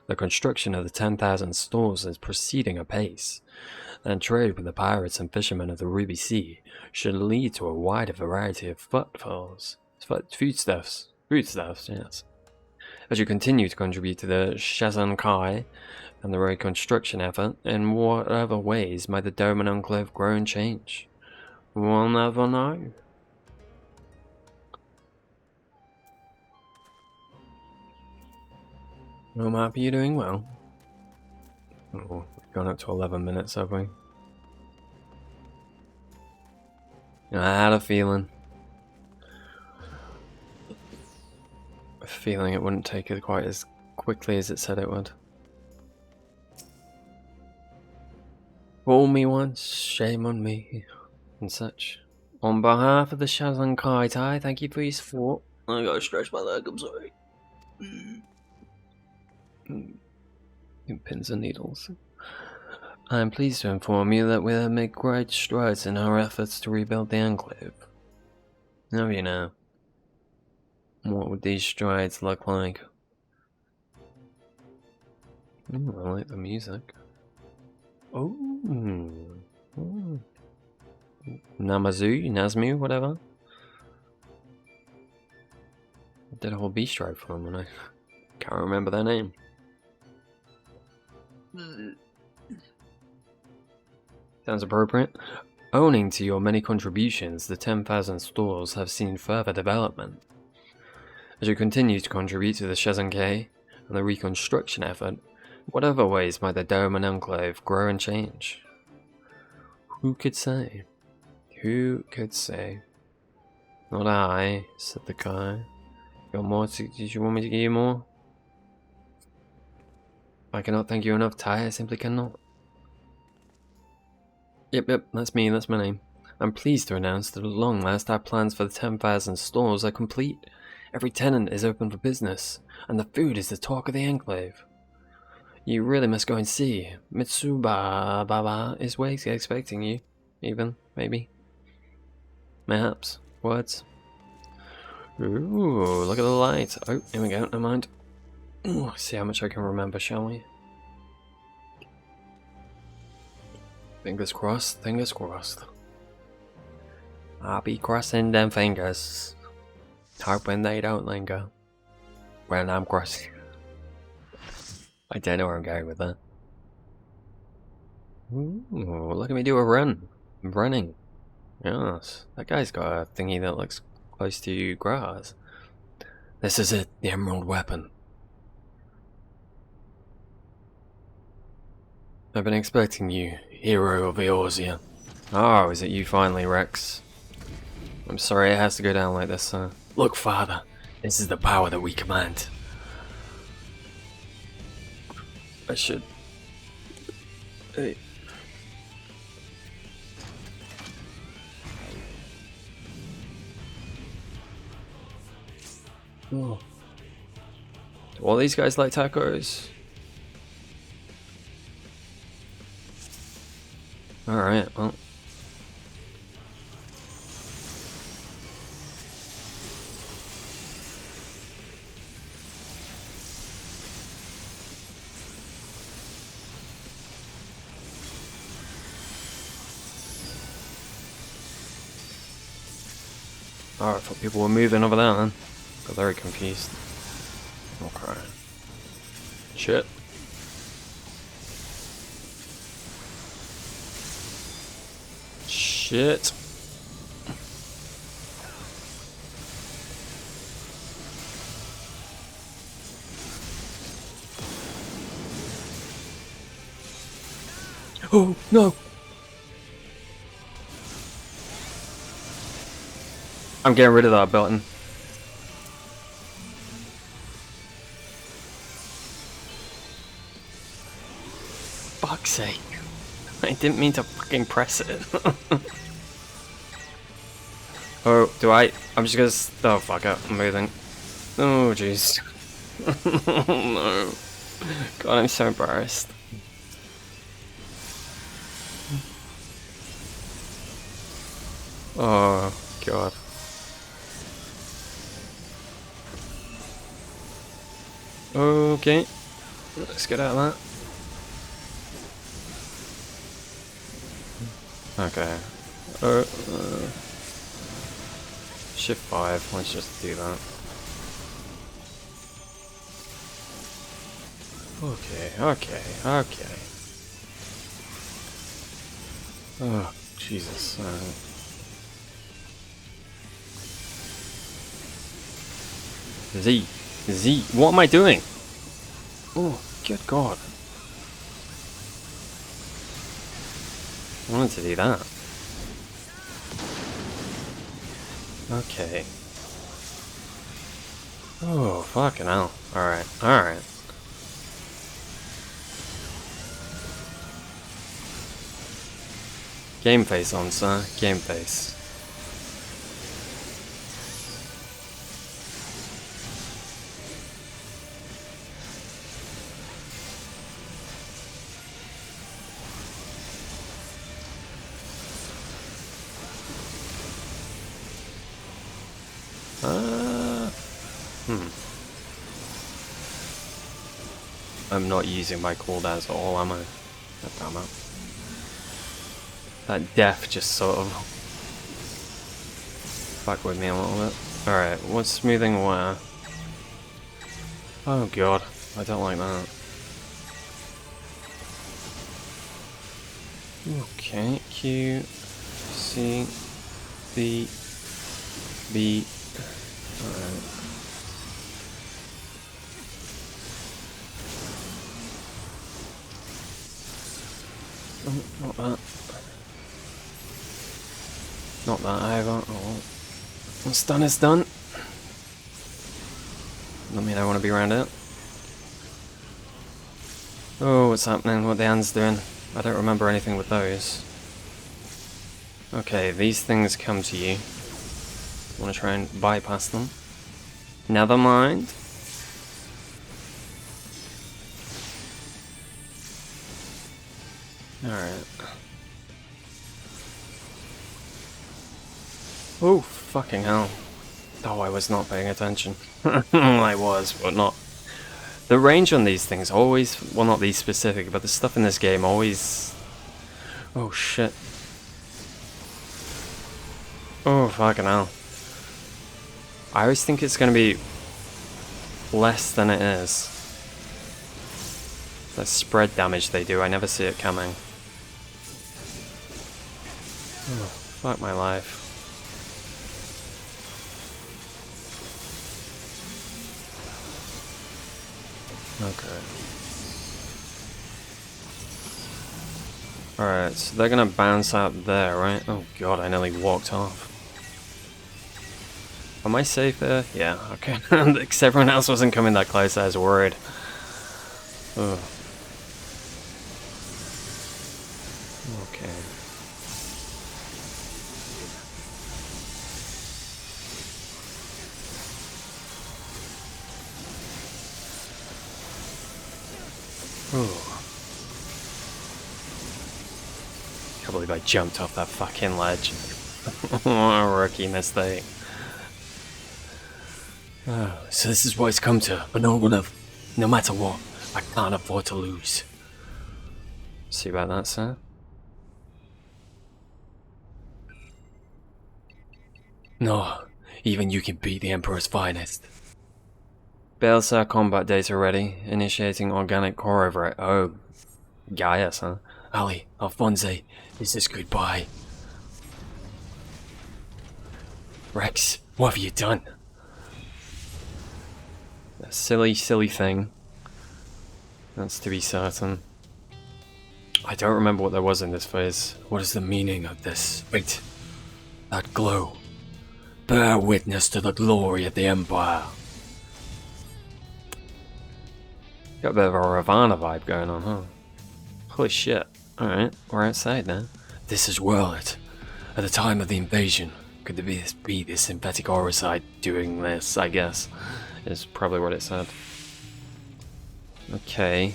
The construction of the 10,000 stores is proceeding apace, and trade with the pirates and fishermen of the Ruby Sea should lead to a wider variety of foodstuffs, yes. As you continue to contribute to the Shazan-Kai and the reconstruction effort, in whatever ways might the Doman Enclave grow and change? We'll never know. I'm happy you're doing well. Oh, we've gone up to 11 minutes, have we? I had a feeling. A feeling it wouldn't take it quite as quickly as it said it would. Fool me once, shame on me, and such. On behalf of the Shazan Kai Tai, thank you for your support. I gotta stretch my leg, I'm sorry. In pins and needles. I am pleased to inform you that we have made great strides in our efforts to rebuild the Enclave. Now you know. What would these strides look like? I like the music. Oh. Nazmu, whatever. I did a whole B stripe for them and I can't remember their name. Sounds appropriate. Owing to your many contributions, the 10,000 stores have seen further development. As you continue to contribute to the Shazan-Kai and the reconstruction effort, whatever ways might the Dome and Enclave grow and change? Who could say? Who could say? Not I, said the guy. Got more? Did you want me to give you more? I cannot thank you enough, Ty. I simply cannot. Yep, that's me, that's my name. I'm pleased to announce that at long last our plans for the 10,000 stores are complete. Every tenant is open for business, and the food is the talk of the enclave. You really must go and see. Mitsuba Baba is waiting, expecting you. Even, maybe. Perhaps. Words. Ooh, look at the light. Oh, here we go, never mind. Ooh, see how much I can remember, shall we? Fingers crossed, fingers crossed. I'll be crossing them fingers. Hoping they don't linger. When I'm crossing. I don't know where I'm going with that. Ooh, look at me do a run. I'm running. Yes, that guy's got a thingy that looks close to grass. This is it, the emerald weapon. I've been expecting you, hero of Eorzea. Oh, is it you finally, Rex? I'm sorry it has to go down like this, sir. Look, father, this is the power that we command. I should... Hey. Oh. Do all these guys like tacos? Alright, well. Oh, I thought people were moving over there then. Got very confused. Okay. Shit. Shit. Oh, no! I'm getting rid of that button. Fuck's sake. I didn't mean to fucking press it. Oh, do I? I'm just gonna... Oh, fuck it. I'm moving. Oh, jeez. No. God, I'm so embarrassed. Oh, God. Okay. Let's get out of that. Okay. Shift 5, let's just do that. Okay. Oh, Jesus. Z, what am I doing? Oh, good God. I wanted to do that. Okay. Oh, fucking hell. Alright. Game face on, sir. Game face. I'm not using my cooldowns at all, am I? God damn it. That death just sort of fuck with me a little bit. Alright, what's smoothing where? Oh god, I don't like that. Okay, Q, C, B, B. Alright. Oh, not that. Not that either. Oh. What's done is done. Doesn't mean I want to be around it. Oh, what's happening? What the hand's doing? I don't remember anything with those. Okay, these things come to you. Want to try and bypass them? Never mind. Alright. Oh, fucking hell. Oh, I was not paying attention. I was, but not. The range on these things always, well, not these specific, but the stuff in this game always... Oh, shit. Oh, fucking hell. I always think it's going to be less than it is. The spread damage they do, I never see it coming. Oh, fuck my life. Okay. Alright, so they're gonna bounce out there, right? Oh god, I nearly walked off. Am I safe there? Yeah, okay. Because everyone else wasn't coming that close, I was worried. Ugh. Okay. Ooh. Can't believe I jumped off that fucking ledge. What a rookie mistake. Oh, so this is what it's come to, but no matter what, I can't afford to lose. See about that, sir? No, even you can beat the Emperor's finest. Baelsar combat data ready, initiating organic core override. Oh, Gaius, huh? Ali, Alphonse, this is goodbye. Rex, what have you done? A silly, silly thing. That's to be certain. I don't remember what there was in this phase. What is the meaning of this? Wait. That glow. Bear witness to the glory of the Empire. Got a bit of a Ravana vibe going on, huh? Holy shit. Alright, we're outside now. This is Whelp. At the time of the invasion, could there be this synthetic auricide doing this, I guess? Is probably what it said. Okay.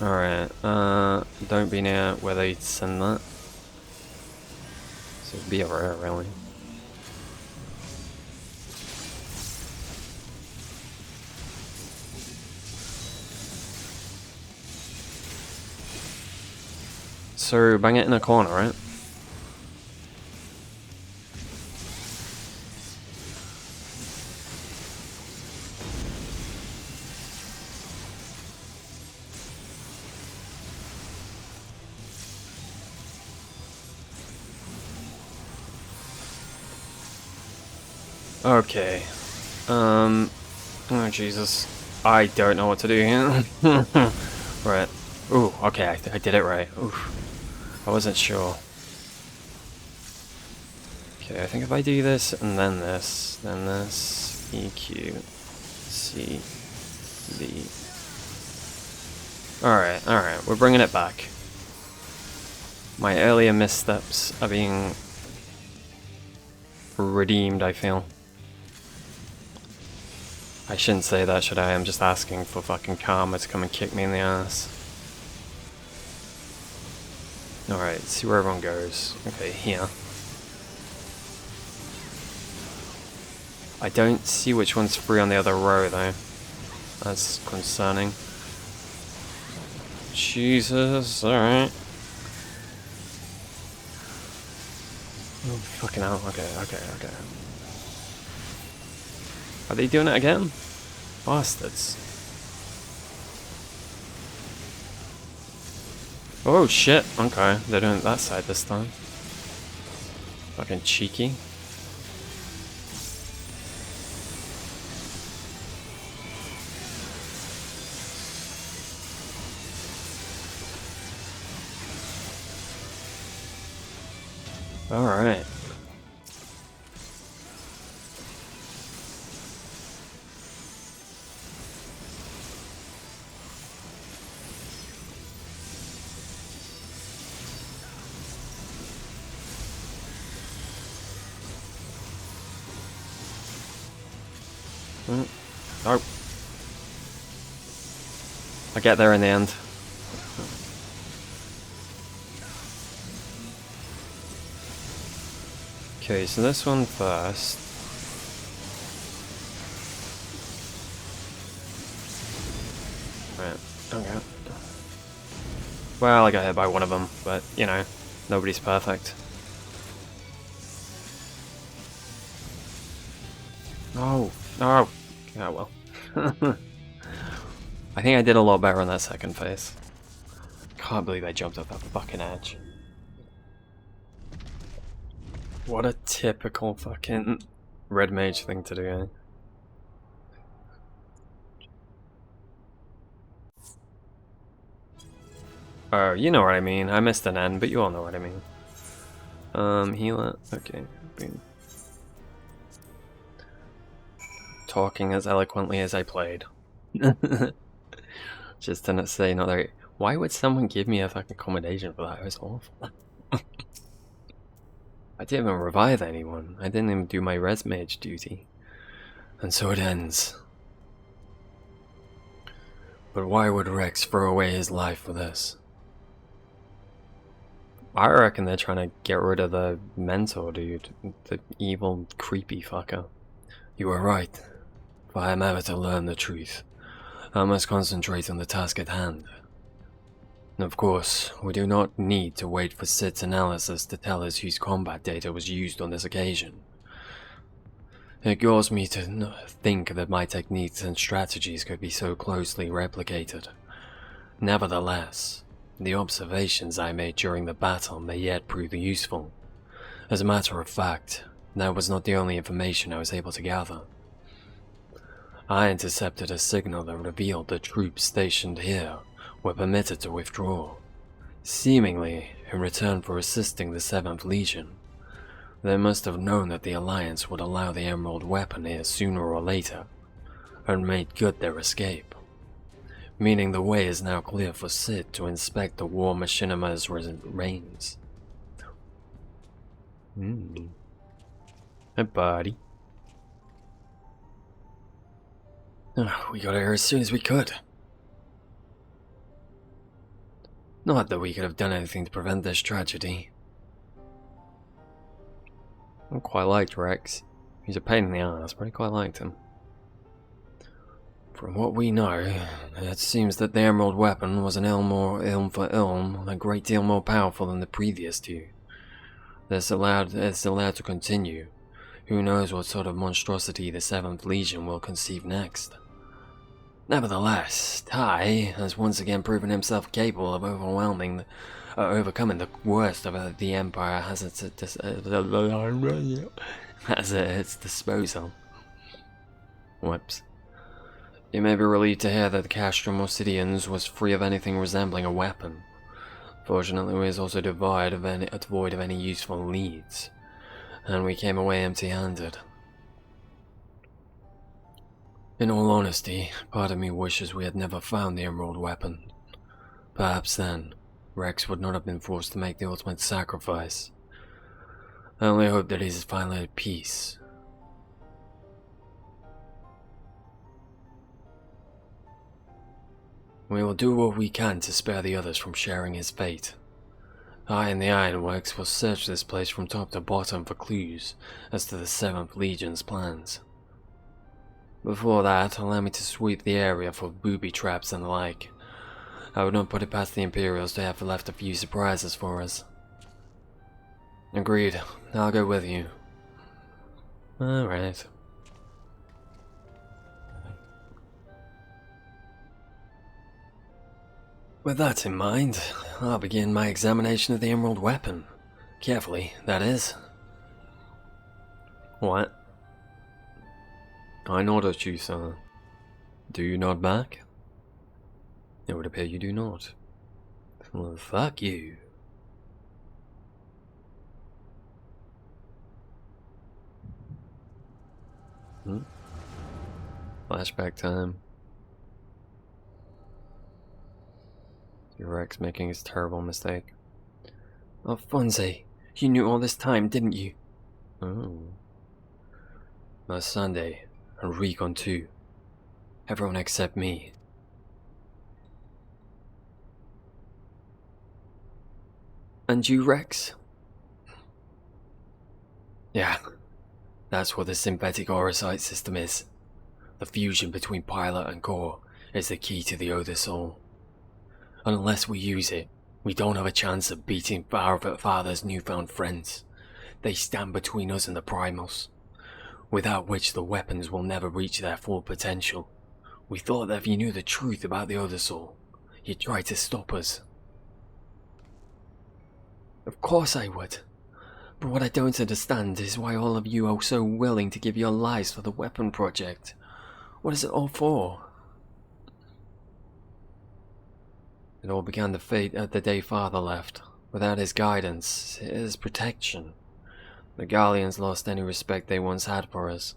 Alright, don't be near where they send that. So be over here, really. So, bang it in a corner, right? Okay. Oh Jesus. I don't know what to do here. Right. Ooh, okay, I did it right. Oof. I wasn't sure. Okay, I think if I do this, and then this, EQ, C, D. Alright, we're bringing it back. My earlier missteps are being redeemed, I feel. I shouldn't say that, should I? I'm just asking for fucking karma to come and kick me in the ass. Alright, see where everyone goes. Okay, here. I don't see which one's free on the other row, though. That's concerning. Jesus, alright. Oh, fucking hell. Okay. Are they doing it again? Bastards. Oh shit, okay, they're doing it that side this time. Fucking cheeky. Alright. Oh. I get there in the end. Okay, so this one first. Right, okay. Well, I got hit by one of them, but, you know, nobody's perfect. Oh, oh, oh well. I think I did a lot better on that second phase. Can't believe I jumped off that fucking edge. What a typical fucking red mage thing to do, eh? Oh, you know what I mean. I missed an N, but you all know what I mean. Healer. Okay. Boom. Talking as eloquently as I played. Just to say not there. Why would someone give me a fucking accommodation for that? It was awful. I didn't even revive anyone. I didn't even do my res mage duty. And so it ends. But why would Rex throw away his life for this? I reckon they're trying to get rid of the mentor dude. The evil, creepy fucker. You were right. If I am ever to learn the truth, I must concentrate on the task at hand. Of course, we do not need to wait for Sid's analysis to tell us whose combat data was used on this occasion. It galls me to think that my techniques and strategies could be so closely replicated. Nevertheless, the observations I made during the battle may yet prove useful. As a matter of fact, that was not the only information I was able to gather. I intercepted a signal that revealed the troops stationed here were permitted to withdraw, seemingly in return for assisting the 7th Legion. They must have known that the Alliance would allow the Emerald Weapon here sooner or later, and made good their escape. Meaning the way is now clear for Sid to inspect the War Machinima's remains. Hey buddy. We got here as soon as we could. Not that we could have done anything to prevent this tragedy. I quite liked Rex. He's a pain in the ass, but I quite liked him. From what we know, it seems that the Emerald Weapon was an ilm for ilm, a great deal more powerful than the previous two. It's allowed to continue. Who knows what sort of monstrosity the 7th Legion will conceive next. Nevertheless, Tai has once again proven himself capable of overcoming the worst of the Empire has at its disposal. Whoops. You may be relieved to hear that the Castrum Obsidians was free of anything resembling a weapon. Fortunately, it was also devoid of any useful leads, and we came away empty-handed. In all honesty, part of me wishes we had never found the Emerald Weapon. Perhaps then, Rex would not have been forced to make the ultimate sacrifice. I only hope that he is finally at peace. We will do what we can to spare the others from sharing his fate. I and the Ironworks will search this place from top to bottom for clues as to the 7th Legion's plans. Before that, allow me to sweep the area for booby traps and the like. I would not put it past the Imperials to have left a few surprises for us. Agreed. I'll go with you. Alright. With that in mind, I'll begin my examination of the Emerald Weapon. Carefully, that is. What? I nod at you, sir. Do you nod back? It would appear you do not. Well, fuck you. Flashback time. Your ex making his terrible mistake. Alphonse, you knew all this time, didn't you? Oh. Last Sunday, and Recon too. Everyone except me. And you, Rex? Yeah, that's what the synthetic aurosite system is. The fusion between pilot and core is the key to the Other Soul. Unless we use it, we don't have a chance of beating our father's newfound friends. They stand between us and the primals, without which the weapons will never reach their full potential. We thought that if you knew the truth about the Other Soul, you'd try to stop us. Of course I would. But what I don't understand is why all of you are so willing to give your lives for the weapon project. What is it all for? It all began the day Father left. Without his guidance, his protection, the Gallians lost any respect they once had for us.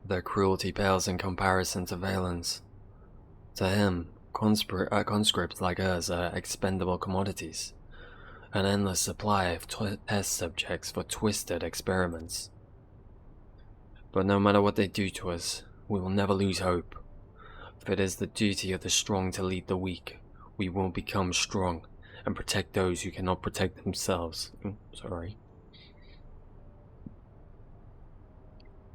Their cruelty pales in comparison to Valen's. To him, conscripts like us are expendable commodities, an endless supply of test subjects for twisted experiments. But no matter what they do to us, we will never lose hope. If it is the duty of the strong to lead the weak, we will become strong and protect those who cannot protect themselves.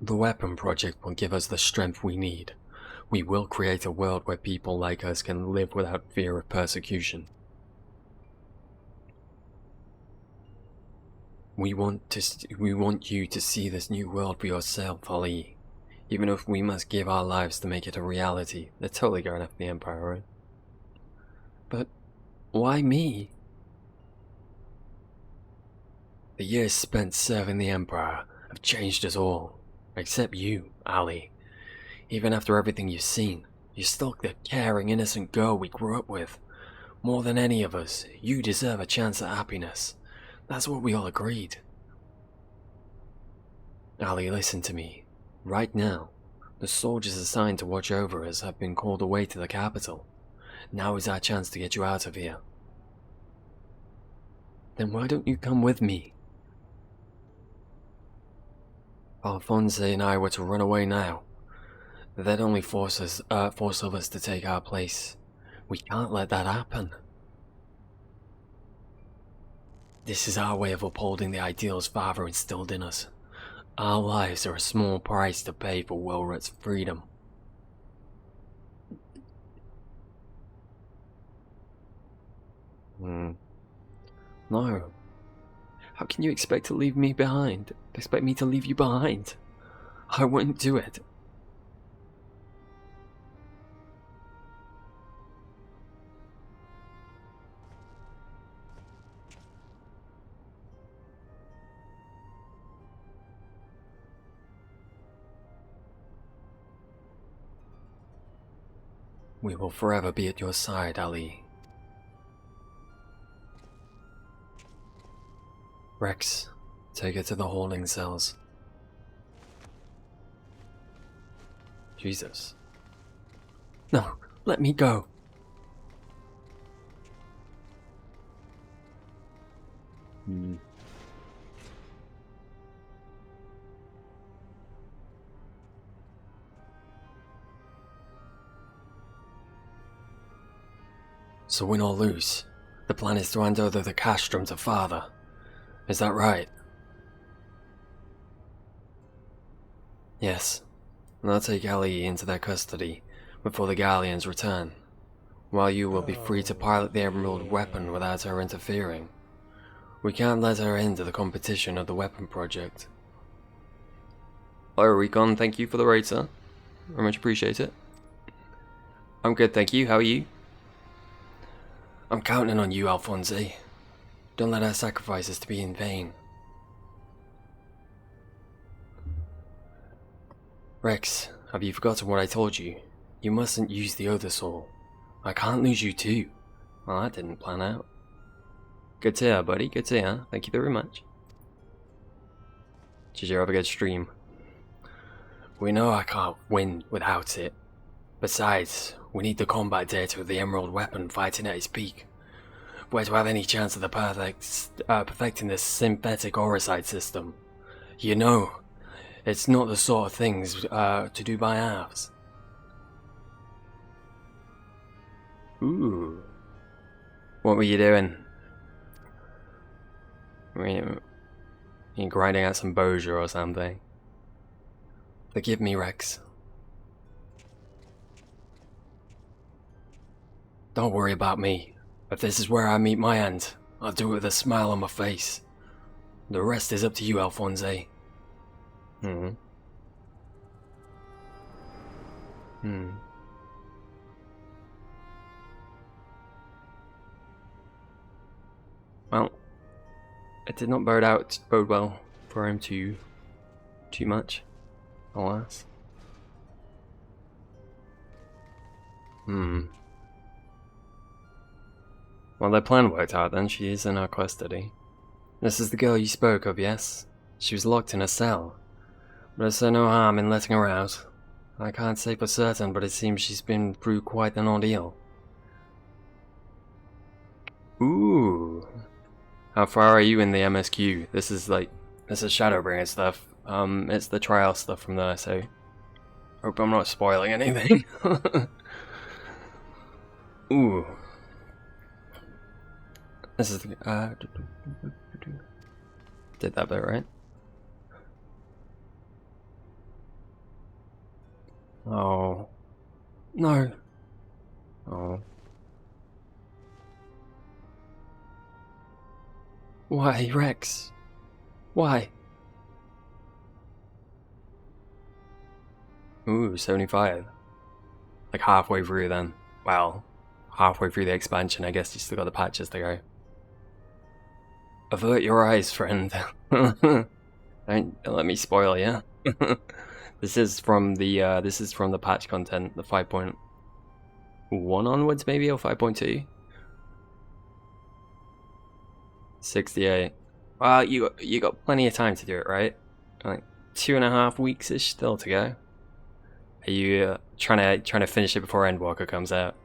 The weapon project will give us the strength we need. We will create a world where people like us can live without fear of persecution. We want you to see this new world for yourself, Ali. Even if we must give our lives to make it a reality. They're totally going after the Empire, right? But why me? The years spent serving the Empire have changed us all. Except you, Ali. Even after everything you've seen, you're still the caring, innocent girl we grew up with. More than any of us, you deserve a chance at happiness. That's what we all agreed. Ali, listen to me. Right now, the soldiers assigned to watch over us have been called away to the capital. Now is our chance to get you out of here. Then why don't you come with me? Alphonse and I were to run away now. They'd only force others to take our place. We can't let that happen. This is our way of upholding the ideals Father instilled in us. Our lives are a small price to pay for Wilrut's freedom. No. How can you expect to leave me behind? Expect me to leave you behind? I wouldn't do it. We will forever be at your side, Ali. Rex, take her to the holding cells. Jesus. No, let me go. So win or lose, the plan is to hand over the castrum to Father. Is that right? Yes. And I'll take Ali into their custody before the Gallians return, while you will be free to pilot the Emerald weapon without her interfering. We can't let her into the competition of the weapon project. Hello Recon, thank you for the raid, sir. Very much appreciate it. I'm good, thank you. How are you? I'm counting on you, Alphonse. Don't let our sacrifices to be in vain. Rex, have you forgotten what I told you? You mustn't use the other soul. I can't lose you too. Well, that didn't plan out. Good to hear, buddy. Good to hear. Thank you very much. Did you have a good stream? We know I can't win without it. Besides, we need the combat data of the Emerald weapon fighting at its peak. We're to have any chance of the perfecting this synthetic auricide system. You know, it's not the sort of things to do by halves. Ooh. What were you doing? You grinding out some Boja or something? Forgive me, Rex. Don't worry about me. If this is where I meet my end, I'll do it with a smile on my face. The rest is up to you, Alphonse. Well, it did not bode well for him too much, alas. Well, their plan worked out then. She is in our custody. This is the girl you spoke of, yes? She was locked in a cell. But I saw no harm in letting her out. I can't say for certain, but it seems she's been through quite an ordeal. Ooh. How far are you in the MSQ? This is Shadowbringers stuff. It's the trial stuff from there, so hope I'm not spoiling anything. Ooh. This is the did that bit right? Oh no. Oh. Why, Rex? Why? Ooh, 75. Like halfway through then. Well, halfway through the expansion, I guess you still got the patches to go. Avert your eyes, friend. Don't let me spoil you. This is from the patch content, the 5.1 onwards maybe, or 5.2? 68. Well, you got plenty of time to do it, right? Like 2.5 weeks-ish still to go. Are you trying to finish it before Endwalker comes out?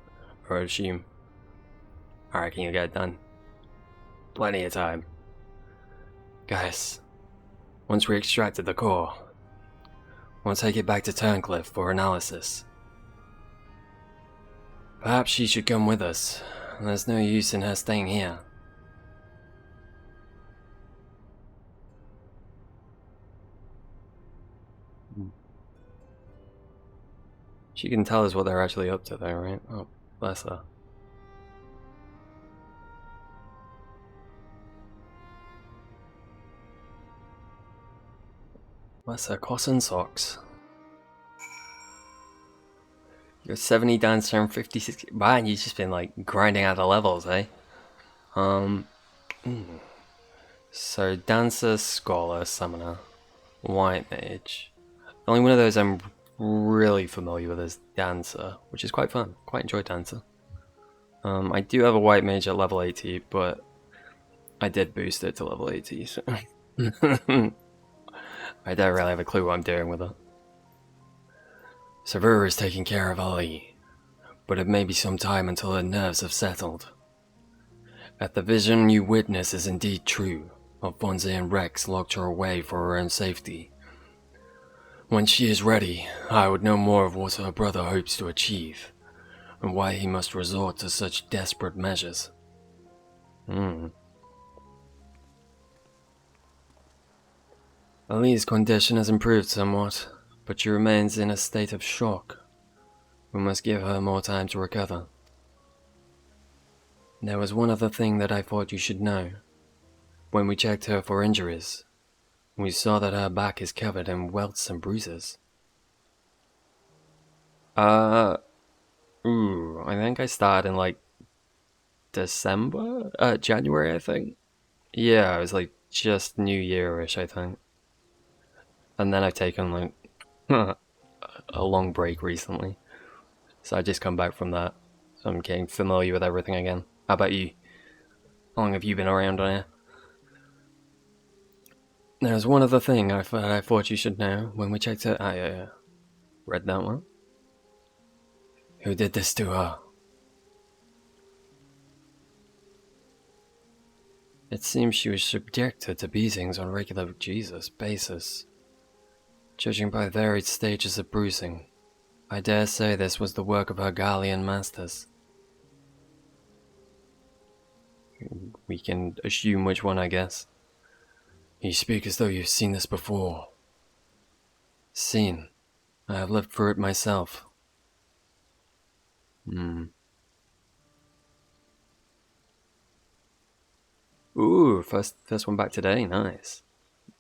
Or assume? I reckon you'll get it done. Plenty of time. Guys, once we extracted the core, we'll take it back to Turncliffe for analysis. Perhaps she should come with us. There's no use in her staying here. She can tell us what they're actually up to though, right? Oh, bless her. Bless her cotton socks. You're 70 dancer and 56. Man, you've just been like grinding out the levels, eh? So dancer, scholar, summoner, white mage. The only one of those I'm really familiar with is dancer, which is quite fun. Quite enjoy dancer. I do have a white mage at level 80, but I did boost it to level 80, so I don't really have a clue what I'm doing with it. Savura is taking care of Ali, but it may be some time until her nerves have settled. If the vision you witness is indeed true, Alphonse and Rex locked her away for her own safety. When she is ready, I would know more of what her brother hopes to achieve, and why he must resort to such desperate measures. Ali's condition has improved somewhat, but she remains in a state of shock. We must give her more time to recover. There was one other thing that I thought you should know. When we checked her for injuries, we saw that her back is covered in welts and bruises. I think I started in like January, I think. Yeah, it was like just New Year-ish, I think. And then I've taken like a long break recently. So I just come back from that. So I'm getting familiar with everything again. How about you? How long have you been around on here? There's one other thing I thought you should know when we checked it. I read that one. Who did this to her? It seems she was subjected to beatings on a regular basis. Judging by varied stages of bruising, I dare say this was the work of her Gallian masters. We can assume which one, I guess. You speak as though you've seen this before. Seen. I have lived through it myself. Ooh, first one back today, nice.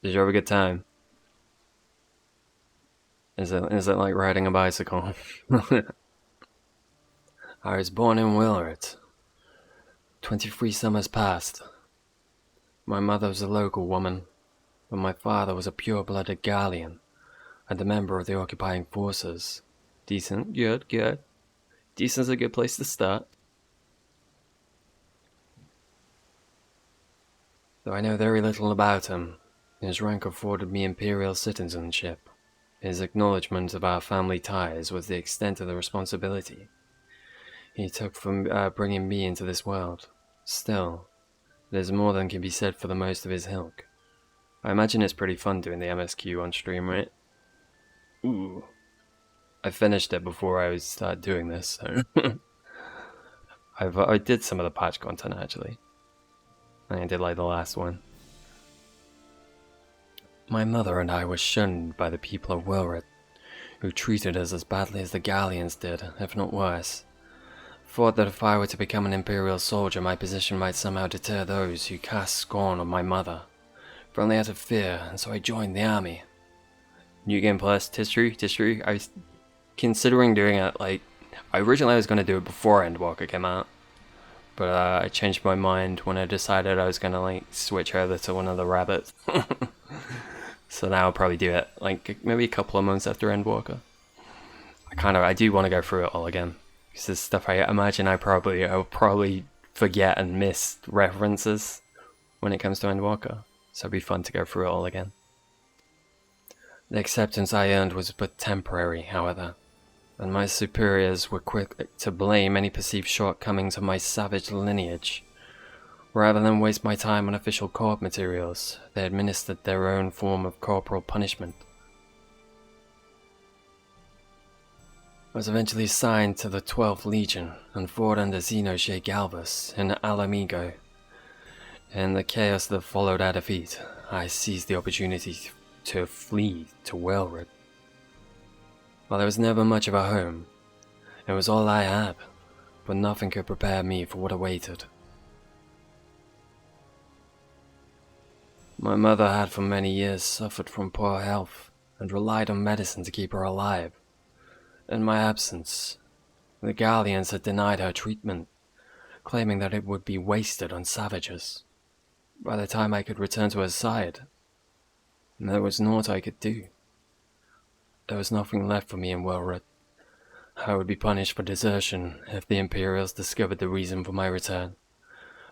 Did you have a good time? Is it like riding a bicycle? I was born in Willard. 23 summers passed. My mother was a local woman, but my father was a pure-blooded Gallian, and a member of the occupying forces. Decent, good. Decent's a good place to start. Though I know very little about him, his rank afforded me imperial citizenship. His acknowledgement of our family ties was the extent of the responsibility he took from bringing me into this world. Still, there's more than can be said for the most of his ilk. I imagine it's pretty fun doing the MSQ on stream, right? Ooh. I finished it before I started doing this, so... I did some of the patch content, actually. I did like the last one. My mother and I were shunned by the people of Wilred, who treated us as badly as the Gallians did, if not worse. Thought that if I were to become an Imperial soldier, my position might somehow deter those who cast scorn on my mother. But only out of fear, and so I joined the army. New Game Plus, tis true. I was considering doing it, originally I was going to do it before Endwalker came out. But I changed my mind when I decided I was going to, switch over to one of the rabbits. So now I'll probably do it, maybe a couple of months after Endwalker. I do want to go through it all again. Because there's stuff I imagine I'll probably forget and miss references when it comes to Endwalker. So it'd be fun to go through it all again. The acceptance I earned was but temporary, however, and my superiors were quick to blame any perceived shortcomings of my savage lineage. Rather than waste my time on official corp materials, they administered their own form of corporal punishment. I was eventually assigned to the 12th Legion and fought under Xenoshe Galvus in Alamigo. In the chaos that followed our defeat, I seized the opportunity to flee to Whelp. While there was never much of a home, it was all I had, but nothing could prepare me for what awaited. My mother had for many years suffered from poor health and relied on medicine to keep her alive. In my absence, the Gallians had denied her treatment, claiming that it would be wasted on savages. By the time I could return to her side, there was naught I could do. There was nothing left for me in Whelp. I would be punished for desertion if the Imperials discovered the reason for my return,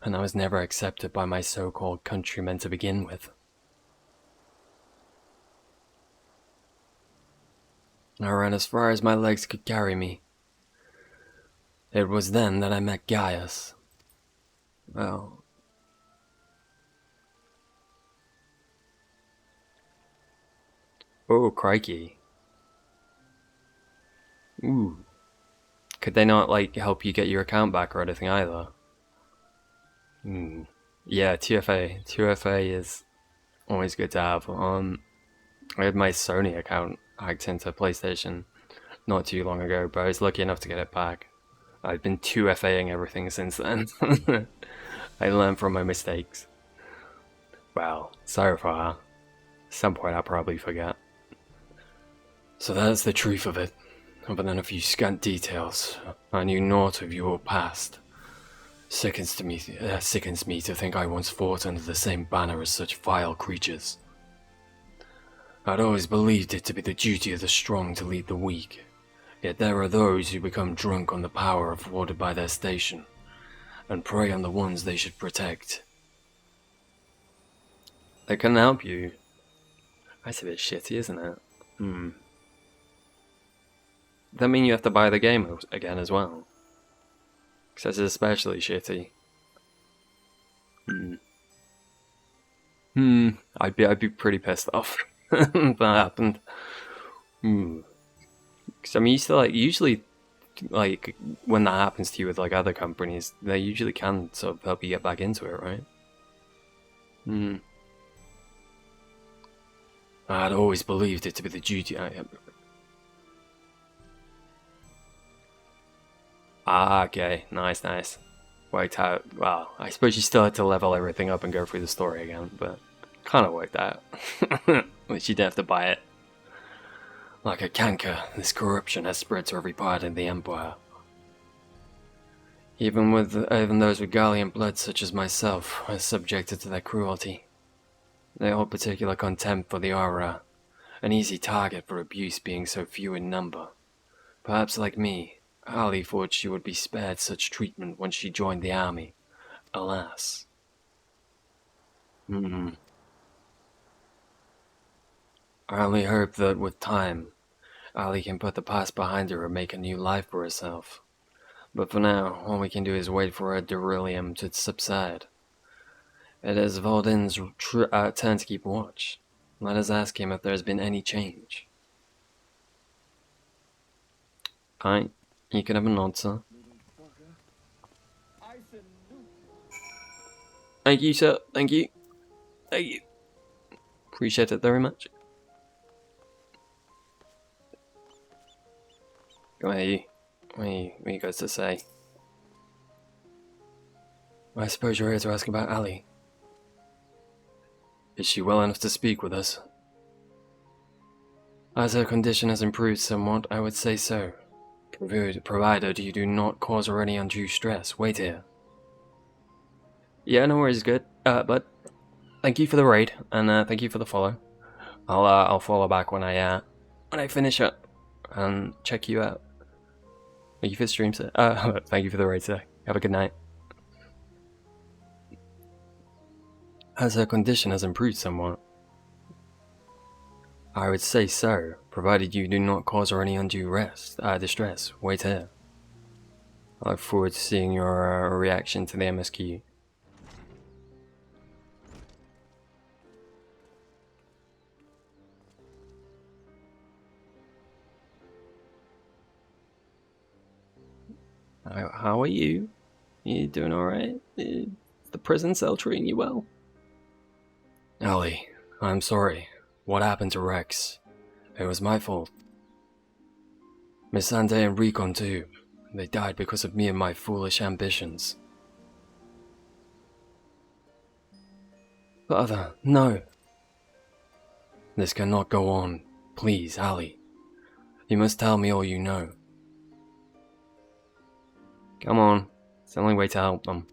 and I was never accepted by my so-called countrymen to begin with. I ran as far as my legs could carry me. It was then that I met Gaius. Well... Oh, crikey. Ooh. Could they not, help you get your account back or anything either? Yeah, 2FA. 2FA is always good to have. I had my Sony account hacked into PlayStation not too long ago, but I was lucky enough to get it back. I've been 2FAing everything since then. I learned from my mistakes. Well, so far. At some point I'll probably forget. So that's the truth of it. Other than a few scant details, I knew naught of your past. Sickens me to think I once fought under the same banner as such vile creatures. I'd always believed it to be the duty of the strong to lead the weak, yet there are those who become drunk on the power afforded by their station, and prey on the ones they should protect. They couldn't help you. That's a bit shitty, isn't it? Does that mean you have to buy the game again as well? Because that's especially shitty. I'd be pretty pissed off if that happened. Because I mean, usually when that happens to you with like other companies, they usually can sort of help you get back into it, right? I'd always believed it to be the duty okay, nice. Worked out. Well, I suppose you still had to level everything up and go through the story again, but kind of worked out. At least you didn't have to buy it. Like a canker, this corruption has spread to every part of the Empire. Even those with Gallian blood such as myself are subjected to their cruelty. They hold particular contempt for the Aura, an easy target for abuse being so few in number. Perhaps like me, Ali thought she would be spared such treatment once she joined the army. Alas. I only hope that with time, Ali can put the past behind her and make a new life for herself. But for now, all we can do is wait for her delirium to subside. It is Valdin's turn to keep watch. Let us ask him if there has been any change. Alright, you can have a nod, sir. Thank you, sir. Thank you. Appreciate it very much. What are you guys to say? I suppose you're here to ask about Ali. Is she well enough to speak with us? As her condition has improved somewhat, I would say so. Provided you do not cause her any undue stress. Wait here. Yeah, no worries, good. But thank you for the raid, and thank you for the follow. I'll follow back when I finish up and check you out. Thank you for the stream, sir. Thank you for the raid, sir. Have a good night. As her condition has improved somewhat, I would say so, provided you do not cause her any undue distress. Wait here. I look forward to seeing your reaction to the MSQ. How are you? You doing alright? Is the prison cell treating you well? Ali, I'm sorry. What happened to Rex? It was my fault. Miss Sante and Recon too. They died because of me and my foolish ambitions. Father, no. This cannot go on. Please, Ali. You must tell me all you know. Come on. It's the only way to help them.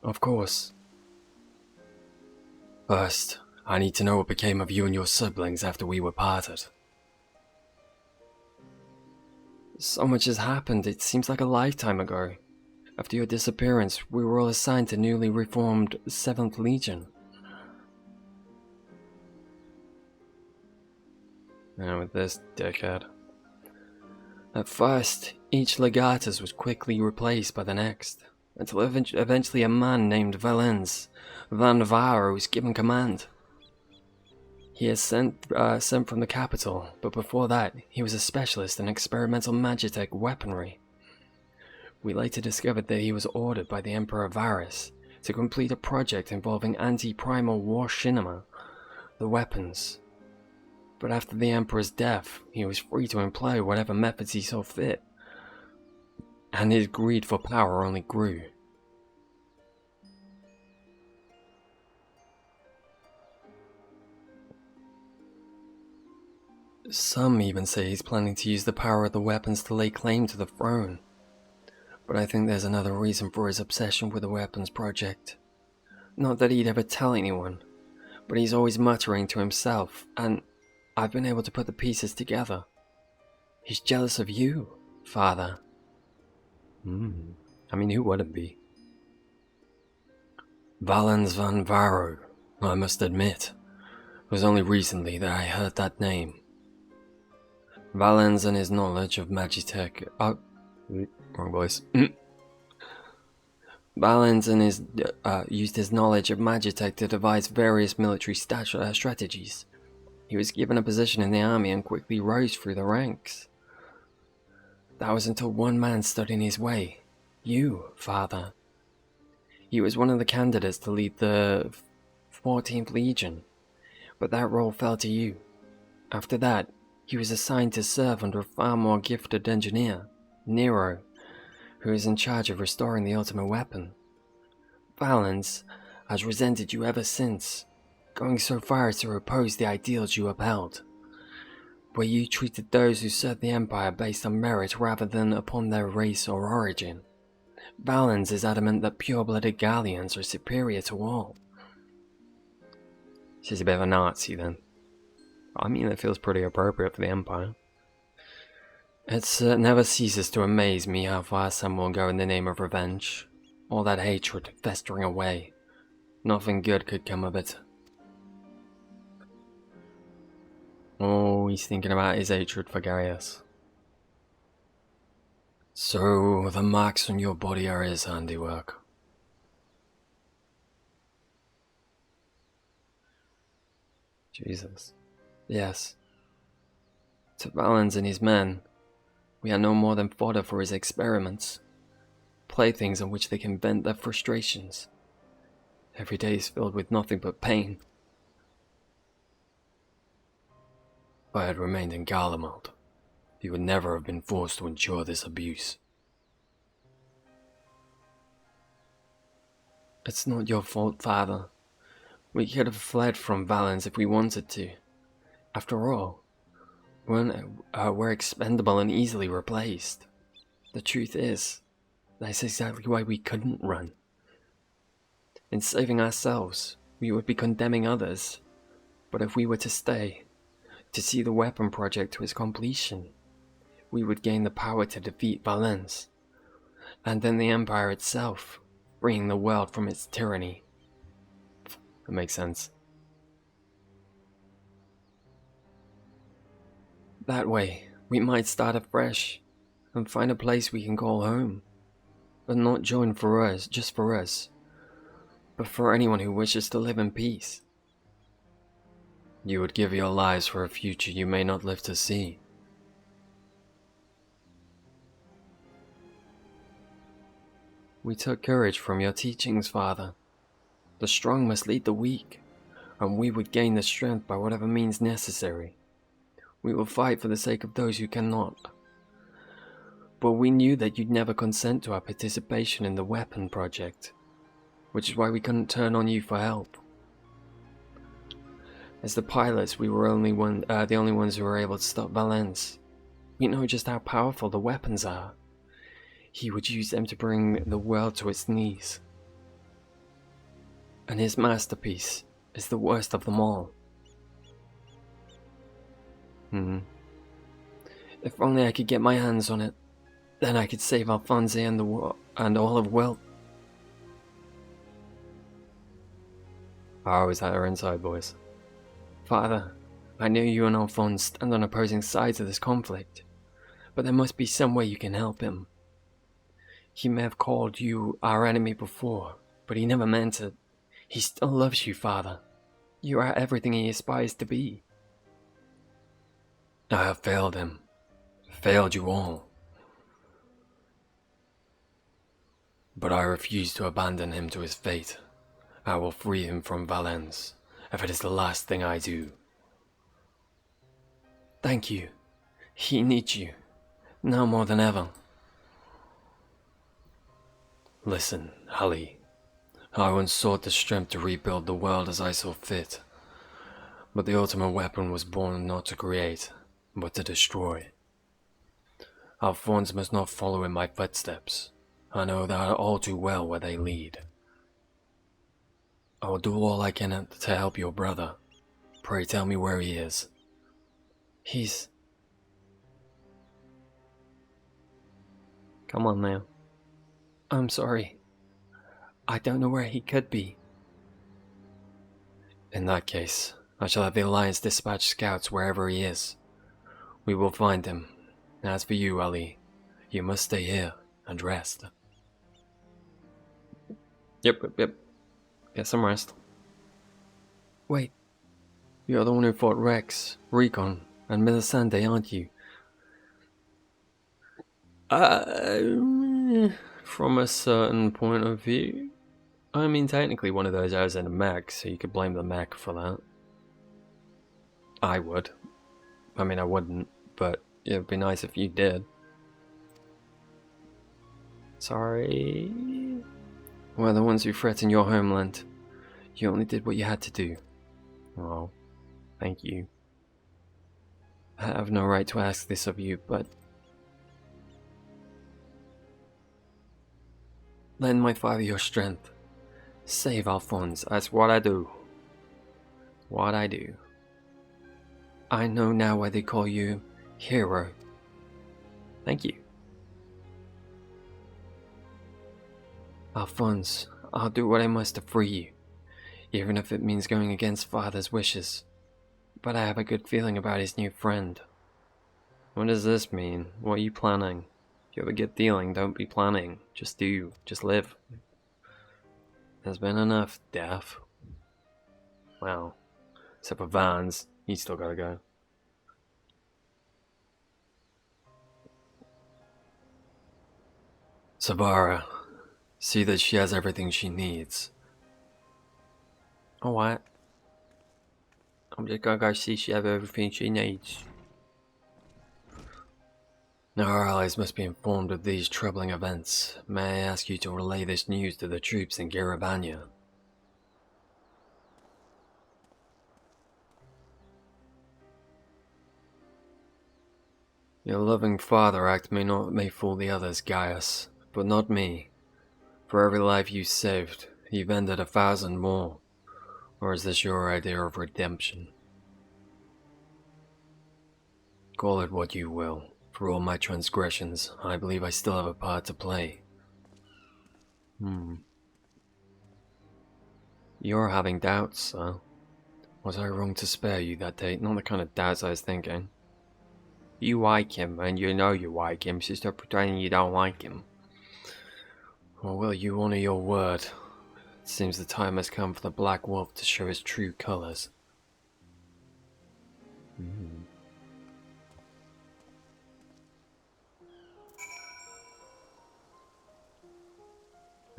Of course. First, I need to know what became of you and your siblings after we were parted. So much has happened, it seems like a lifetime ago. After your disappearance, we were all assigned to newly reformed 7th Legion. Now with this dickhead. At first, each legatus was quickly replaced by the next, until eventually a man named Valens Van Navarro was given command. He is sent from the capital, but before that, he was a specialist in experimental magitech weaponry. We later discovered that he was ordered by the Emperor Varus to complete a project involving anti-primal war shinema, the weapons. But after the Emperor's death, he was free to employ whatever methods he saw fit, and his greed for power only grew. Some even say he's planning to use the power of the weapons to lay claim to the throne. But I think there's another reason for his obsession with the weapons project. Not that he'd ever tell anyone, but he's always muttering to himself, and I've been able to put the pieces together. He's jealous of you, Father. I mean, who wouldn't be? Valens van Varro, I must admit. It was only recently that I heard that name. Valens and his knowledge of Magitech... Oh, wrong voice. Valens and used his knowledge of Magitech to devise various military strategies. He was given a position in the army and quickly rose through the ranks. That was until one man stood in his way. You, Father. He was one of the candidates to lead the 14th Legion, but that role fell to you. After that, he was assigned to serve under a far more gifted engineer, Nero, who is in charge of restoring the ultimate weapon. Valens has resented you ever since, going so far as to oppose the ideals you upheld, where you treated those who served the Empire based on merit rather than upon their race or origin. Valens is adamant that pure-blooded Gallians are superior to all. She's a bit of a Nazi then. I mean, it feels pretty appropriate for the Empire. It never ceases to amaze me how far some will go in the name of revenge. All that hatred festering away. Nothing good could come of it. Oh, he's thinking about his hatred for Gaius. So, the marks on your body are his handiwork. Jesus. Yes. To Valens and his men, we are no more than fodder for his experiments. Playthings on which they can vent their frustrations. Every day is filled with nothing but pain. If I had remained in Garlemald, you would never have been forced to endure this abuse. It's not your fault, Father. We could have fled from Valens if we wanted to. After all, we're expendable and easily replaced. The truth is, that's exactly why we couldn't run. In saving ourselves, we would be condemning others. But if we were to stay, to see the weapon project to its completion, we would gain the power to defeat Valens, and then the Empire itself, freeing the world from its tyranny. That makes sense. That way, we might start afresh, and find a place we can call home, but not join for us, just for us, but for anyone who wishes to live in peace. You would give your lives for a future you may not live to see. We took courage from your teachings, Father. The strong must lead the weak, and we would gain the strength by whatever means necessary. We will fight for the sake of those who cannot. But we knew that you'd never consent to our participation in the weapon project, which is why we couldn't turn on you for help. As the pilots, we were the only ones who were able to stop Valens. We know just how powerful the weapons are. He would use them to bring the world to its knees. And his masterpiece is the worst of them all. If only I could get my hands on it, then I could save Alphonse and all of Whelp. I always had her inside, boys. Father, I know you and Alphonse stand on opposing sides of this conflict, but there must be some way you can help him. He may have called you our enemy before, but he never meant it. He still loves you, Father. You are everything he aspires to be. I have failed him. Failed you all. But I refuse to abandon him to his fate. I will free him from Valens, if it is the last thing I do. Thank you. He needs you, now more than ever. Listen, Hallie. I once sought the strength to rebuild the world as I saw fit, but the ultimate weapon was born not to create, but to destroy. Alphonse must not follow in my footsteps. I know that all too well where they lead. I will do all I can to help your brother. Pray tell me where he is. He's... Come on now. I'm sorry. I don't know where he could be. In that case, I shall have the Alliance dispatch scouts wherever he is. We will find him. As for you, Ali, you must stay here and rest. Yep. Get some rest. Wait. You're the one who fought Rex, Recon, and Melisande, aren't you? From a certain point of view. I mean, technically one of those I was in a mech, so you could blame the mech for that. I would. I mean, I wouldn't, but it'd be nice if you did. Sorry. We're the ones who threatened your homeland. You only did what you had to do. Oh, thank you. I have no right to ask this of you, but... Lend my father your strength. Save Alphonse, that's what I do. What I do. I know now why they call you hero. Thank you. Alphonse, I'll do what I must to free you, even if it means going against father's wishes. But I have a good feeling about his new friend. What does this mean? What are you planning? If you have a good feeling, don't be planning. Just do. Just live. There's been enough death. Well, except for Vans. He's still gotta go. Savara, see that she has everything she needs. Alright. I'm just gonna go see she has everything she needs. Now our allies must be informed of these troubling events. May I ask you to relay this news to the troops in Garavania? Your loving father act may fool the others, Gaius, but not me. For every life you saved, you've ended 1,000 more. Or is this your idea of redemption? Call it what you will. For all my transgressions, I believe I still have a part to play. You're having doubts, sir. Was I wrong to spare you that day? Not the kind of doubts I was thinking. You like him, and you know you like him, so stop pretending you don't like him. Or will you honor your word? It seems the time has come for the Black Wolf to show his true colors.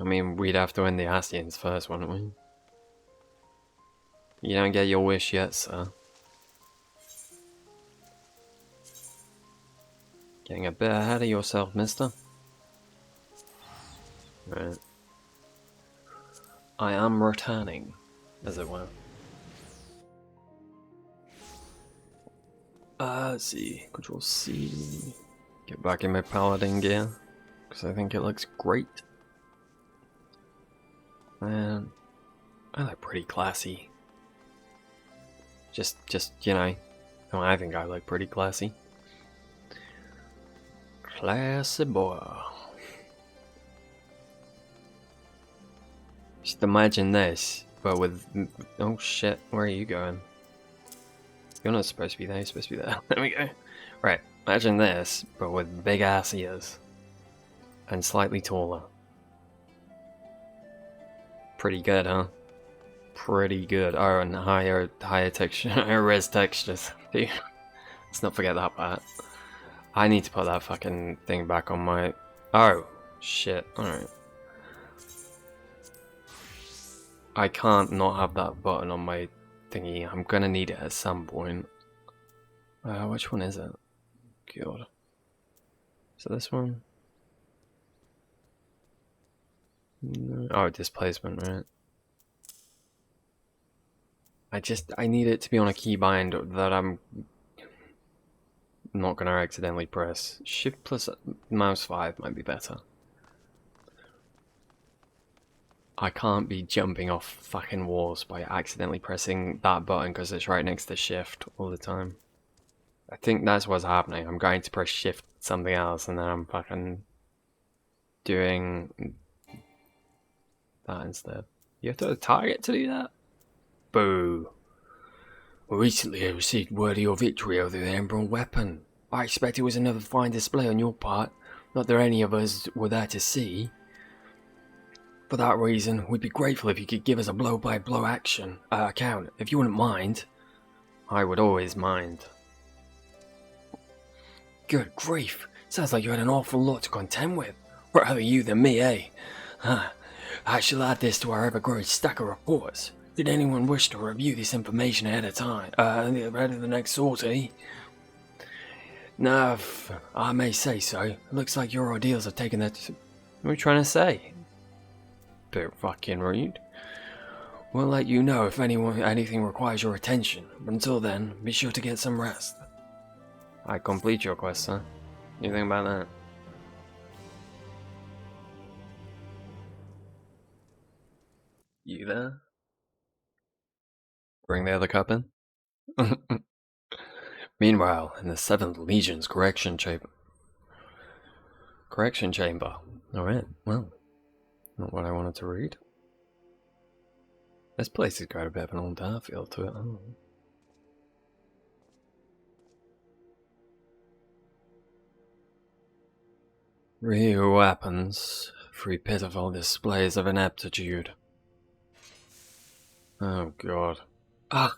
I mean, we'd have to end the Ascians first, wouldn't we? You don't get your wish yet, sir. Getting a bit ahead of yourself, mister. Right. I am returning, as it were. Let's see. Control C. Get back in my paladin gear, because I think it looks great. And I look pretty classy. Just you know, I think I look pretty classy. Classy boy. Just imagine this, but with... Oh shit, where are you going? You're not supposed to be there, you're supposed to be there. There we go. Right, imagine this, but with big ass ears. And slightly taller. Pretty good, huh? Pretty good. Oh, and higher texture, higher res textures. Dude, let's not forget that part. I need to put that fucking thing back on my... Oh, shit. Alright. I can't not have that button on my thingy. I'm gonna need it at some point. Which one is it? God. Is it this one? No. Oh, displacement, right? I need it to be on a keybind that I'm not gonna accidentally press. Shift plus mouse 5 might be better. I can't be jumping off fucking walls by accidentally pressing that button because it's right next to shift all the time. I think that's what's happening. I'm going to press shift something else and then I'm fucking doing that instead. You have to target to do that? Boo. Recently I received word of your victory over the Emerald weapon. I expect it was another fine display on your part. Not that any of us were there to see. For that reason, we'd be grateful if you could give us a blow-by-blow account, if you wouldn't mind. I would always mind. Good grief, sounds like you had an awful lot to contend with. Rather you than me, eh? Huh. I shall add this to our ever-growing stack of reports. Did anyone wish to review this information ahead of time, ahead of the next sortie? No, if I may say so. It looks like your ordeals have taken that... What are you trying to say? Bit fucking rude. We'll let you know if anything requires your attention, but until then, be sure to get some rest. I complete your quest, huh? You think about that? You there? Bring the other cup in? Meanwhile, in the 7th Legion's correction chamber. Alright, well, not what I wanted to read. This place has got a bit of an old dark feel to it, oh. Real weapons, 3 pitiful displays of ineptitude. Oh god. Ah!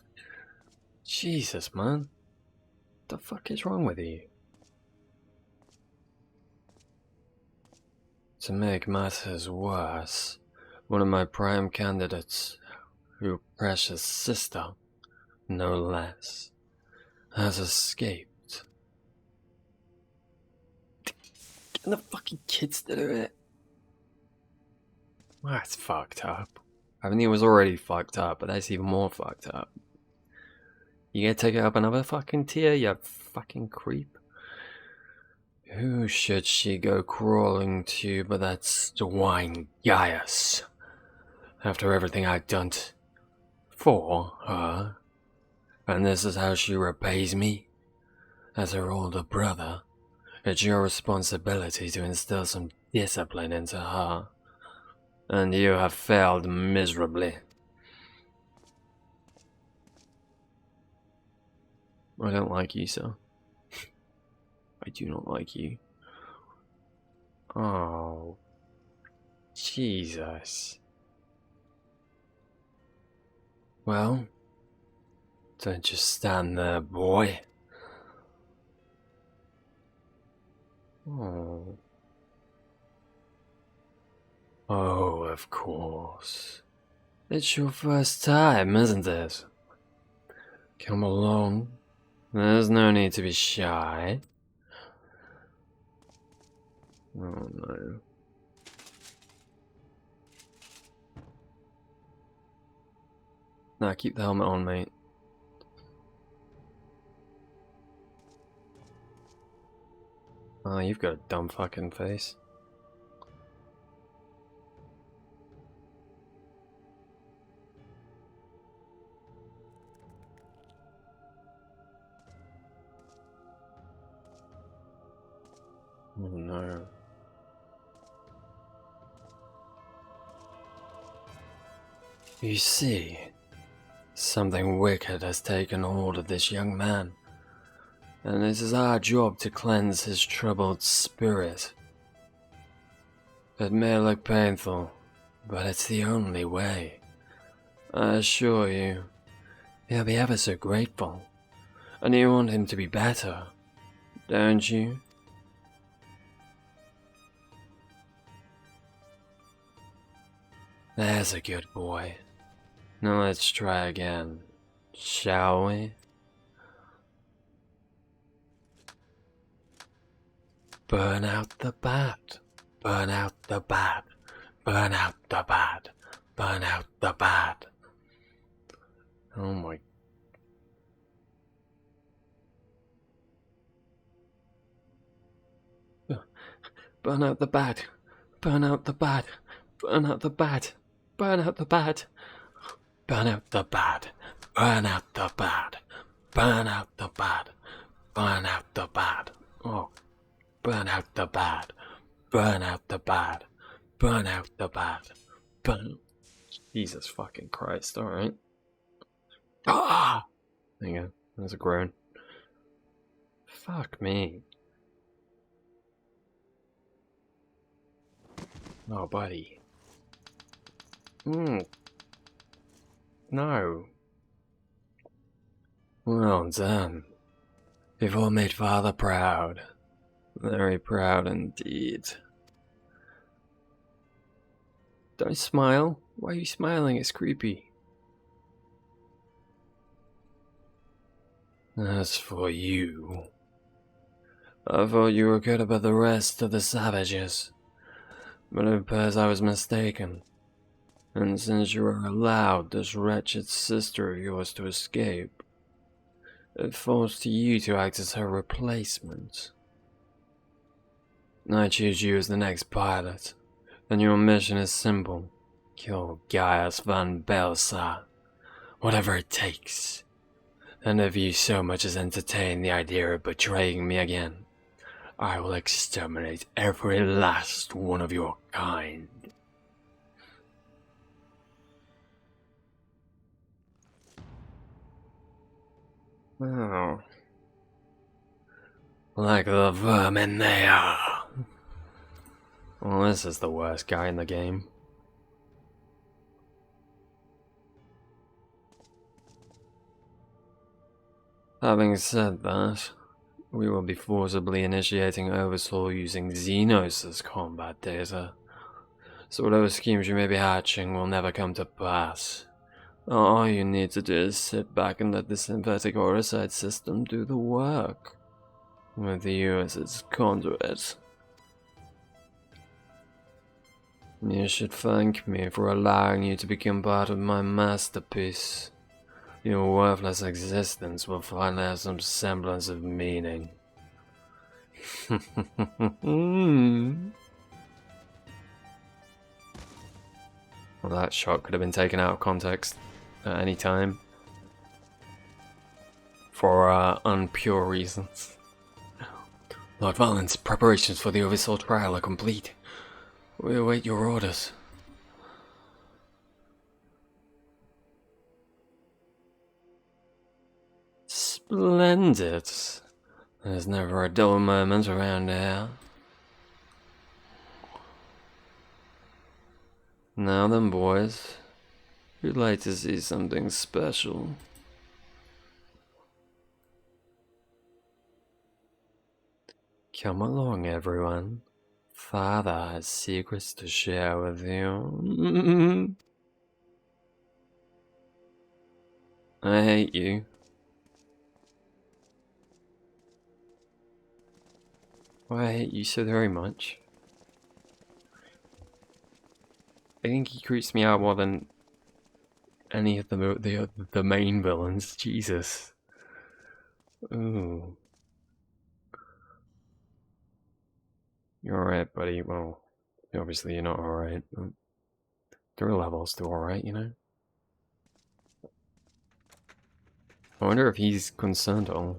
Jesus, man. What the fuck is wrong with you? To make matters worse, one of my prime candidates, your precious sister, no less, has escaped. Getting the fucking kids to do it. That's fucked up. I mean, it was already fucked up, but that's even more fucked up. You gonna take it up another fucking tier, you fucking creep? Who should she go crawling to but that swine Gaius? After everything I've done for her, and this is how she repays me? As her older brother, it's your responsibility to instill some discipline into her. And you have failed miserably. I don't like you, sir. I do not like you. Oh, Jesus. Well, don't just stand there, boy. Oh. Oh, of course. It's your first time, isn't it? Come along. There's no need to be shy. Oh no. Nah, keep the helmet on, mate. Oh, you've got a dumb fucking face. Oh no. You see, something wicked has taken hold of this young man, and it is our job to cleanse his troubled spirit. It may look painful, but it's the only way. I assure you, he'll be ever so grateful, and you want him to be better, don't you? There's a good boy. Now let's try again, shall we? Burn out the bad, burn out the bad, burn out the bad, burn out the bad. Oh my... Burn out the bad, burn out the bad, burn out the bad. Burn out the bad. Burn out the bad. Burn out the bad. Burn out the bad. Burn out the bad. Oh. Burn out the bad. Burn out the bad. Burn out the bad. Burn. Jesus fucking Christ, alright. Ah! There you go. There's a groan. Fuck me. Oh, buddy. No. Well done. You've all made Father proud. Very proud indeed. Don't smile. Why are you smiling? It's creepy. As for you, I thought you were good about the rest of the savages, but it appears I was mistaken. And since you are allowed this wretched sister of yours to escape, it falls to you to act as her replacement. I choose you as the next pilot, and your mission is simple. Kill Gaius van Belsa, whatever it takes. And if you so much as entertain the idea of betraying me again, I will exterminate every last one of your kind. Oh. Like the vermin they are. Well, this is the worst guy in the game. Having said that, we will be forcibly initiating Oversoul using Xenos as combat data. So whatever schemes you may be hatching will never come to pass. All you need to do is sit back and let the synthetic Oricide system do the work, with you as its conduit. You should thank me for allowing you to become part of my masterpiece. Your worthless existence will finally have some semblance of meaning. Well, that shot could have been taken out of context at any time for unpure reasons. Lord Valens, preparations for the Oversoul trial are complete. We await your orders. Splendid. There's never a dull moment around here. Now then, boys. You'd like to see something special. Come along, everyone. Father has secrets to share with you. I hate you. Why I hate you so very much. I think he creeps me out more than any of the main villains. Jesus. Ooh. You're alright, buddy. Well, obviously you're not alright. The real level's still alright, you know? I wonder if he's concerned at all.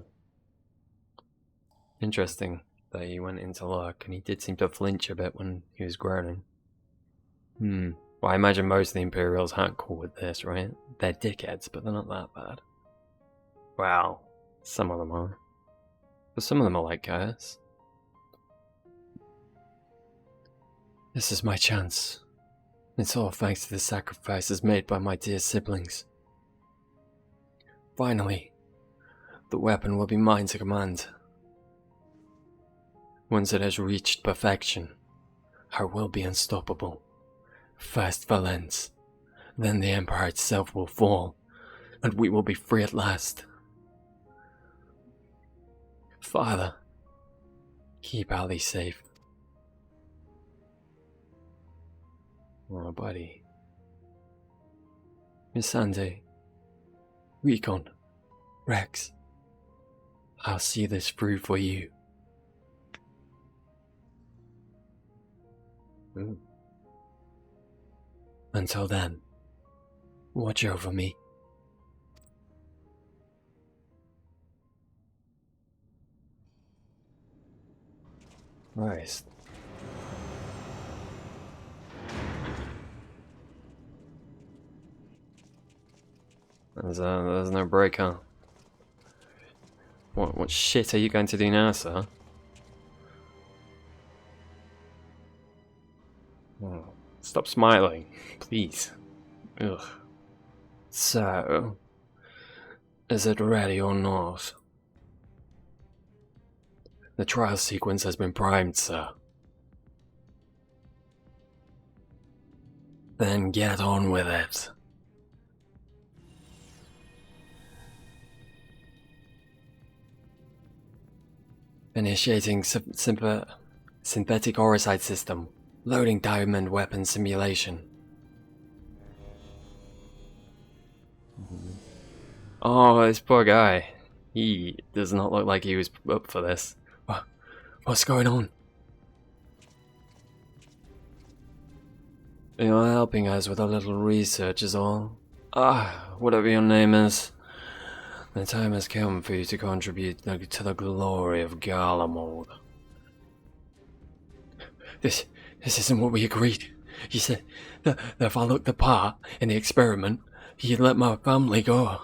Interesting that he went into luck, and he did seem to flinch a bit when he was groaning. Well, I imagine most of the Imperials aren't cool with this, right? They're dickheads, but they're not that bad. Well, some of them are. But some of them are like Gaius. This is my chance. It's all thanks to the sacrifices made by my dear siblings. Finally, the weapon will be mine to command. Once it has reached perfection, I will be unstoppable. First Valens, then the Empire itself will fall, and we will be free at last. Father, keep Ali safe. Oh, buddy. Missandei, Recon, Rex, I'll see this through for you. Until then, watch over me. Christ. There's no break, huh? What shit are you going to do now, sir? Oh, stop smiling, please. Ugh. So, is it ready or not? The trial sequence has been primed, sir. Then get on with it. Initiating synthetic orosite system. Loading diamond weapon simulation. Oh, this poor guy. He does not look like he was up for this. What's going on? You're helping us with a little research is all. Whatever your name is. The time has come for you to contribute to the glory of Garlemald. This isn't what we agreed. You said that if I looked the part in the experiment, you'd let my family go.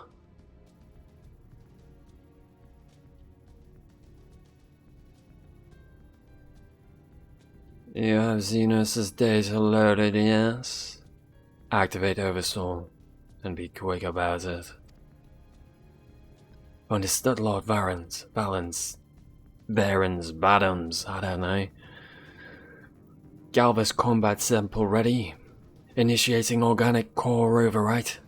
You have Xenos' data loaded, yes? Activate Oversoul, and be quick about it. Understood, Lord Barons, Badams, I don't know. Galvus combat sample ready. Initiating organic core overwrite.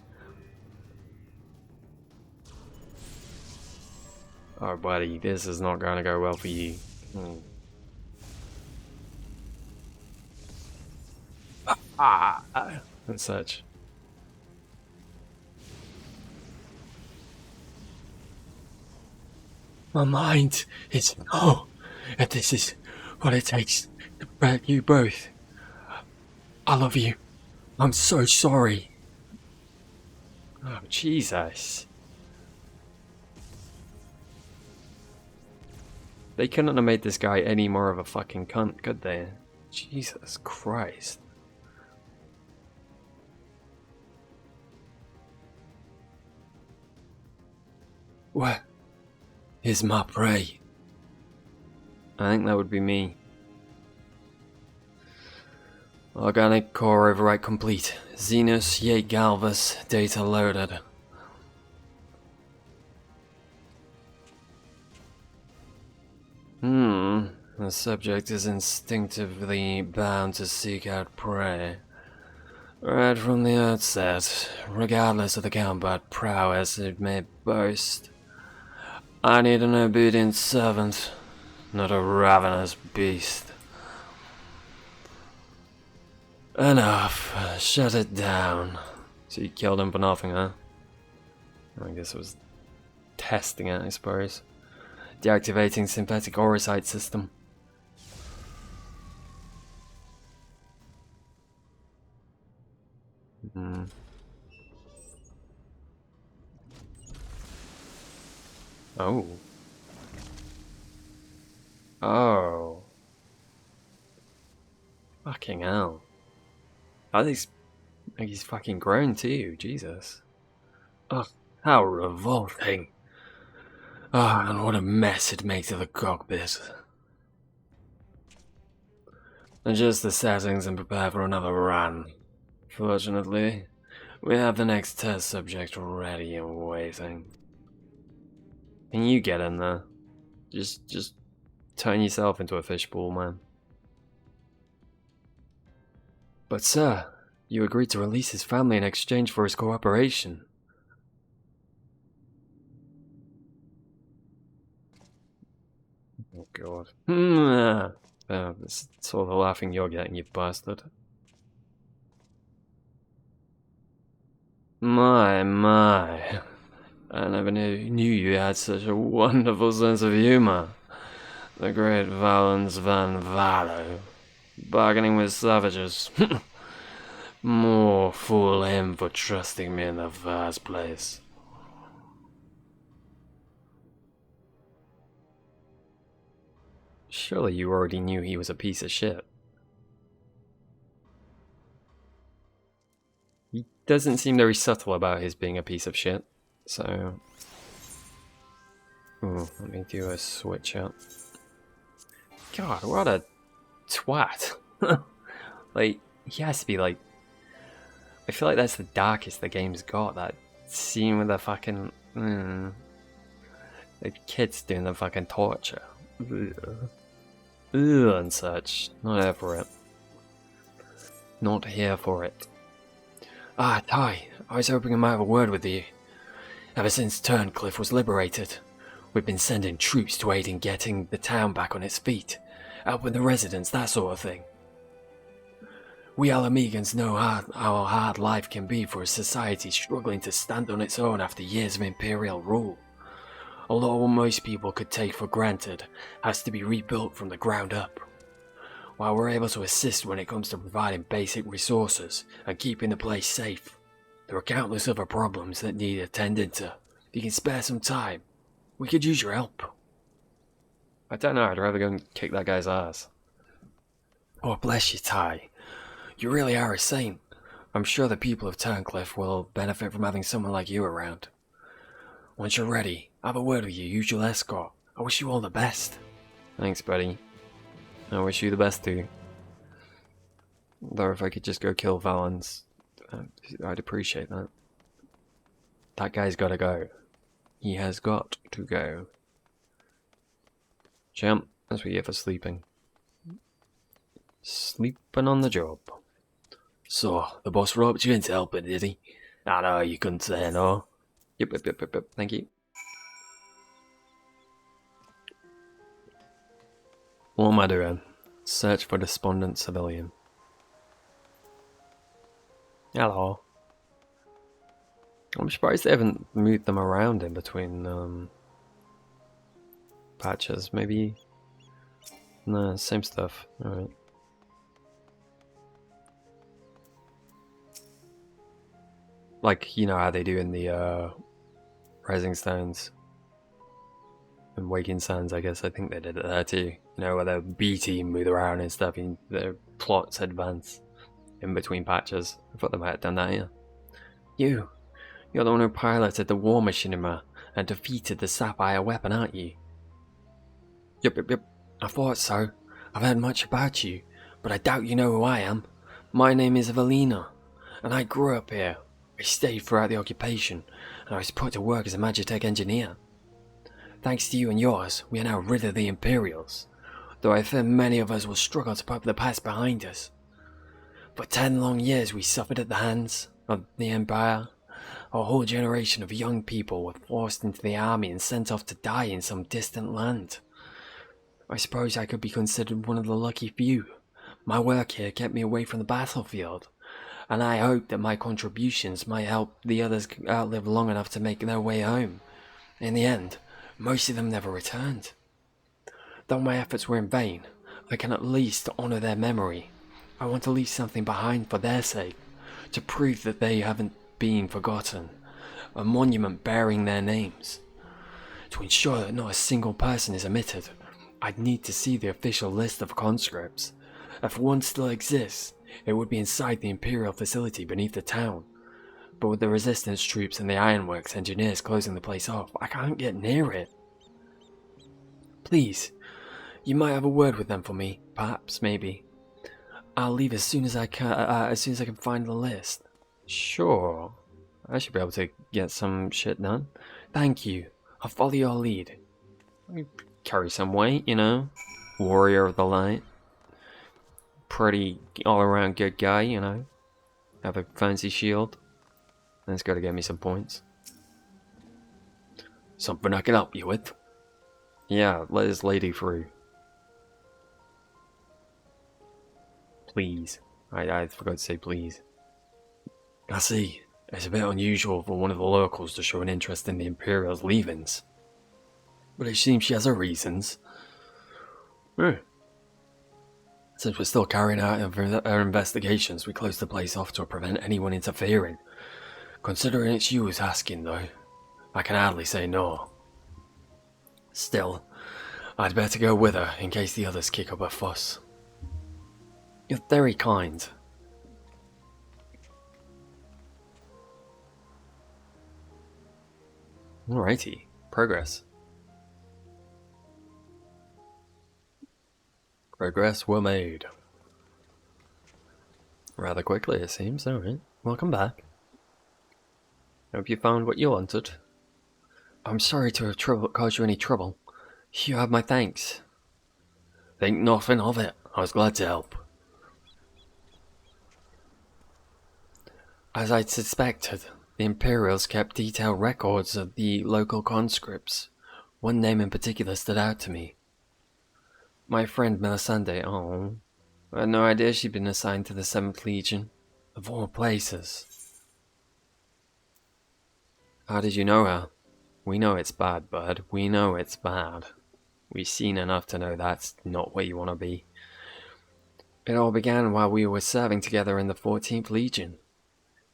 Oh buddy, this is not going to go well for you. And such. My mind is and this is what it takes to break you both. I love you. I'm so sorry. Oh, Jesus. They couldn't have made this guy any more of a fucking cunt, could they? Jesus Christ. Where is my prey? I think that would be me. Organic core overwrite complete. Xenos, Ye Galvus, data loaded. The subject is instinctively bound to seek out prey. Right from the outset, regardless of the combat prowess it may boast. I need an obedient servant, not a ravenous beast. Enough. Shut it down. So you killed him for nothing, huh? I guess it was testing it, I suppose. Deactivating synthetic orosite system. Oh. Oh. Fucking hell. Are these... Like he's fucking grown too, Jesus. Oh, how revolting. Oh, and what a mess it makes of the cockpit. Adjust the settings and prepare for another run. Fortunately, we have the next test subject ready and waiting. Can you get in there? Just turn yourself into a fishbowl, man. But sir, you agreed to release his family in exchange for his cooperation. Oh god. That's all the laughing you're getting, you bastard. My. I never knew you had such a wonderful sense of humor. The great Valens van Valo. Bargaining with savages. More fool him for trusting me in the first place. Surely you already knew he was a piece of shit. He doesn't seem very subtle about his being a piece of shit, so... Ooh, let me do a switch up. God, what a twat. Like, he has to be like... I feel like that's the darkest the game's got, that scene with the fucking... the kids doing the fucking torture. Ugh. Ugh, and such. Not here for it. Not here for it. Ah, Ty, I was hoping I might have a word with you. Ever since Turncliffe was liberated, we've been sending troops to aid in getting the town back on its feet, helping the residents, that sort of thing. We Alamegans know how hard life can be for a society struggling to stand on its own after years of Imperial rule. Although what most people could take for granted has to be rebuilt from the ground up. While we're able to assist when it comes to providing basic resources and keeping the place safe, there are countless other problems that need attending to. If you can spare some time, we could use your help. I don't know, I'd rather go and kick that guy's ass. Oh, bless you, Ty. You really are a saint. I'm sure the people of Turncliffe will benefit from having someone like you around. Once you're ready, have a word with your usual escort. I wish you all the best. Thanks, buddy. I wish you the best too. Though if I could just go kill Valens, I'd appreciate that. That guy's gotta go. He has got to go. Champ, that's what you get for sleeping. Sleeping on the job. So, the boss roped you into helping, did he? I know, you couldn't say no. Yep, thank you. What am I doing? Search for despondent civilian. Hello. I'm surprised they haven't moved them around in between patches. Maybe... No, same stuff. Alright. Like, you know how they do in the Rising Stones and Waking Sands, I guess. I think they did it there too. You know, where the B team move around and stuff, and their plots advance in between patches. I thought they might have done that here. You're the one who piloted the war machinima and defeated the Sapphire weapon, aren't you? Yep. I thought so. I've heard much about you, but I doubt you know who I am. My name is Evelina, and I grew up here. I stayed throughout the occupation, and I was put to work as a Magitech engineer. Thanks to you and yours, we are now rid of the Imperials, though I fear many of us will struggle to put the past behind us. For 10 long years we suffered at the hands of the Empire. A whole generation of young people were forced into the army and sent off to die in some distant land. I suppose I could be considered one of the lucky few. My work here kept me away from the battlefield, and I hope that my contributions might help the others outlive long enough to make their way home. In the end, most of them never returned. Though my efforts were in vain, I can at least honour their memory. I want to leave something behind for their sake, to prove that they haven't been forgotten, a monument bearing their names. To ensure that not a single person is omitted, I'd need to see the official list of conscripts. If one still exists, it would be inside the Imperial facility beneath the town. But with the resistance troops and the ironworks engineers closing the place off, I can't get near it. Please, you might have a word with them for me, perhaps, maybe. I'll leave as soon as I can find the list. Sure. I should be able to get some shit done. Thank you. I'll follow your lead. Carry some weight, you know. Warrior of the light. Pretty all-around good guy, you know. Have a fancy shield. That's got to get me some points. Something I can help you with? Yeah, let this lady through. Please. I forgot to say please. I see. It's a bit unusual for one of the locals to show an interest in the Imperial's leavings. But it seems she has her reasons. Tell Since we're still carrying out our investigations, we closed the place off to prevent anyone interfering. Considering it's you who's asking, though, I can hardly say no. Still, I'd better go with her in case the others kick up a fuss. You're very kind. Alrighty, progress. Progress were made. Rather quickly, it seems. Alright, welcome back. Hope you found what you wanted. I'm sorry to have caused you any trouble. You have my thanks. Think nothing of it. I was glad to help. As I'd suspected, the Imperials kept detailed records of the local conscripts. One name in particular stood out to me. My friend Melisande. Oh, I had no idea she'd been assigned to the 7th Legion. Of all places. How did you know her? We know it's bad, bud. We know it's bad. We've seen enough to know that's not where you want to be. It all began while we were serving together in the 14th Legion.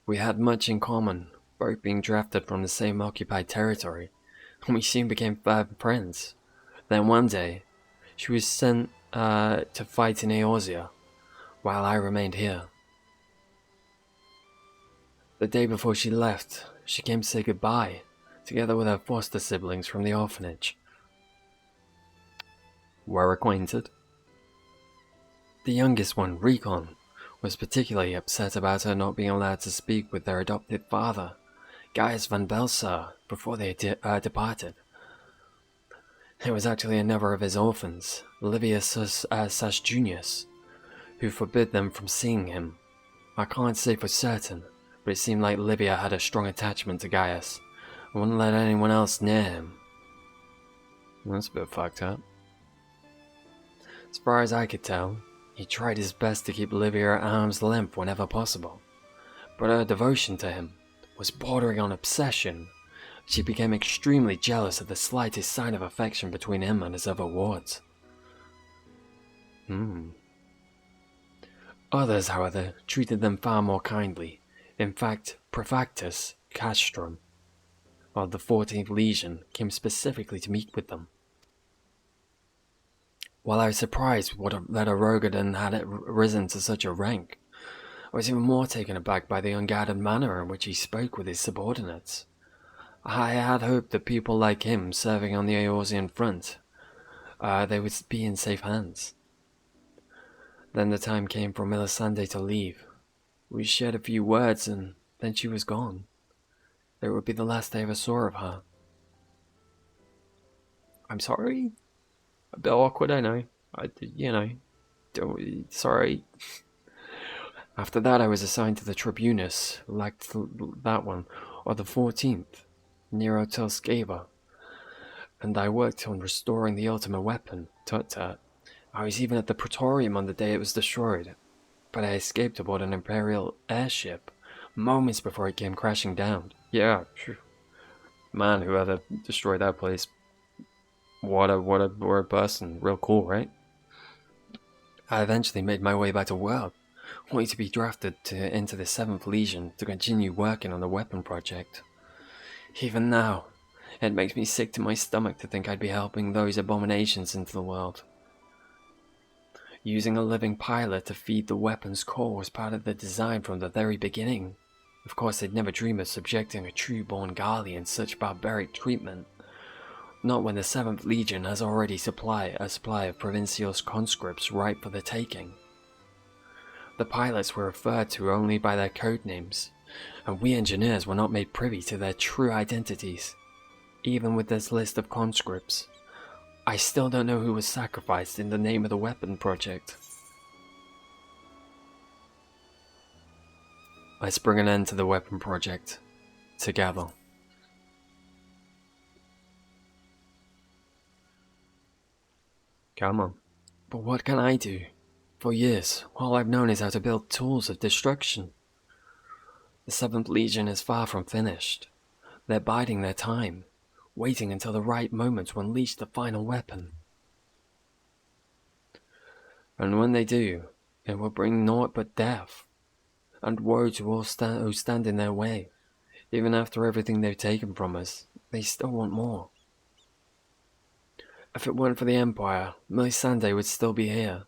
We had much in common, both being drafted from the same occupied territory, and we soon became firm friends. Then one day, she was sent to fight in Eorzea, while I remained here. The day before she left, she came to say goodbye, together with her foster siblings from the orphanage. We're acquainted. The youngest one, Recon, was particularly upset about her not being allowed to speak with their adopted father, Gaius van Belsar, before they departed. It was actually another of his orphans, Livius Sasjunius, who forbid them from seeing him. I can't say for certain, but it seemed like Livia had a strong attachment to Gaius, and wouldn't let anyone else near him. That's a bit fucked up. As far as I could tell, he tried his best to keep Livia at arm's length whenever possible, but her devotion to him was bordering on obsession. She became extremely jealous of the slightest sign of affection between him and his other wards. Others, however, treated them far more kindly. In fact, Prefectus Castrum of the 14th Legion came specifically to meet with them. While I was surprised that a Rogadan had risen to such a rank, I was even more taken aback by the unguarded manner in which he spoke with his subordinates. I had hoped that people like him serving on the Eorzean front, they would be in safe hands. Then the time came for Melisande to leave. We shared a few words and then she was gone. It would be the last I ever saw of her. I'm sorry? A bit awkward, I know. Sorry. After that I was assigned to the Tribunus, like that one, or the 14th, Nero Telskeva, and I worked on restoring the ultimate weapon, Tut-Tut. I was even at the Praetorium on the day it was destroyed, but I escaped aboard an Imperial airship moments before it came crashing down. Yeah, man, whoever destroyed that place, what a person. Real cool, right? I eventually made my way back to Whelp, only to be drafted into the 7th Legion to continue working on the weapon project. Even now, it makes me sick to my stomach to think I'd be helping those abominations into the world. Using a living pilot to feed the weapon's core was part of the design from the very beginning. Of course, they'd never dream of subjecting a true-born Garlean to such barbaric treatment. Not when the 7th Legion has already a supply of Provincials conscripts ripe for the taking. The pilots were referred to only by their code names, and we engineers were not made privy to their true identities. Even with this list of conscripts, I still don't know who was sacrificed in the name of the weapon project. Let's bring an end to the weapon project, together. Come on. But what can I do? For years, all I've known is how to build tools of destruction. The 7th Legion is far from finished. They're biding their time, waiting until the right moment to unleash the final weapon. And when they do, it will bring naught but death, and woe to all who stand in their way. Even after everything they've taken from us, they still want more. If it weren't for the Empire, Melisande would still be here.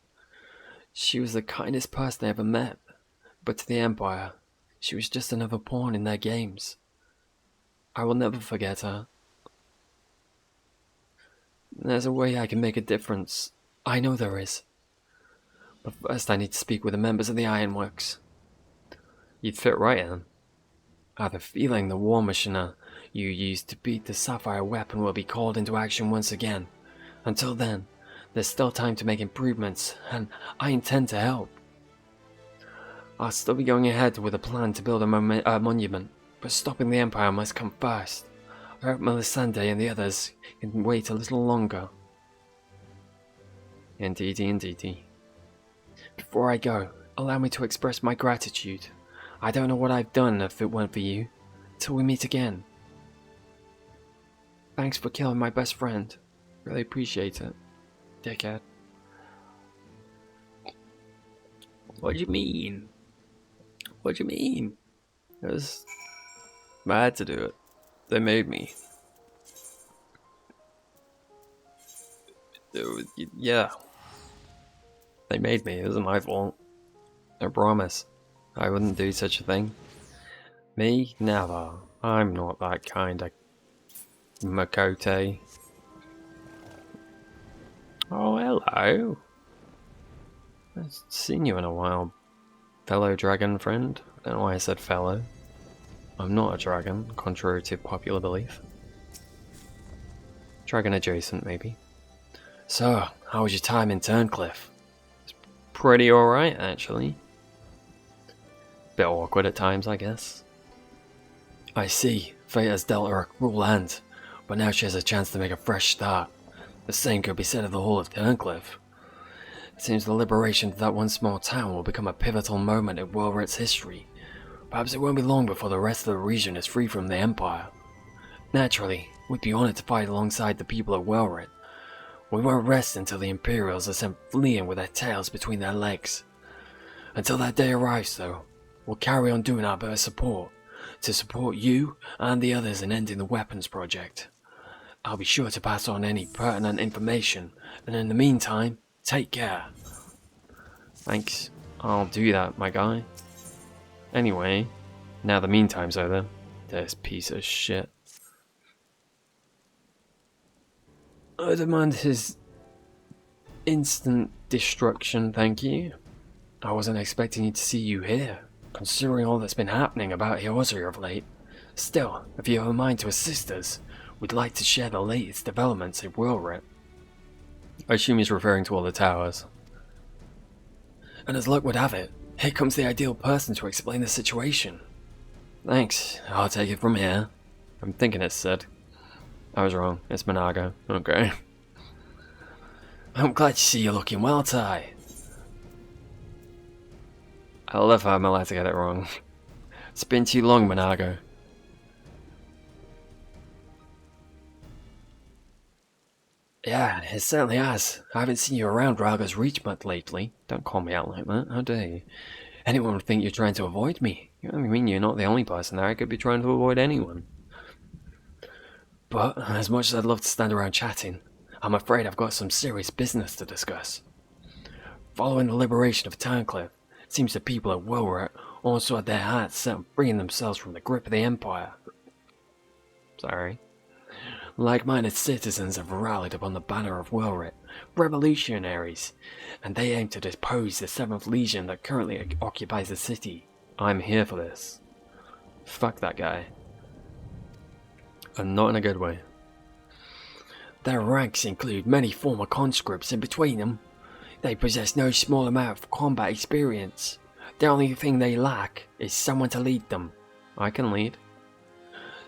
She was the kindest person I ever met, but to the Empire, she was just another pawn in their games. I will never forget her. There's a way I can make a difference. I know there is. But first I need to speak with the members of the Ironworks. You'd fit right in. I have a feeling the war machine you used to beat the Sapphire weapon will be called into action once again. Until then, there's still time to make improvements, and I intend to help. I'll still be going ahead with a plan to build a monument, but stopping the Empire must come first. I hope Melisande and the others can wait a little longer. Indeedy. Before I go, allow me to express my gratitude. I don't know what I've done if it weren't for you. Till we meet again. Thanks for killing my best friend. Really appreciate it, dickhead. What do you mean? What do you mean? I had to do it. They made me. Yeah. They made me. It wasn't my fault. I promise. I wouldn't do such a thing. Me? Never. I'm not that kind of Makote. Oh, hello. I haven't seen you in a while, fellow dragon friend. I don't know why I said fellow. I'm not a dragon, contrary to popular belief. Dragon adjacent, maybe. So, how was your time in Turncliffe? It's pretty alright, actually. Bit awkward at times, I guess. I see. Fate has dealt her a cruel hand, but now she has a chance to make a fresh start. The same could be said of the whole of Turncliffe. It seems the liberation of that one small town will become a pivotal moment in Whelp's history. Perhaps it won't be long before the rest of the region is free from the Empire. Naturally, we'd be honored to fight alongside the people of Whelp. We won't rest until the Imperials are sent fleeing with their tails between their legs. Until that day arrives, though, we'll carry on doing our best to support you and the others in ending the weapons project. I'll be sure to pass on any pertinent information, and in the meantime, take care. Thanks. I'll do that, my guy. Anyway, now the meantime's over. This piece of shit. I demand his instant destruction, thank you. I wasn't expecting to see you here, considering all that's been happening about Eorzea of late. Still, if you have a mind to assist us, we'd like to share the latest developments in Whelp. I assume he's referring to all the towers. And as luck would have it, here comes the ideal person to explain the situation. Thanks, I'll take it from here. I'm thinking it's Sid. I was wrong, it's Monago. Okay. I'm glad to see you looking well, Ty. I love how I'm allowed to get it wrong. It's been too long, Monago. Yeah, it certainly has. I haven't seen you around Raga's Reach much lately. Don't call me out like that, how dare you? Anyone would think you're trying to avoid me. I mean, you're not the only person there. I could be trying to avoid anyone. But, as much as I'd love to stand around chatting, I'm afraid I've got some serious business to discuss. Following the liberation of Turncliffe, it seems the people at Whelp also had their hearts set on freeing themselves from the grip of the Empire. Sorry. Like-minded citizens have rallied upon the banner of Whelp, revolutionaries, and they aim to depose the 7th Legion that currently occupies the city. I'm here for this. Fuck that guy. And not in a good way. Their ranks include many former conscripts, and between them, they possess no small amount of combat experience. The only thing they lack is someone to lead them. I can lead.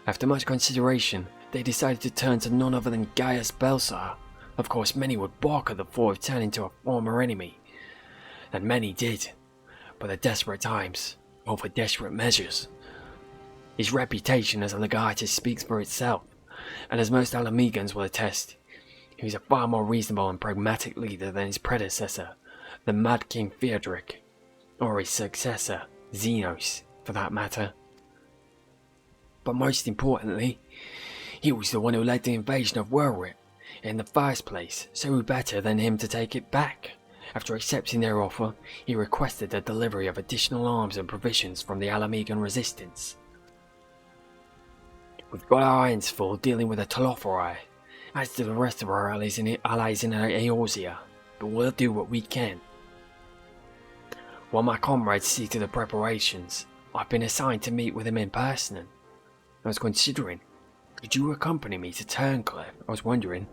After much consideration, they decided to turn to none other than Gaius Belsar. Of course, many would balk at the thought of turning to a former enemy. And many did. But at desperate times, or for desperate measures. His reputation as a legatist speaks for itself, and as most Alamegans will attest, he was a far more reasonable and pragmatic leader than his predecessor, the Mud King Theodoric, or his successor, Xenos, for that matter. But most importantly, he was the one who led the invasion of Whelp in the first place, so who better than him to take it back? After accepting their offer, he requested the delivery of additional arms and provisions from the Alamegan resistance. We've got our hands full dealing with the Telophori, as do the rest of our allies in Eorzea, but we'll do what we can. While my comrades see to the preparations, I've been assigned to meet with him in person. I was considering, could you accompany me to Turncliffe? I was wondering.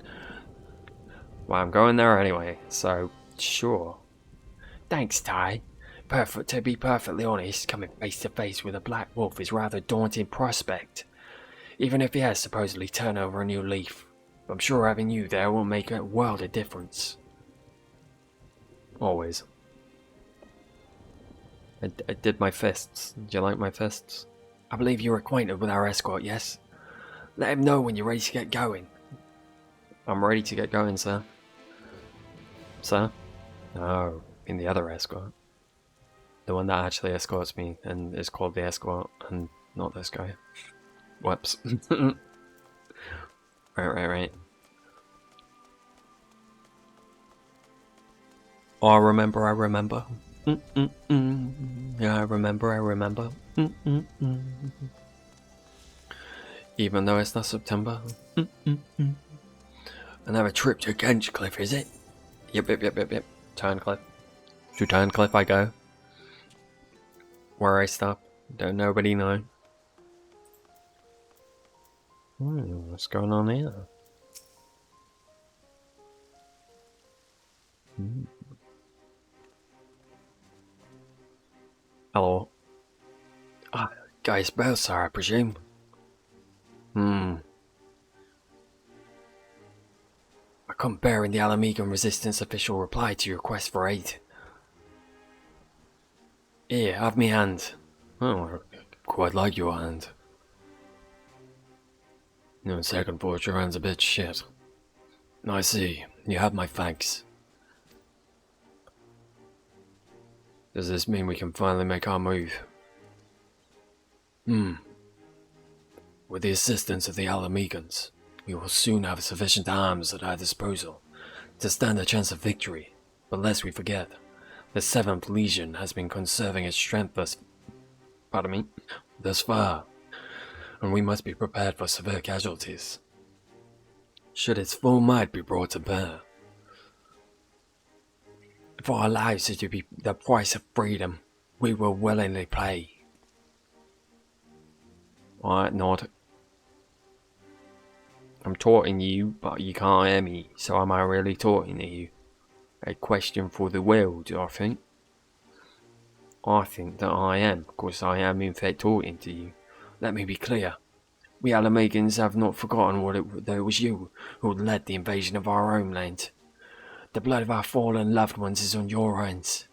Well, I'm going there anyway, so sure. Thanks, Ty. To be perfectly honest, coming face to face with a Black Wolf is rather a daunting prospect, even if he has supposedly turned over a new leaf. I'm sure having you there will make a world of difference. Always. I did my fists. Do you like my fists? I believe you're acquainted with our escort, yes? Let him know when you're ready to get going. I'm ready to get going, sir. Sir? No, in the other escort. The one that actually escorts me and is called the escort, and not this guy. Whoops. Right. Oh, I remember. Yeah, I remember. Even though it's not September. Another trip to Genchcliffe, is it? Yep. Turncliffe. To Turncliffe I go. Where I stop, don't nobody know. What's going on here? Hello. Guy's bell, sir, I presume. I come bearing the Alamegan Resistance official reply to your request for aid. Here, have me hand. Oh, I quite like your hand. No second thought, your hand's a bit shit. I see, you have my thanks. Does this mean we can finally make our move? With the assistance of the Alamegans, we will soon have sufficient arms at our disposal to stand a chance of victory. But lest we forget, the 7th Legion has been conserving its strength thus far, and we must be prepared for severe casualties, should its full might be brought to bear. If our lives are to be the price of freedom, we will willingly pay. Alright, nod. I'm talking to you, but you can't hear me, so am I really talking to you? A question for the world, I think. I think that I am, because I am in fact talking to you. Let me be clear. We Alamegans have not forgotten that it was you who led the invasion of our homeland. The blood of our fallen loved ones is on your hands.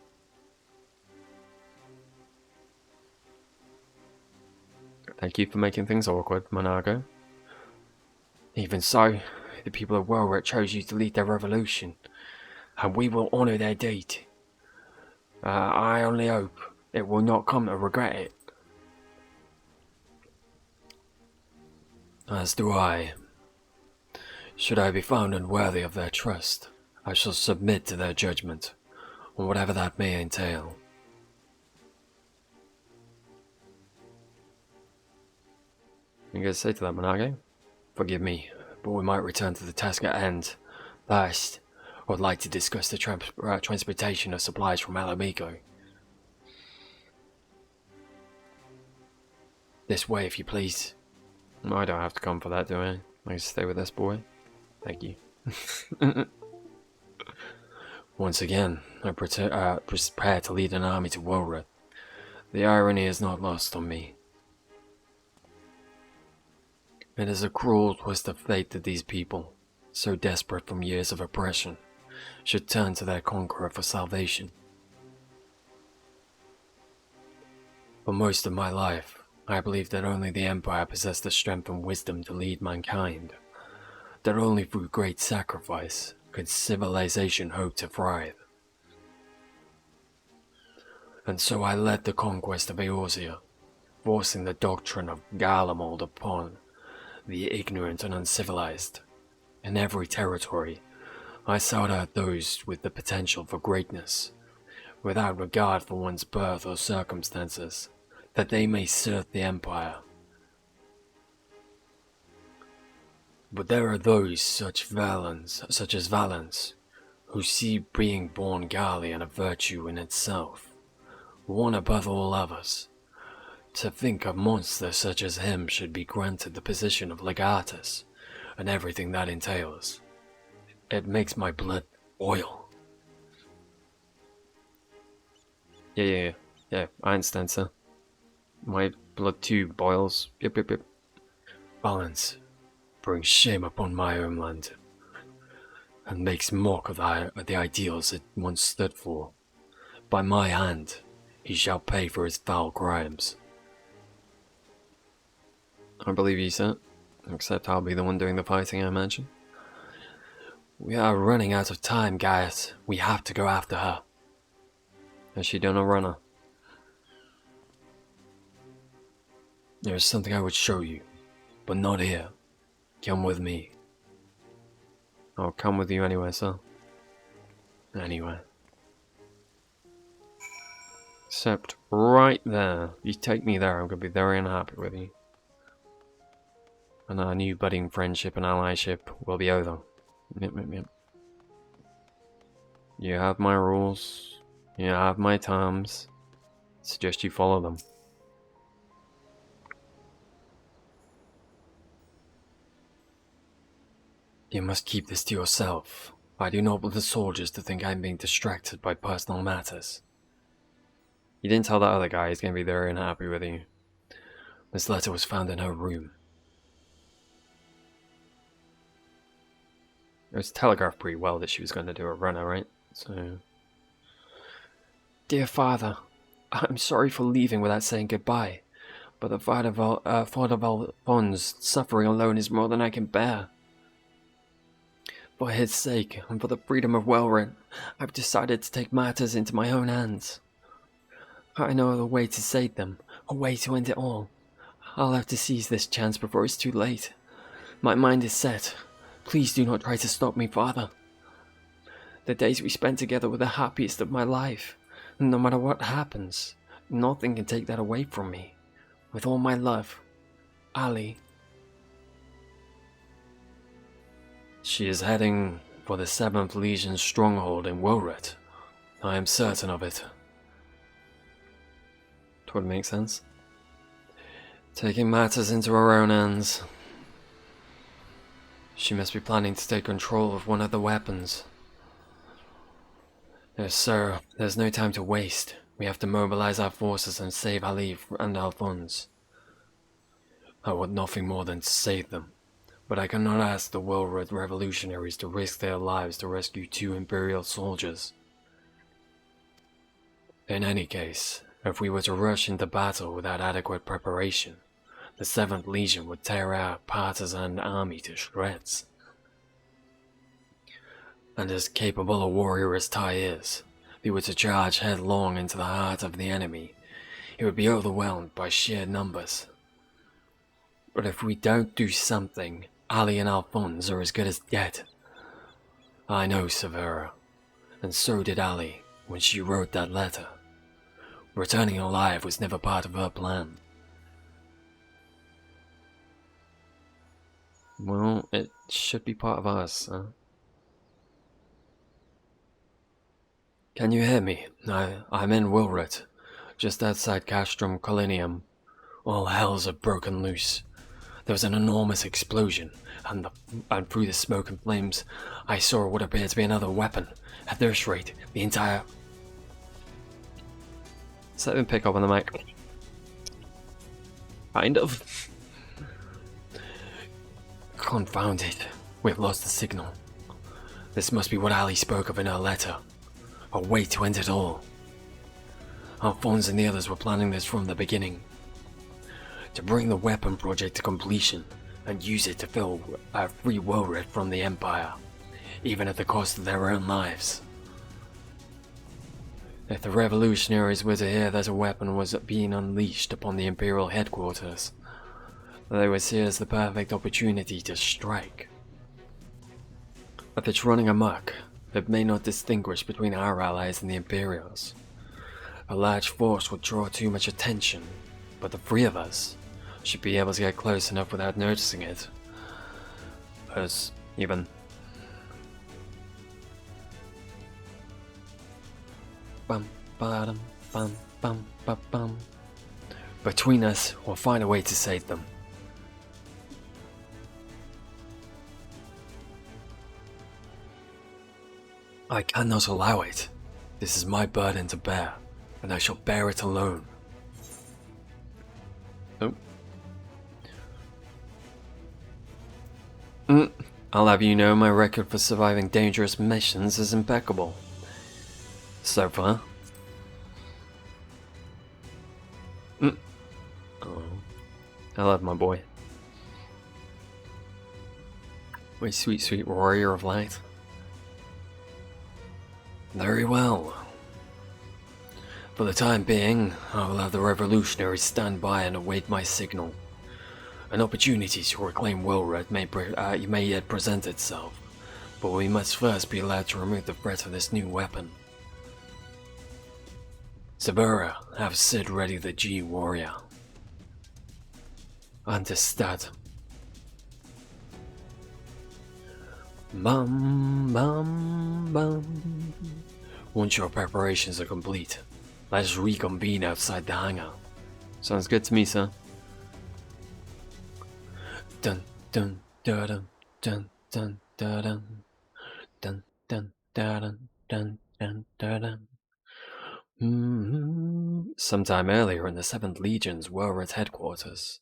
Thank you for making things awkward, Monago. Even so, the people of Whelp chose you to lead their revolution, and we will honour their deed. I only hope it will not come to regret it. As do I. Should I be found unworthy of their trust, I shall submit to their judgment, on whatever that may entail. You gonna say to that, Monago? Forgive me, but we might return to the task at hand. First, I would like to discuss the transportation of supplies from Alamigo. This way, if you please. I don't have to come for that, do I? I can stay with this boy. Thank you. Once again, I prepare to lead an army to Whelp. The irony is not lost on me. It is a cruel twist of fate that these people, so desperate from years of oppression, should turn to their conqueror for salvation. For most of my life, I believed that only the Empire possessed the strength and wisdom to lead mankind, that only through great sacrifice could civilization hope to thrive. And so I led the conquest of Eorzea, forcing the doctrine of Garlemald upon the ignorant and uncivilized. In every territory, I sought out those with the potential for greatness, without regard for one's birth or circumstances, that they may serve the Empire. But there are those such as Valens, who see being born Garlean a virtue in itself, one above all others. To think a monster such as him should be granted the position of legatus, and everything that entails, it makes my blood boil. Yeah, I understand, sir. My blood too boils. Yep. Valens brings shame upon my homeland, and makes mock of the ideals it once stood for. By my hand, he shall pay for his foul crimes. I believe you, sir. Except I'll be the one doing the fighting, I imagine. We are running out of time, guys. We have to go after her. Has she done a runner? There is something I would show you, but not here. Come with me. I'll come with you anyway, sir. Anyway. Except right there. You take me there, I'm going to be very unhappy with you. And our new budding friendship and allyship will be over. Yep. You have my rules. You have my terms. I suggest you follow them. You must keep this to yourself. I do not want the soldiers to think I'm being distracted by personal matters. You didn't tell that other guy he's going to be very unhappy with you. This letter was found in her room. It was telegraphed pretty well that she was going to do a runner, right? So... Dear Father, I'm sorry for leaving without saying goodbye, but the thought of Alphonse suffering alone is more than I can bear. For his sake, and for the freedom of Welryn, I've decided to take matters into my own hands. I know of a way to save them, a way to end it all. I'll have to seize this chance before it's too late. My mind is set. Please do not try to stop me, Father. The days we spent together were the happiest of my life. No matter what happens, nothing can take that away from me. With all my love, Ali. She is heading for the 7th Legion's stronghold in Welret. I am certain of it. Would make sense. Taking matters into her own hands. She must be planning to take control of one of the weapons. Yes, sir. There's no time to waste. We have to mobilize our forces and save Ali and Alphonse. I want nothing more than to save them. But I cannot ask the Welret revolutionaries to risk their lives to rescue 2 Imperial soldiers. In any case, if we were to rush into battle without adequate preparation, the 7th Legion would tear our partisan army to shreds. And as capable a warrior as Tai is, if he were to charge headlong into the heart of the enemy, he would be overwhelmed by sheer numbers. But if we don't do something, Ali and Alphonse are as good as dead. I know Severa, and so did Ali when she wrote that letter. Returning alive was never part of her plan. Well, it should be part of ours, huh? Can you hear me? I'm in Welret, just outside Castrum Colinium. All hells have broken loose. There was an enormous explosion, and through the smoke and flames, I saw what appeared to be another weapon. At this rate, the entire... Does that even pick up on the mic? Kind of. Confound it. We've lost the signal. This must be what Ali spoke of in her letter. A way to end it all. Alphonse and the others were planning this from the beginning. To bring the weapon project to completion and use it to free Welret from the Empire, even at the cost of their own lives. If the revolutionaries were to hear that a weapon was being unleashed upon the Imperial headquarters, they would see it as the perfect opportunity to strike. If it's running amok, it may not distinguish between our allies and the Imperials. A large force would draw too much attention, but the three of us should be able to get close enough without noticing it. Us, even. Bum, ba-dum, bum, bum, ba-bum. Between us, we'll find a way to save them. I cannot allow it. This is my burden to bear, and I shall bear it alone. Oh. I'll have you know my record for surviving dangerous missions is impeccable. So far. Oh. I love my boy. My sweet, sweet warrior of light. Very well. For the time being, I will have the revolutionaries stand by and await my signal. An opportunity to reclaim Wilred may yet present itself, but we must first be allowed to remove the threat of this new weapon. Severa, have Sid ready the G warrior. Understood. Bum bum bum. Once your preparations are complete, let us reconvene outside the hangar. Sounds good to me, sir. Dun dun dun dun dun dun dun dun dun dun dun dun. Sometime earlier in the 7th Legion's Wilred headquarters.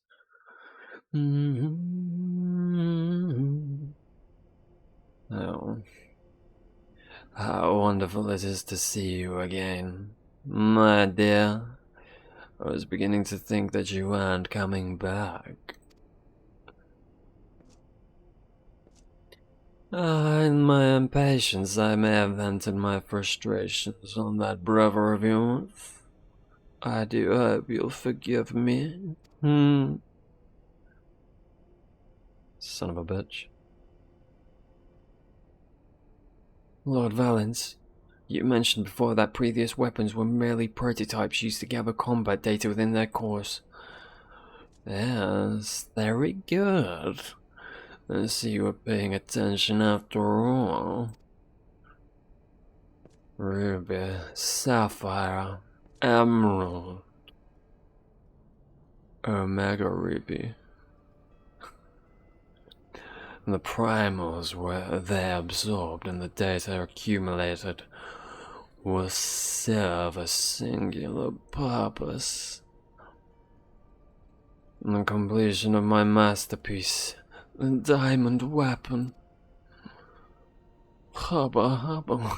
Oh. How wonderful it is to see you again, my dear. I was beginning to think that you weren't coming back. In my impatience, I may have vented my frustrations on that brother of yours. I do hope you'll forgive me. Son of a bitch. Lord Valence, you mentioned before that previous weapons were merely prototypes used to gather combat data within their cores. Yes, very good. I see you were paying attention after all. Ruby, Sapphire, Emerald, Omega Ruby. The primals were there absorbed and the data accumulated will serve a singular purpose. The completion of my masterpiece, the diamond weapon. Hubba hubba.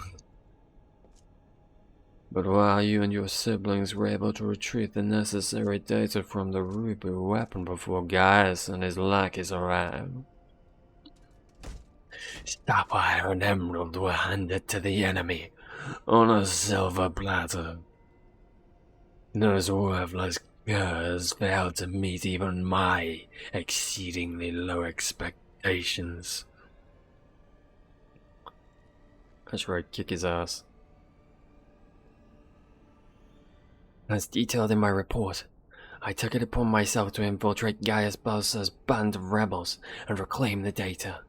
But while you and your siblings were able to retrieve the necessary data from the Ruby weapon before Gaius and his lackeys arrived, Sapphire and Emerald were handed to the enemy on a silver platter. Those worthless curs failed to meet even my exceedingly low expectations. I should kick his ass. As detailed in my report, I took it upon myself to infiltrate Gaius Balsa's band of rebels and reclaim the data.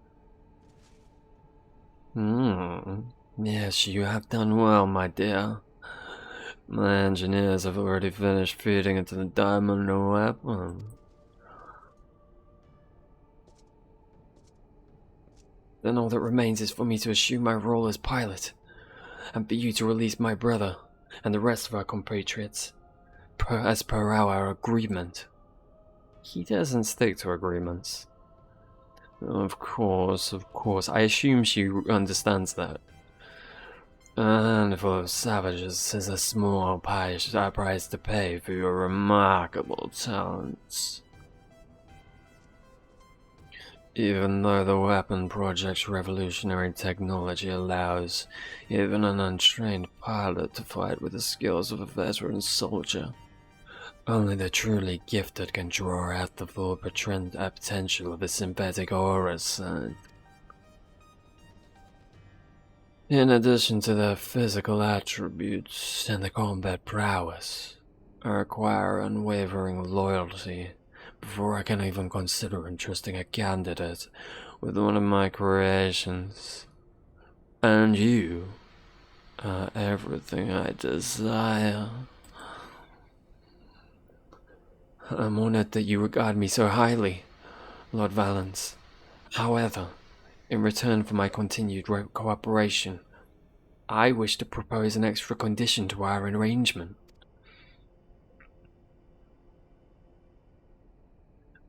Yes, you have done well, my dear. My engineers have already finished feeding into the diamond weapon. Then all that remains is for me to assume my role as pilot, and for you to release my brother and the rest of our compatriots, as per our agreement. He doesn't stick to agreements. Of course. I assume she understands that. And for savages is a small price to pay for your remarkable talents. Even though the weapon project's revolutionary technology allows even an untrained pilot to fight with the skills of a veteran soldier, only the truly gifted can draw out the full potential of the synthetic aura side. In addition to their physical attributes and the combat prowess, I require unwavering loyalty before I can even consider entrusting a candidate with one of my creations. And you are everything I desire. I'm honored that you regard me so highly, Lord Valance. However, in return for my continued cooperation, I wish to propose an extra condition to our arrangement.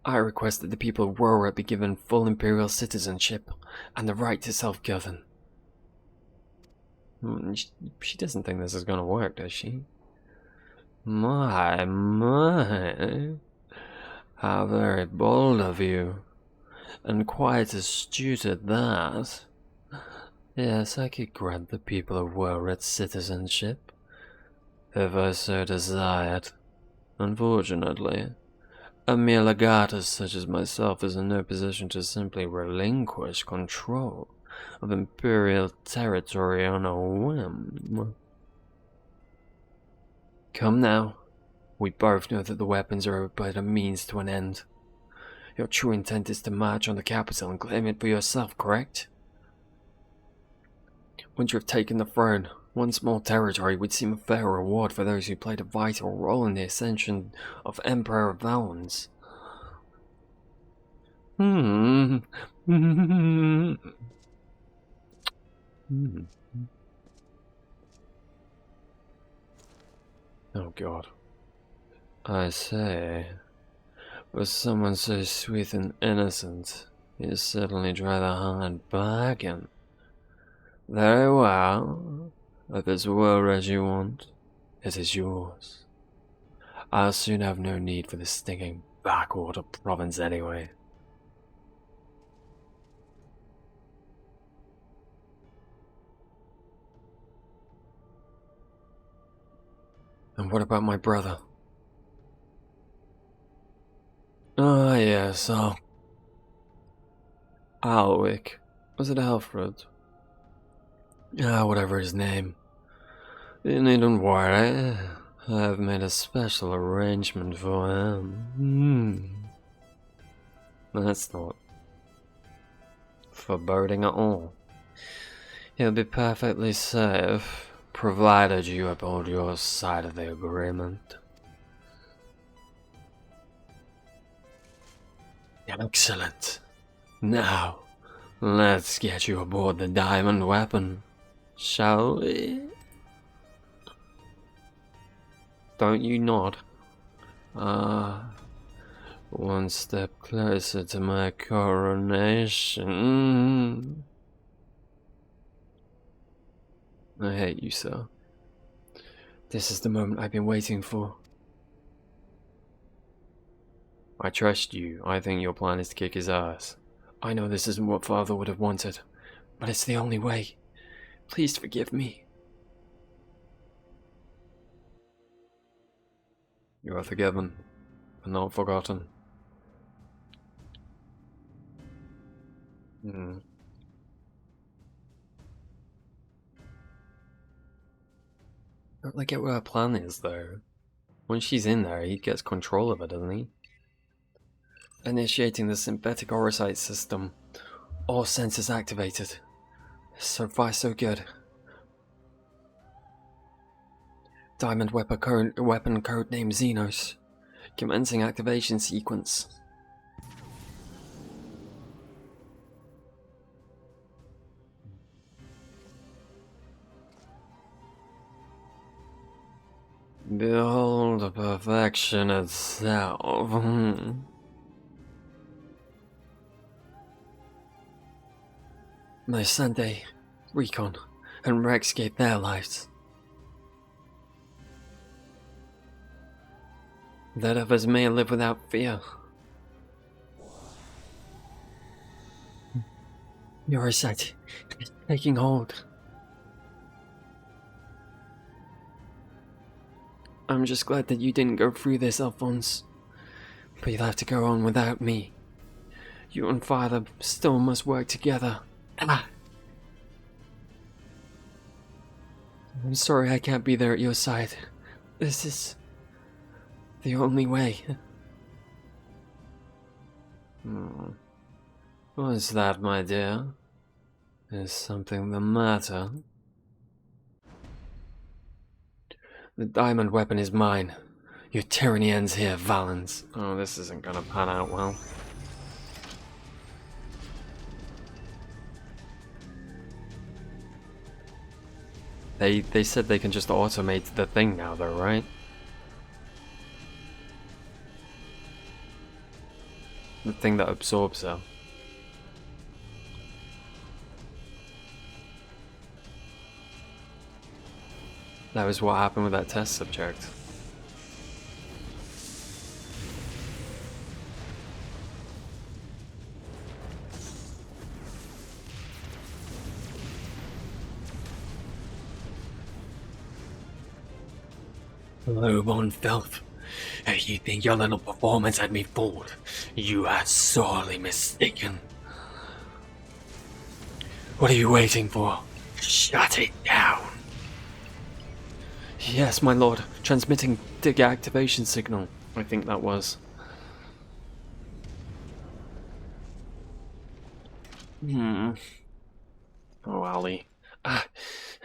I request that the people of Aurora be given full Imperial citizenship and the right to self-govern. She doesn't think this is going to work, does she? My, how very bold of you. And quite astute at that. Yes, I could grant the people of Aurora citizenship, if I so desired. Unfortunately, a mere legatus such as myself is in no position to simply relinquish control of Imperial territory on a whim. Come now. We both know that the weapons are but a means to an end. Your true intent is to march on the capital and claim it for yourself, correct? Once you have taken the throne, one small territory would seem a fair reward for those who played a vital role in the ascension of Emperor Valance. Oh God. I say, with someone so sweet and innocent, you suddenly try the hard bargain. Very well. If it's world as you want, it is yours. I'll soon have no need for the stinking backwater province anyway. And what about my brother? Ah, yes, Alwick. Was it Alfred? Ah, whatever his name. You needn't worry. I've made a special arrangement for him. That's not foreboding at all. He'll be perfectly safe, provided you uphold your side of the agreement. Excellent. Now, let's get you aboard the diamond weapon, shall we? Don't you nod? One step closer to my coronation. I hate you, sir. This is the moment I've been waiting for. I trust you. I think your plan is to kick his ass. I know this isn't what Father would have wanted, but it's the only way. Please forgive me. You are forgiven, but not forgotten. I don't really get what her plan is, though. When she's in there, he gets control of it, doesn't he? Initiating the synthetic orosite system. All sensors activated. So far, so good. Diamond weapon code name Xenos. Commencing activation sequence. Behold the perfection itself. My Sunday, Recon, and Rex gave their lives. That others may live without fear. Your eyesight is taking hold. I'm just glad that you didn't go through this, Alphonse. But you'll have to go on without me. You and Father still must work together. Ah! I'm sorry I can't be there at your side. This is the only way. What's that, my dear? Is something the matter? The diamond weapon is mine. Your tyranny ends here, Valens. Oh, this isn't gonna pan out well. They said they can just automate the thing now though, right? The thing that absorbs her. That was what happened with that test subject. Lowborn filth. If you think your little performance had me fooled, you are sorely mistaken. What are you waiting for? Shut it down. Yes, my lord. Transmitting dig activation signal. I think that was. Oh, Ali.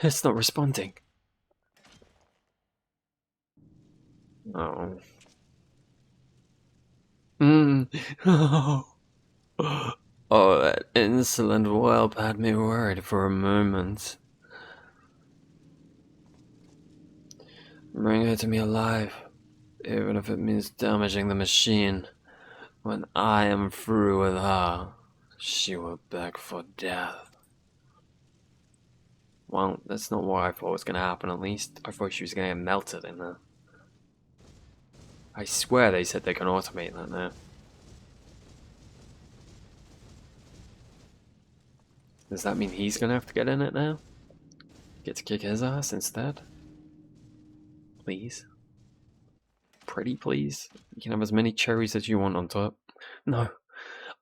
It's not responding. Oh. Oh, that insolent whelp had me worried for a moment. Bring her to me alive, even if it means damaging the machine. When I am through with her, she will beg for death. Well, that's not what I thought was going to happen, at least. I thought she was going to get melted in there. I swear they said they can automate that now. Does that mean he's going to have to get in it now? Get to kick his ass instead? Please? Pretty please? You can have as many cherries as you want on top. No,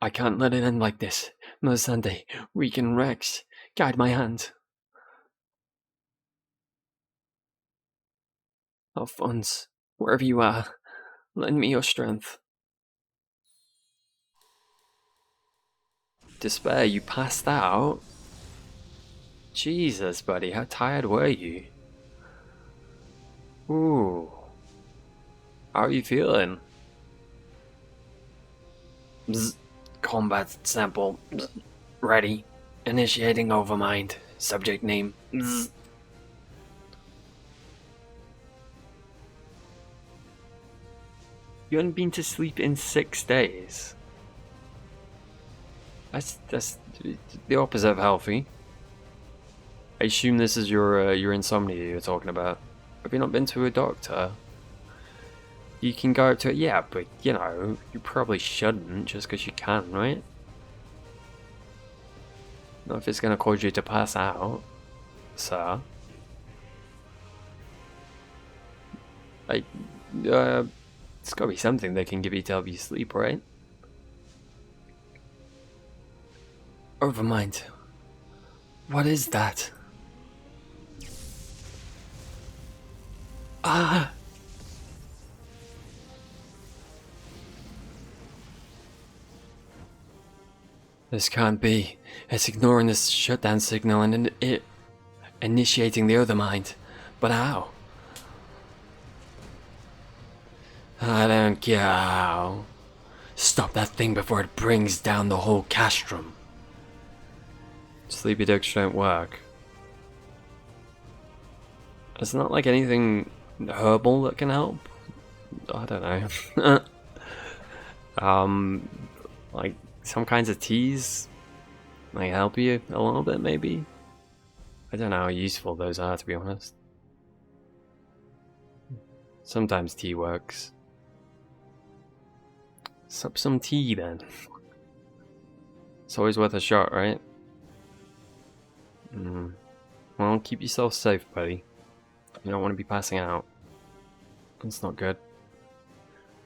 I can't let it end like this. No, Sunday, Regan Rex, guide my hand. Alphonse, wherever you are, lend me your strength. Despair, you passed out? Jesus, buddy, how tired were you? Ooh. How are you feeling? Bzz. Combat sample. Bzz. Ready. Initiating overmind. Subject name. Bzz. You haven't been to sleep in 6 days. That's the opposite of healthy. I assume this is your insomnia you're talking about. Have you not been to a doctor? You can go up to it, yeah, but you know, you probably shouldn't just because you can, right? Not if it's going to cause you to pass out, sir. It's got to be something that can give you to help you sleep, right? Overmind. What is that? Ah! This can't be. It's ignoring this shutdown signal and it initiating the other mind. But how? I don't care how. Stop that thing before it brings down the whole castrum. Sleepy ducks don't work. It's not like anything herbal that can help. I don't know. Like some kinds of teas might help you a little bit, maybe. I don't know how useful those are, to be honest. Sometimes tea works. Sup some tea then. It's always worth a shot, right? Well, keep yourself safe, buddy. You don't want to be passing out. It's not good.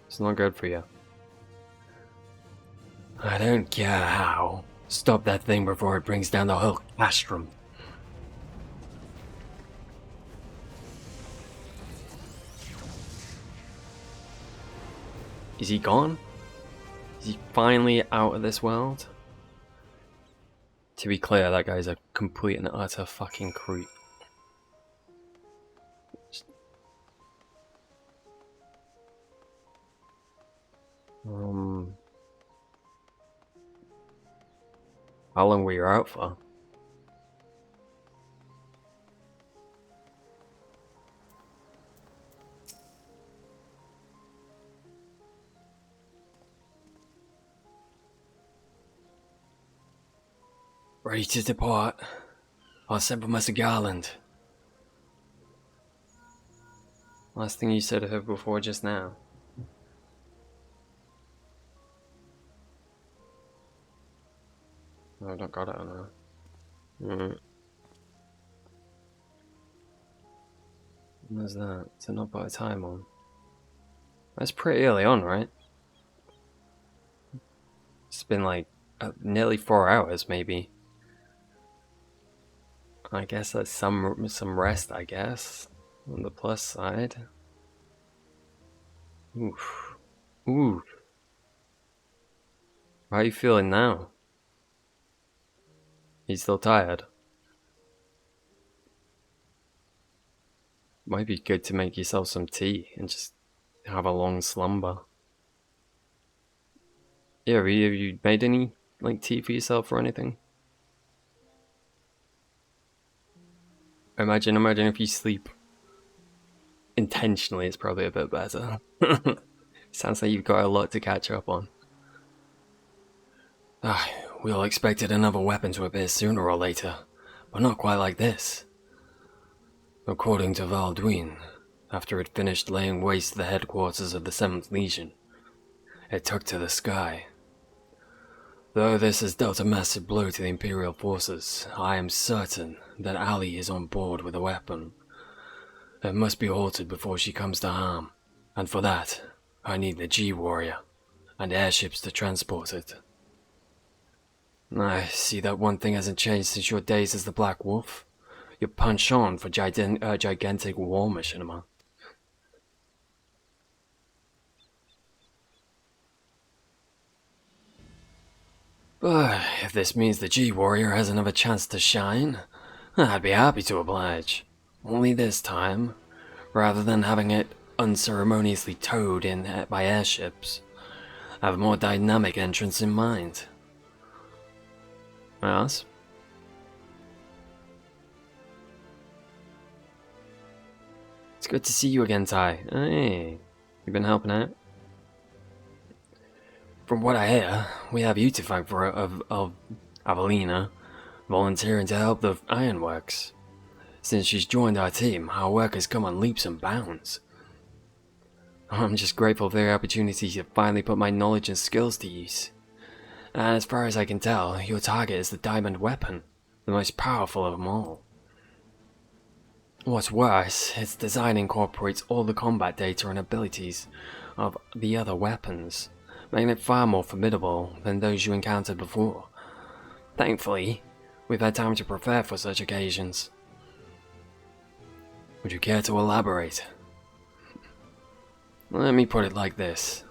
It's not good for you. I don't care how. Stop that thing before it brings down the whole castrum. Is he gone? Is he finally out of this world? To be clear, that guy's a complete and utter fucking creep. How long were you out for? Ready to depart. I'll send for Mr. Garland. Last thing you said to her before just now. No, I've not got it on now. Where's that? Is it not by a time on? That's pretty early on, right? It's been like nearly 4 hours, maybe. I guess that's some rest, I guess. On the plus side. Oof. Oof. How are you feeling now? You still tired? Might be good to make yourself some tea and just have a long slumber. Yeah, have you made any like tea for yourself or anything? Imagine if you sleep intentionally, it's probably a bit better. Sounds like you've got a lot to catch up on. We all expected another weapon to appear sooner or later, but not quite like this. According to Valduin, after it finished laying waste the headquarters of the 7th Legion, it took to the sky. Though this has dealt a massive blow to the Imperial forces, I am certain that Ali is on board with a weapon. It must be halted before she comes to harm, and for that, I need the G-Warrior, and airships to transport it. I see that one thing hasn't changed since your days as the Black Wolf. Your penchant for gigantic war machinima. But if this means the G-Warrior has another chance to shine, I'd be happy to oblige. Only this time, rather than having it unceremoniously towed in by airships, I have a more dynamic entrance in mind. Yes? It's good to see you again, Ty. Hey, you been helping out? From what I hear, we have you to thank for of Avelina volunteering to help the ironworks. Since she's joined our team, our work has come on leaps and bounds. I'm just grateful for the opportunity to finally put my knowledge and skills to use. And as far as I can tell, your target is the diamond weapon, the most powerful of them all. What's worse, its design incorporates all the combat data and abilities of the other weapons, making it far more formidable than those you encountered before. Thankfully, we've had time to prepare for such occasions. Would you care to elaborate? Let me put it like this.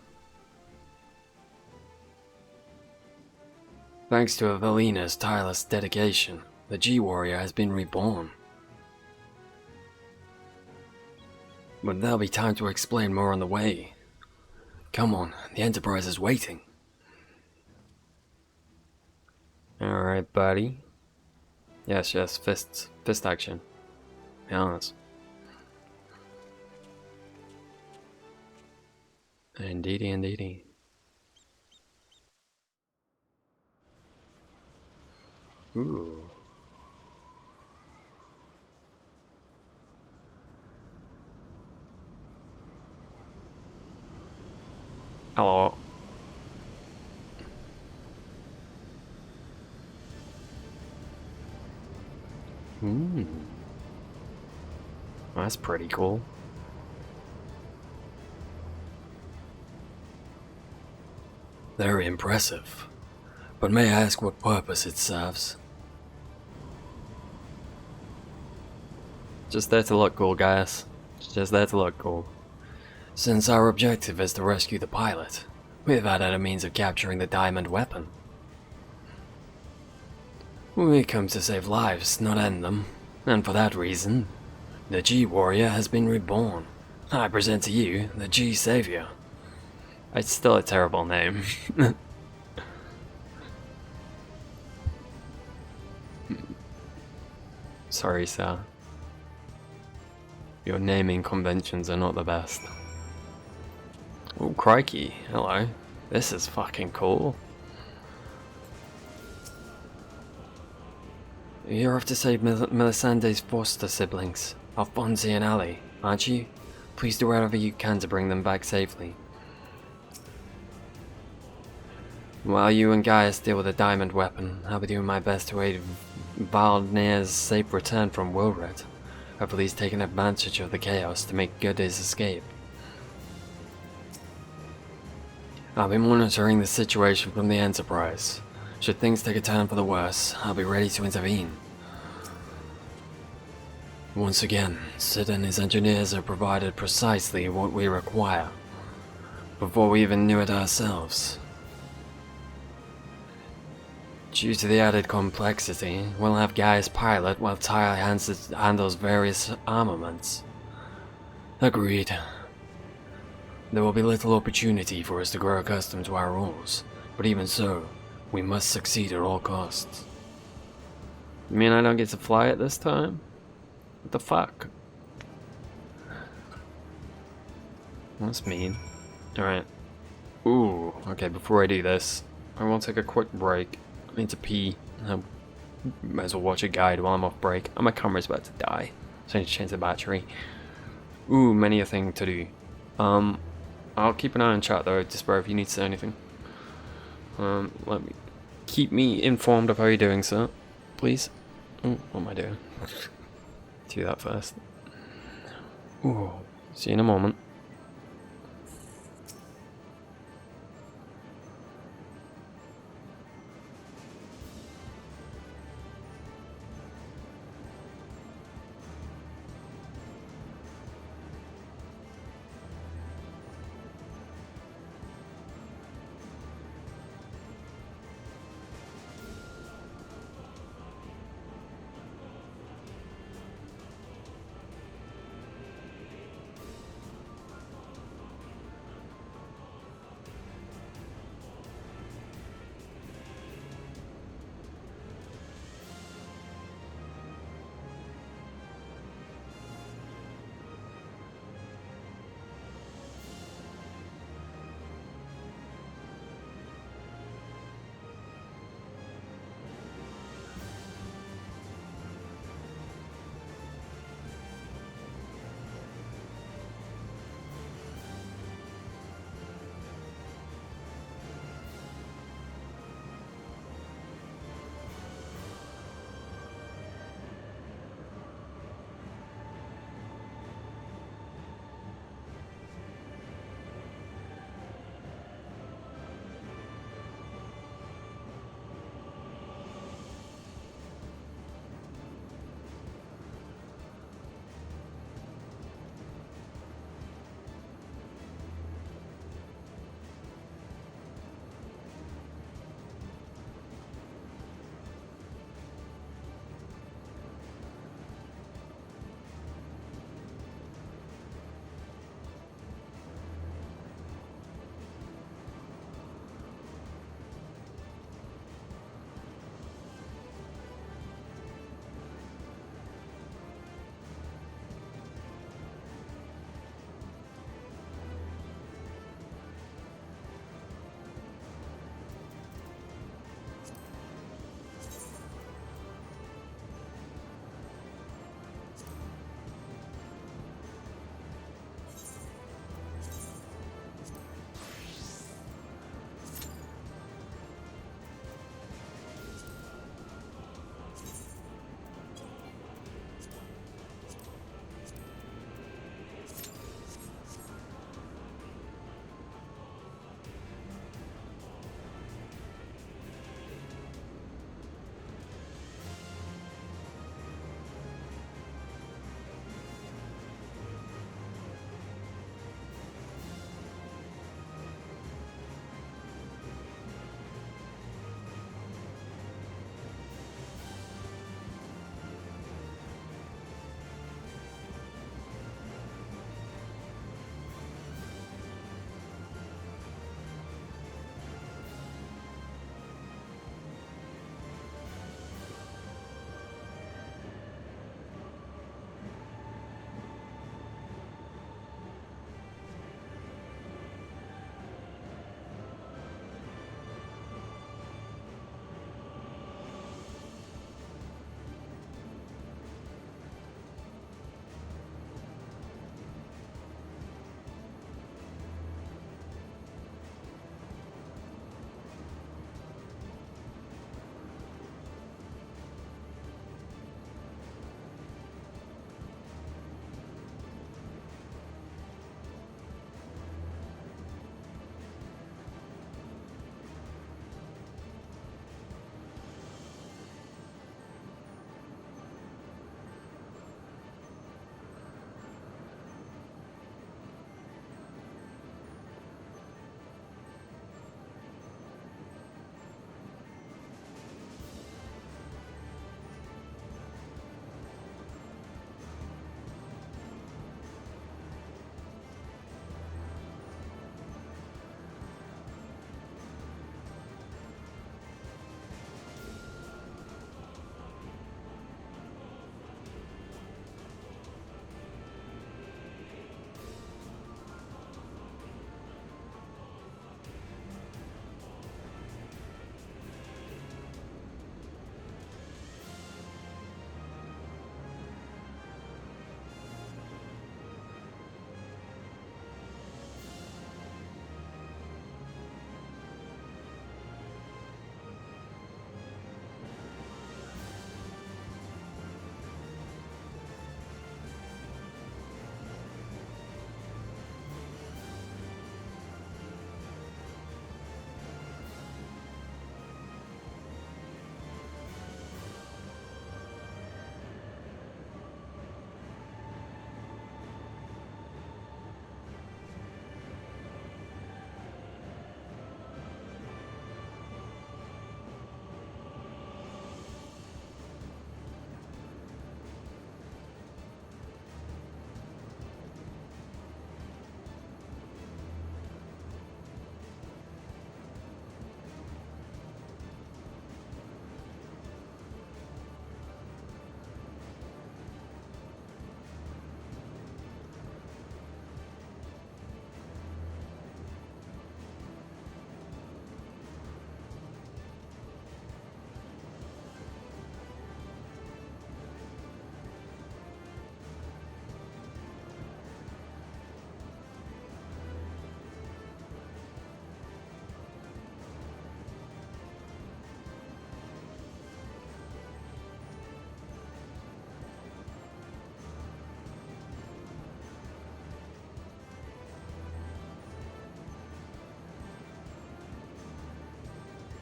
Thanks to Avelina's tireless dedication, the G-Warrior has been reborn. But there'll be time to explain more on the way. Come on, the Enterprise is waiting. Alright, buddy. Yes, fist action. Yes. Indeedy. Ooh. Hello. That's pretty cool. Very impressive. But may I ask what purpose it serves? Just there to look cool, guys. Just there to look cool. Since our objective is to rescue the pilot, we've added a means of capturing the diamond weapon. We come to save lives, not end them. And for that reason, the G-Warrior has been reborn. I present to you the G-Savior. It's still a terrible name. Sorry, sir. Your naming conventions are not the best. Oh, crikey. Hello. This is fucking cool. You're off to save Melisandre's foster siblings, Alfonsi and Ali, aren't you? Please do whatever you can to bring them back safely. While you and Gaius deal with the diamond weapon, I'll be doing my best to aid Valnir's safe return from Wilred. Hopefully he's taking advantage of the chaos to make good his escape. I'll be monitoring the situation from the Enterprise. Should things take a turn for the worse, I'll be ready to intervene. Once again, Sid and his engineers have provided precisely what we require, before we even knew it ourselves. Due to the added complexity, we'll have Gaius pilot while Tyler handles various armaments. Agreed. There will be little opportunity for us to grow accustomed to our roles, but even so, we must succeed at all costs. You mean I don't get to fly it this time? What the fuck? That's mean. Alright. Ooh, okay, before I do this, I want to take a quick break. I need to pee. I might as well watch a guide while I'm off break. And my camera's about to die, so I need to change the battery. Ooh, many a thing to do. I'll keep an eye on chat though, Despair, if you need to say anything. Keep me informed of how you're doing, sir. Please. Ooh, what am I doing? Do that first. Ooh, see you in a moment.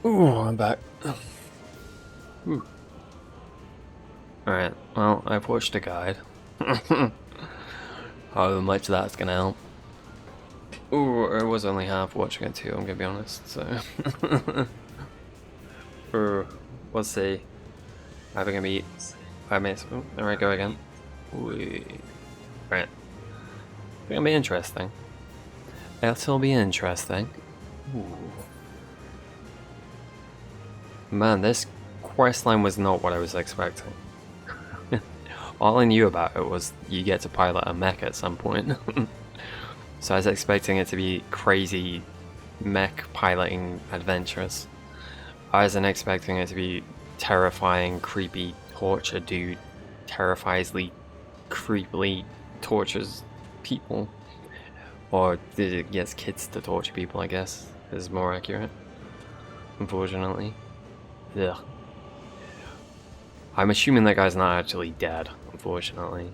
Ooh, I'm back. Ooh. Alright, well, I've watched a guide. However much that's gonna help. Ooh, I was only half watching it too, I'm gonna be honest, so... we'll see. Having a meet. 5 minutes. Oh, there I go again. Right. It's gonna be interesting. It'll be interesting. Ooh. Man, this questline was not what I was expecting. All I knew about it was you get to pilot a mech at some point. So I was expecting it to be crazy mech piloting adventures. I wasn't expecting it to be terrifying, creepy torture dude. Terrifiesly, creepily tortures people. Or gets kids to torture people, I guess, is more accurate. Unfortunately. Ugh. I'm assuming that guy's not actually dead, unfortunately.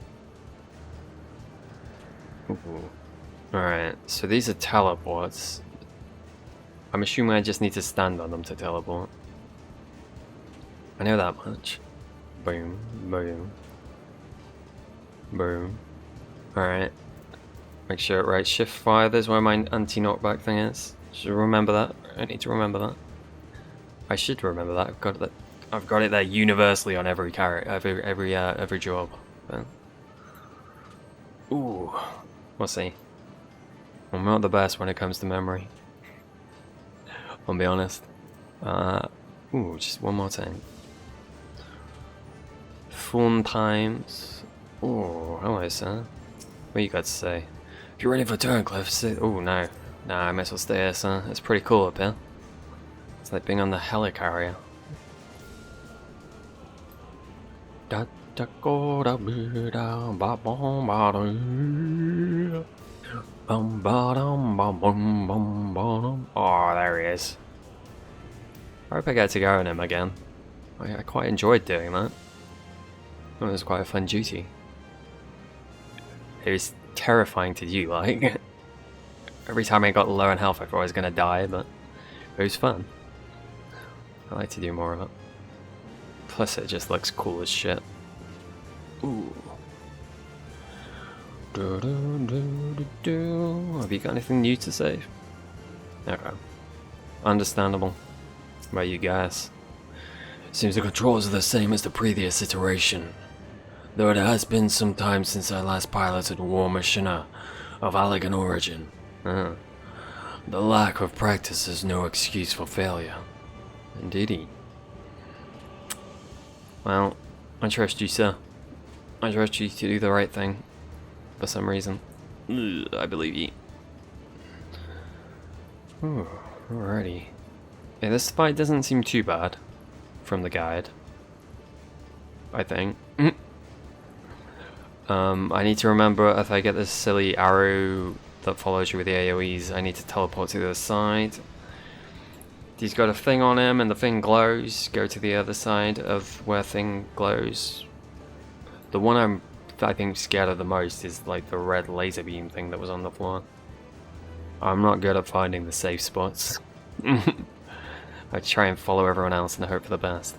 Alright, so these are teleports. I'm assuming I just need to stand on them to teleport. I know that much. Boom, boom. Boom. Alright. Make sure, right, shift 5 is where my anti-knockback thing is. Should remember that. I need to remember that. I should remember that. I've got it there universally on every character, every job. But... ooh, we'll see. I'm not the best when it comes to memory. I'll be honest. Ooh, just one more thing. Fun times. Ooh, hello, sir. What you got to say? If you're ready for Turncliffe, sit. Oh no, nah, I might as well stay here, sir. It's pretty cool up here. It's like being on the helicarrier. Oh, there he is. I hope I get to go on him again. I quite enjoyed doing that. It was quite a fun duty. It was terrifying to do, like. Every time I got low on health I thought I was gonna die, but it was fun. I like to do more of it. Plus it just looks cool as shit. Ooh. Have you got anything new to say? Okay. Understandable. What about you guys? Seems the controls are the same as the previous iteration. Though it has been some time since I last piloted a war machine of elegant origin. The lack of practice is no excuse for failure. Indeedy. Well, I trust you, sir. I trust you to do the right thing. For some reason. I believe you. Ooh, alrighty. Yeah, this fight doesn't seem too bad. From the guide. I think. I need to remember if I get this silly arrow that follows you with the AoEs, I need to teleport to the other side. He's got a thing on him and the thing glows. Go to the other side of where thing glows. The one I think scared of the most is like the red laser beam thing that was on the floor. I'm not good at finding the safe spots. I try and follow everyone else and hope for the best.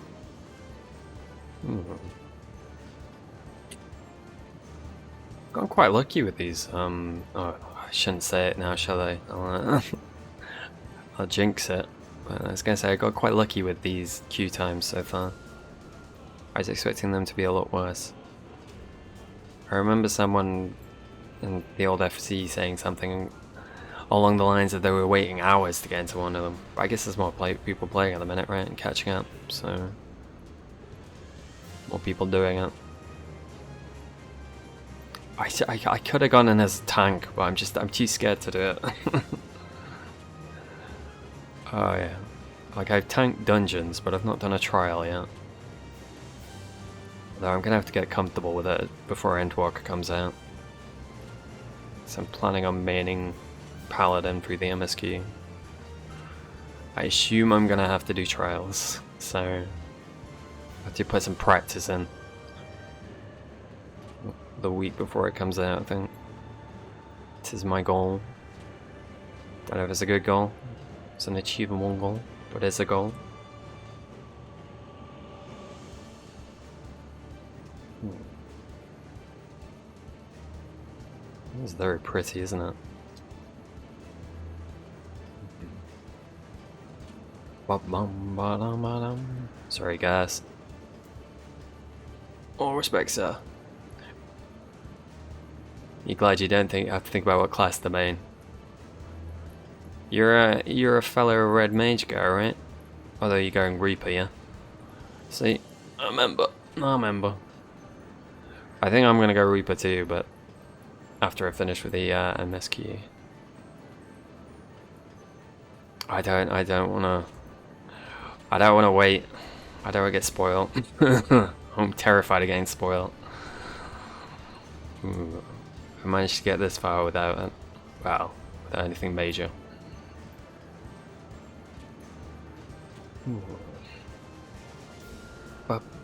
Got quite lucky with these. Oh, I shouldn't say it now, shall I? I'll jinx it. But I was gonna say I got quite lucky with these queue times so far. I was expecting them to be a lot worse. I remember someone in the old FC saying something along the lines of they were waiting hours to get into one of them. But I guess there's more people playing at the minute, right? And catching up, so more people doing it. I could have gone in as a tank, but I'm too scared to do it. Oh yeah, like I've tanked dungeons, but I've not done a trial yet. Though I'm gonna have to get comfortable with it before Endwalker comes out. So I'm planning on maining Paladin through the MSQ. I assume I'm gonna have to do trials, so I have to put some practice in. The week before it comes out, I think. This is my goal. Don't know if it's a good goal. It's an achievable goal. What is the goal? It's very pretty, isn't it? Sorry, guys. All respect, sir. You glad you don't have to think about what class to main? You're a fellow red mage guy, right? Although you're going Reaper, yeah. See, I remember. I think I'm gonna go Reaper too, but after I finish with the MSQ. I don't wanna wait. I don't wanna get spoiled. I'm terrified of getting spoiled. Ooh. I managed to get this far without without anything major.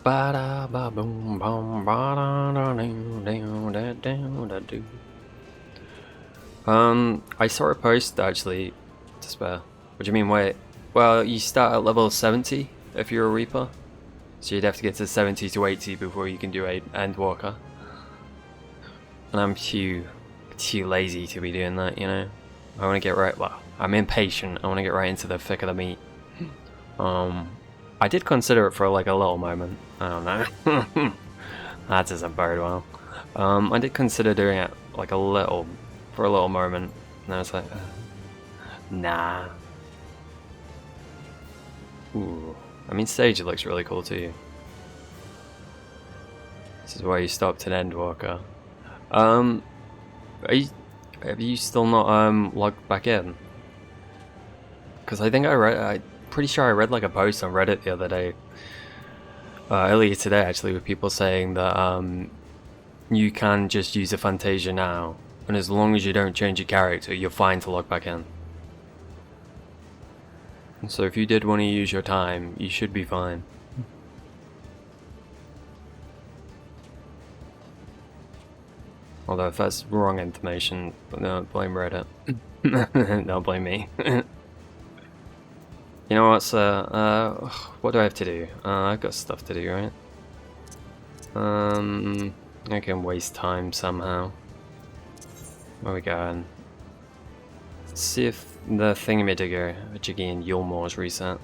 I saw a post actually to spare. What do you mean, wait? Well, you start at level 70 if you're a Reaper. So you'd have to get to 70 to 80 before you can do a Endwalker. And I'm too lazy to be doing that, you know? I want to get right, well, I'm impatient. I want to get right into the thick of the meat. I did consider it for like a little moment. I don't know. That doesn't bode well. I did consider doing it like for a little moment. And I was like, nah. Ooh. I mean, stage looks really cool too. This is where you stopped an Endwalker. Have you still not logged back in? Because I think I'm pretty sure I read like a post on Reddit the other day, earlier today actually, with people saying that you can just use a Fantasia now, and as long as you don't change your character, you're fine to log back in. And so if you did want to use your time, you should be fine. Although if that's wrong information, don't blame Reddit. Don't blame me. You know what, sir? What do I have to do? I've got stuff to do, right? I can waste time somehow. Where we going? Let's see if the thingamajigger, Jiggy and Yulmore's reset.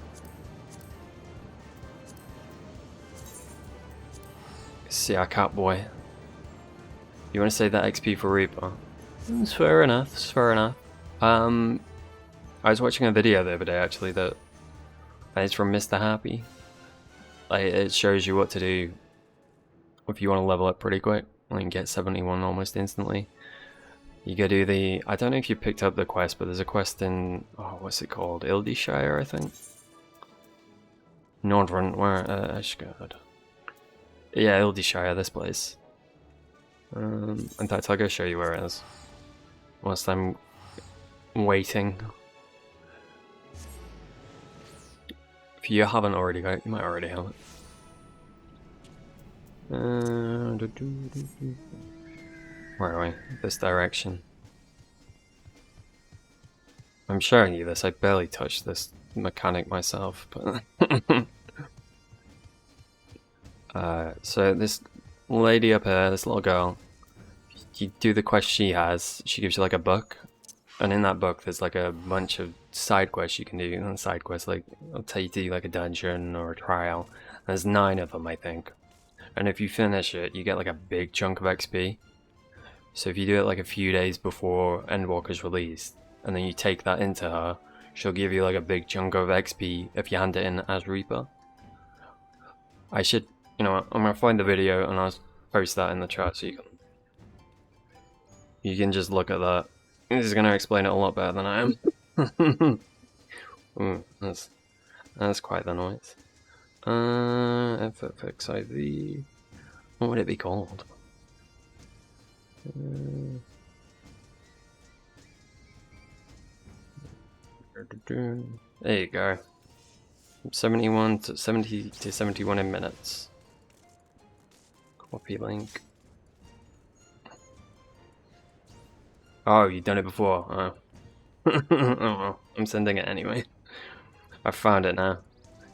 See our cat boy. You want to save that XP for Reaper? It's fair enough, it's fair enough. I was watching a video the other day actually that it's from Mr. Happy. Like, it shows you what to do if you want to level up pretty quick and get 71 almost instantly. You go do the, I don't know if you picked up the quest, but there's a quest in, oh, what's it called? Ildishire, I think? Nordrun, where, Ashgard. Yeah, Ildishire, this place. In fact, I'll go show you where it is. Whilst I'm waiting. If you haven't already got it, you might already have it. Where are we? This direction. I'm showing you this, I barely touched this mechanic myself, but... so this lady up here, this little girl, you do the quest she has, she gives you like a book, and in that book there's like a bunch of side quests you can do, and side quests like, I'll tell you to do like a dungeon or a trial. There's 9 of them I think, and if you finish it you get like a big chunk of XP. So if you do it like a few days before Endwalker's released, and then you take that into her, she'll give you like a big chunk of XP if you hand it in as Reaper. I should, you know what, I'm gonna find the video and I'll post that in the chat so you can just look at that. This is gonna explain it a lot better than I am. Ooh, that's quite the noise. FFXIV. What would it be called? There you go. 71 to 70 to 71 in minutes. Copy link. Oh, you've done it before. Oh. Oh well, I'm sending it anyway. I found it now.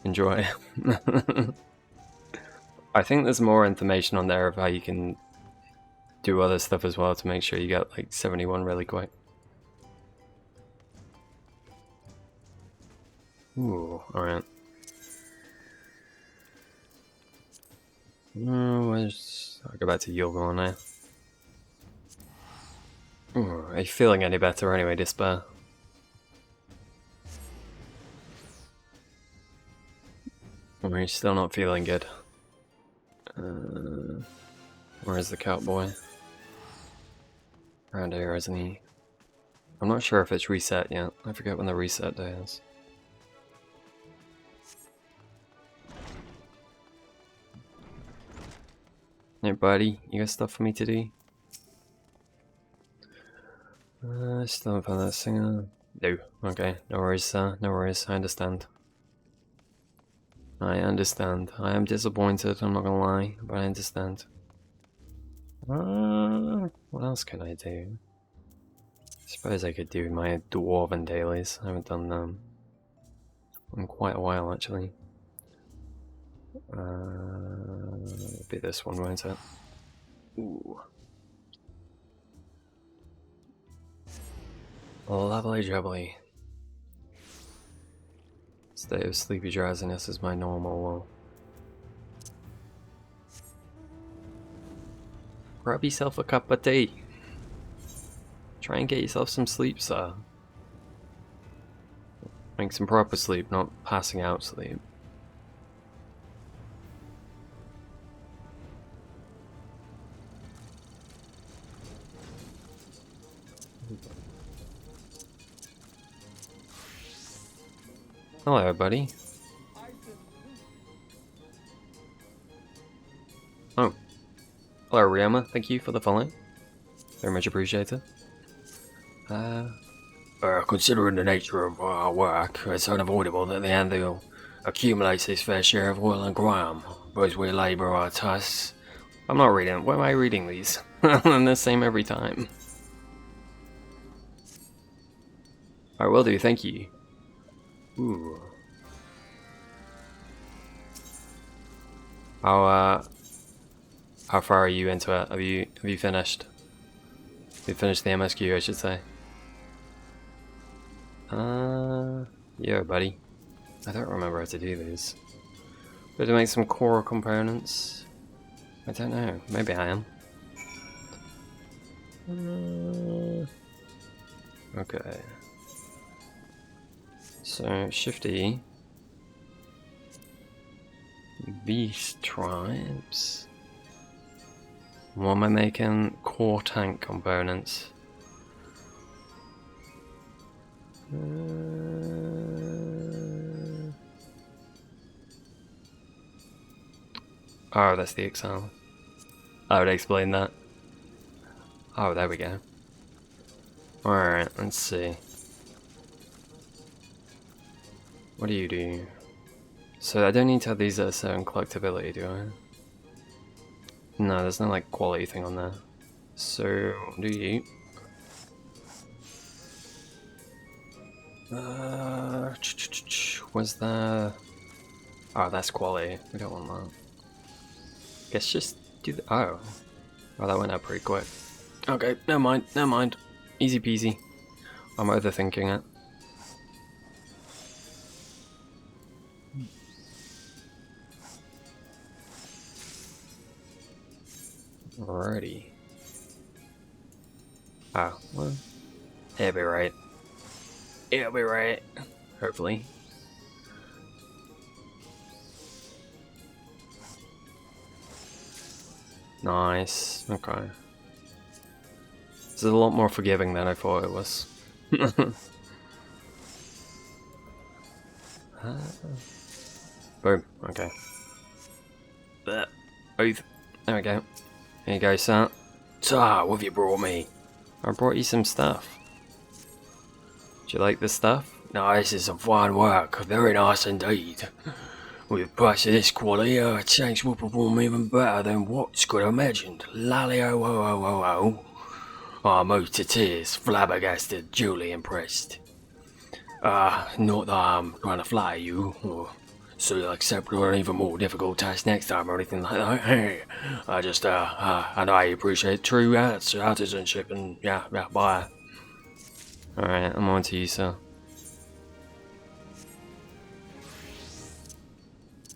Enjoy. I think there's more information on there of how you can do other stuff as well to make sure you get like 71 really quick. Ooh, alright. I'll go back to Yulgor now. Ooh, are you feeling any better anyway, Despair? Or are you still not feeling good? Where's the cowboy? Around here, isn't he? I'm not sure if it's reset yet. I forget when the reset day is. Hey buddy, you got stuff for me to do? Still haven't found that singer. No, okay, no worries, no worries, I understand. I understand. I am disappointed, I'm not gonna lie, but I understand. What else can I do? I suppose I could do my dwarven dailies. I haven't done them in quite a while, actually. It'll be this one, won't it? Ooh. Lovely jubbly. State of sleepy drowsiness is my normal one. Grab yourself a cup of tea. Try and get yourself some sleep, sir. Like some proper sleep, not passing out sleep. Hello, buddy. Oh. Hello, Ryoma. Thank you for the follow. Very much appreciated. Considering the nature of our work, it's unavoidable that the Anvil accumulates its fair share of oil and grime, as we labour our tasks. I'm not reading. Why am I reading these? I'm the same every time. I will do, thank you. Ooh. How far are you into it? Have you finished? You finished the MSQ, I should say. Yeah, buddy. I don't remember how to do these. But to make some core components. I don't know. Maybe I am. Okay. So, Shift E. Beast tribes. What am I making? Core tank components. Oh, that's the Excel. I would explain that. Oh, there we go. Alright, let's see. What do you do? So I don't need to have these at a certain collectability, do I? No, there's no like quality thing on there. So, do you? Was there? Oh, that's quality. We don't want that. Guess just do the. Oh, that went up pretty quick. Okay, never mind, never mind. Easy peasy. I'm overthinking it. Alrighty. Oh, well, it'll be right. It'll be right. Hopefully. Nice. Okay. This is a lot more forgiving than I thought it was. Boom. Okay. Oath. There we go. Here you go, sir. So, what have you brought me? I brought you some stuff. Do you like this stuff? No, this is some fine work. Very nice indeed. With a price of this quality, tanks will perform even better than what's could have imagined. Lally-o-o-o-o-o. I'm moved to tears, flabbergasted, duly impressed. Not that I'm trying to flatter you, or so you'll accept an even more difficult task next time or anything like that. Hey, I just, I know I appreciate true artisanship and yeah, bye. Alright, I'm on to you, sir.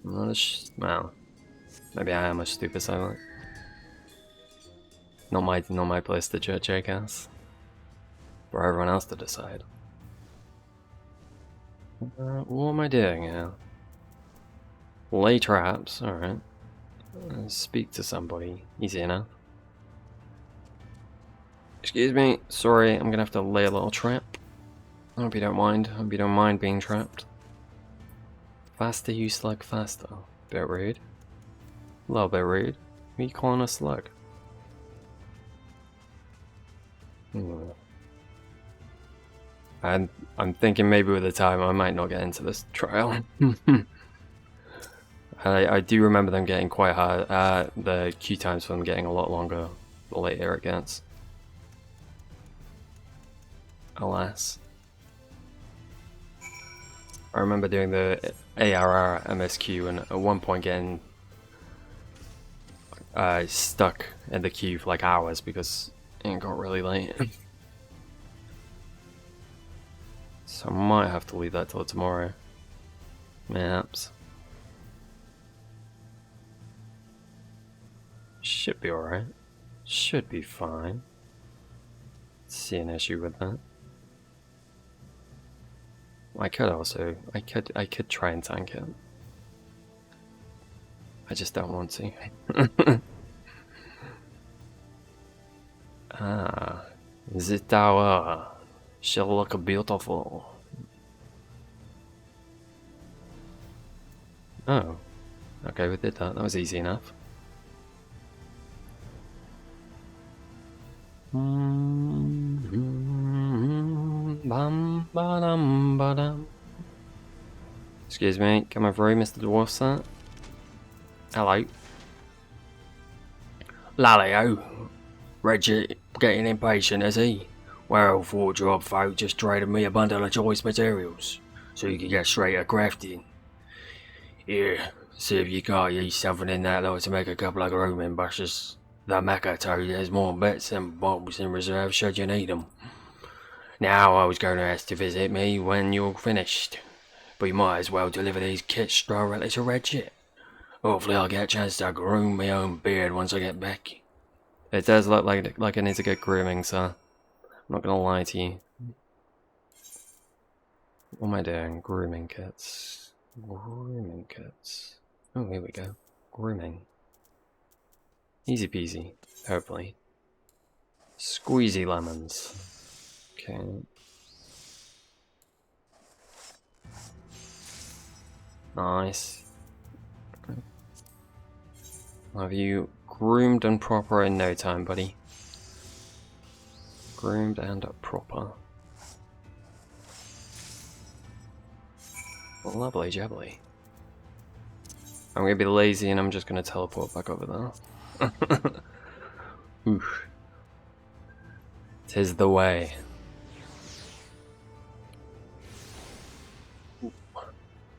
I'm not well, maybe I am a stupid silent. Not my place to judge, I guess. For everyone else to decide. What am I doing here? Lay traps, alright. Speak to somebody, easy enough. Excuse me, sorry, I'm gonna have to lay a little trap. I hope you don't mind. I hope you don't mind being trapped. Faster, you slug, faster. Bit rude. A little bit rude. Who are you calling a slug? I'm thinking maybe with the time I might not get into this trial. I do remember them getting quite hard. The queue times for them getting a lot longer the later it gets. Alas. I remember doing the ARR MSQ and at one point getting stuck in the queue for like hours because it got really late. So I might have to leave that till tomorrow. Perhaps. Should be alright. Should be fine. See an issue with that. I could try and tank it. I just don't want to. The tower shall look beautiful. Oh, okay, we did that. That was easy enough. Excuse me, coming through, Mr. Dwarf, sir. Hello. Lalio. Reggie getting impatient, is he? Well, for job folk just traded me a bundle of choice materials, so you can get straight to crafting. Here, see if you can't use something in that lot to make a couple of grooming brushes. The mecha told you there's more bits and bobs in reserve should you need them. Now I was going to ask to visit me when you're finished, but you might as well deliver these kits directly to Reggie. Hopefully I'll get a chance to groom my own beard once I get back. It does look like it needs a good grooming, sir. I'm not gonna lie to you. What am I doing? Grooming kits. Grooming kits. Oh, here we go. Grooming. Easy peasy, hopefully. Squeezy lemons. Okay. Nice. I'll have you groomed and proper in no time, buddy. Groomed and proper. Lovely jubbly. I'm gonna be lazy and I'm just gonna teleport back over there. Oof. 'Tis the way.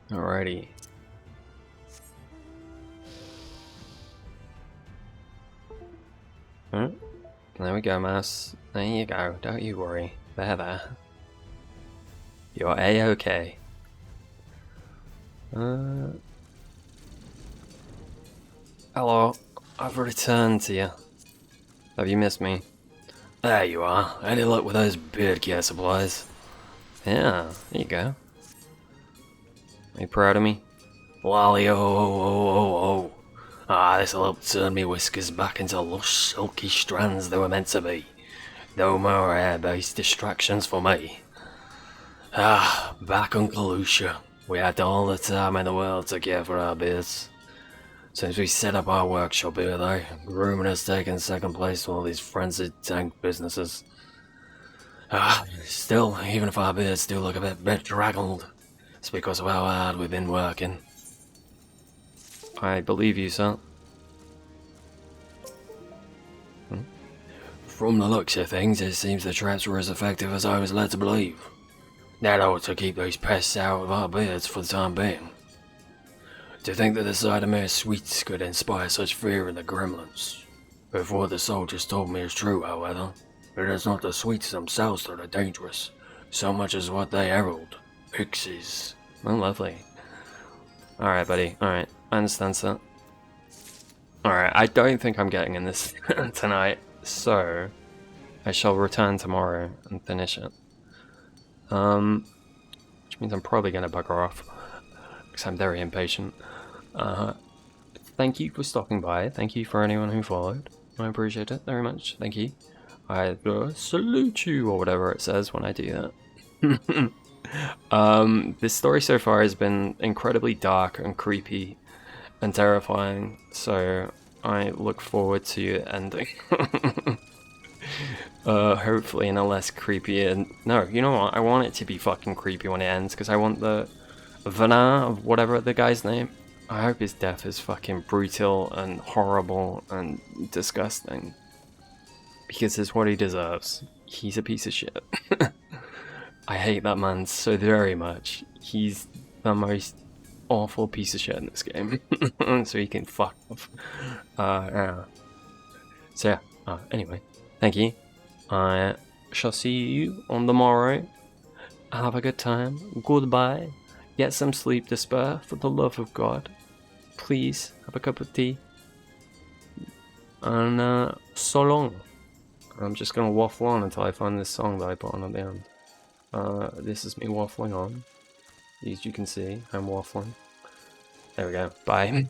Alrighty. There we go, mouse. There you go. Don't you worry. There. You're A-okay. Hello. I've returned to you. Have you missed me? There you are. Any luck with those beard care supplies? Yeah, there you go. Are you proud of me? Lolly, this'll help turn me whiskers back into lush, silky strands they were meant to be. No more hair-based distractions for me. Back on Kalusha, we had all the time in the world to care for our beards. Since we set up our workshop here though, grooming has taken second place to all these frenzied tank businesses. Still, even if our beards do look a bit bedraggled, it's because of how hard we've been working. I believe you, sir. From the looks of things, it seems the traps were as effective as I was led to believe. That ought to keep those pests out of our beards for the time being. To think that the sight of mere sweets could inspire such fear in the gremlins. If what the soldiers told me is true, however, it is not the sweets themselves that are dangerous, so much as what they herald. Pixies. Oh, lovely. Alright, buddy. Alright, I understand that. Alright, I don't think I'm getting in this tonight, so I shall return tomorrow and finish it. Which means I'm probably going to bugger off, because I'm very impatient. Thank you for stopping by. Thank you for anyone who followed. I appreciate it very much. Thank you. I salute you, or whatever it says when I do that. This story so far has been incredibly dark and creepy and terrifying, so I look forward to it ending. Hopefully in a less creepy and... No, you know what? I want it to be fucking creepy when it ends, because I want the... Venin, of whatever the guy's name. I hope his death is fucking brutal and horrible and disgusting. Because it's what he deserves. He's a piece of shit. I hate that man so very much. He's the most awful piece of shit in this game. So he can fuck off. So yeah, anyway, thank you. I shall see you on the morrow. Have a good time. Goodbye. Get some sleep, Despair, for the love of God. Please, have a cup of tea. And so long. I'm just gonna waffle on until I find this song that I put on at the end. This is me waffling on. As you can see, I'm waffling. There we go. Bye.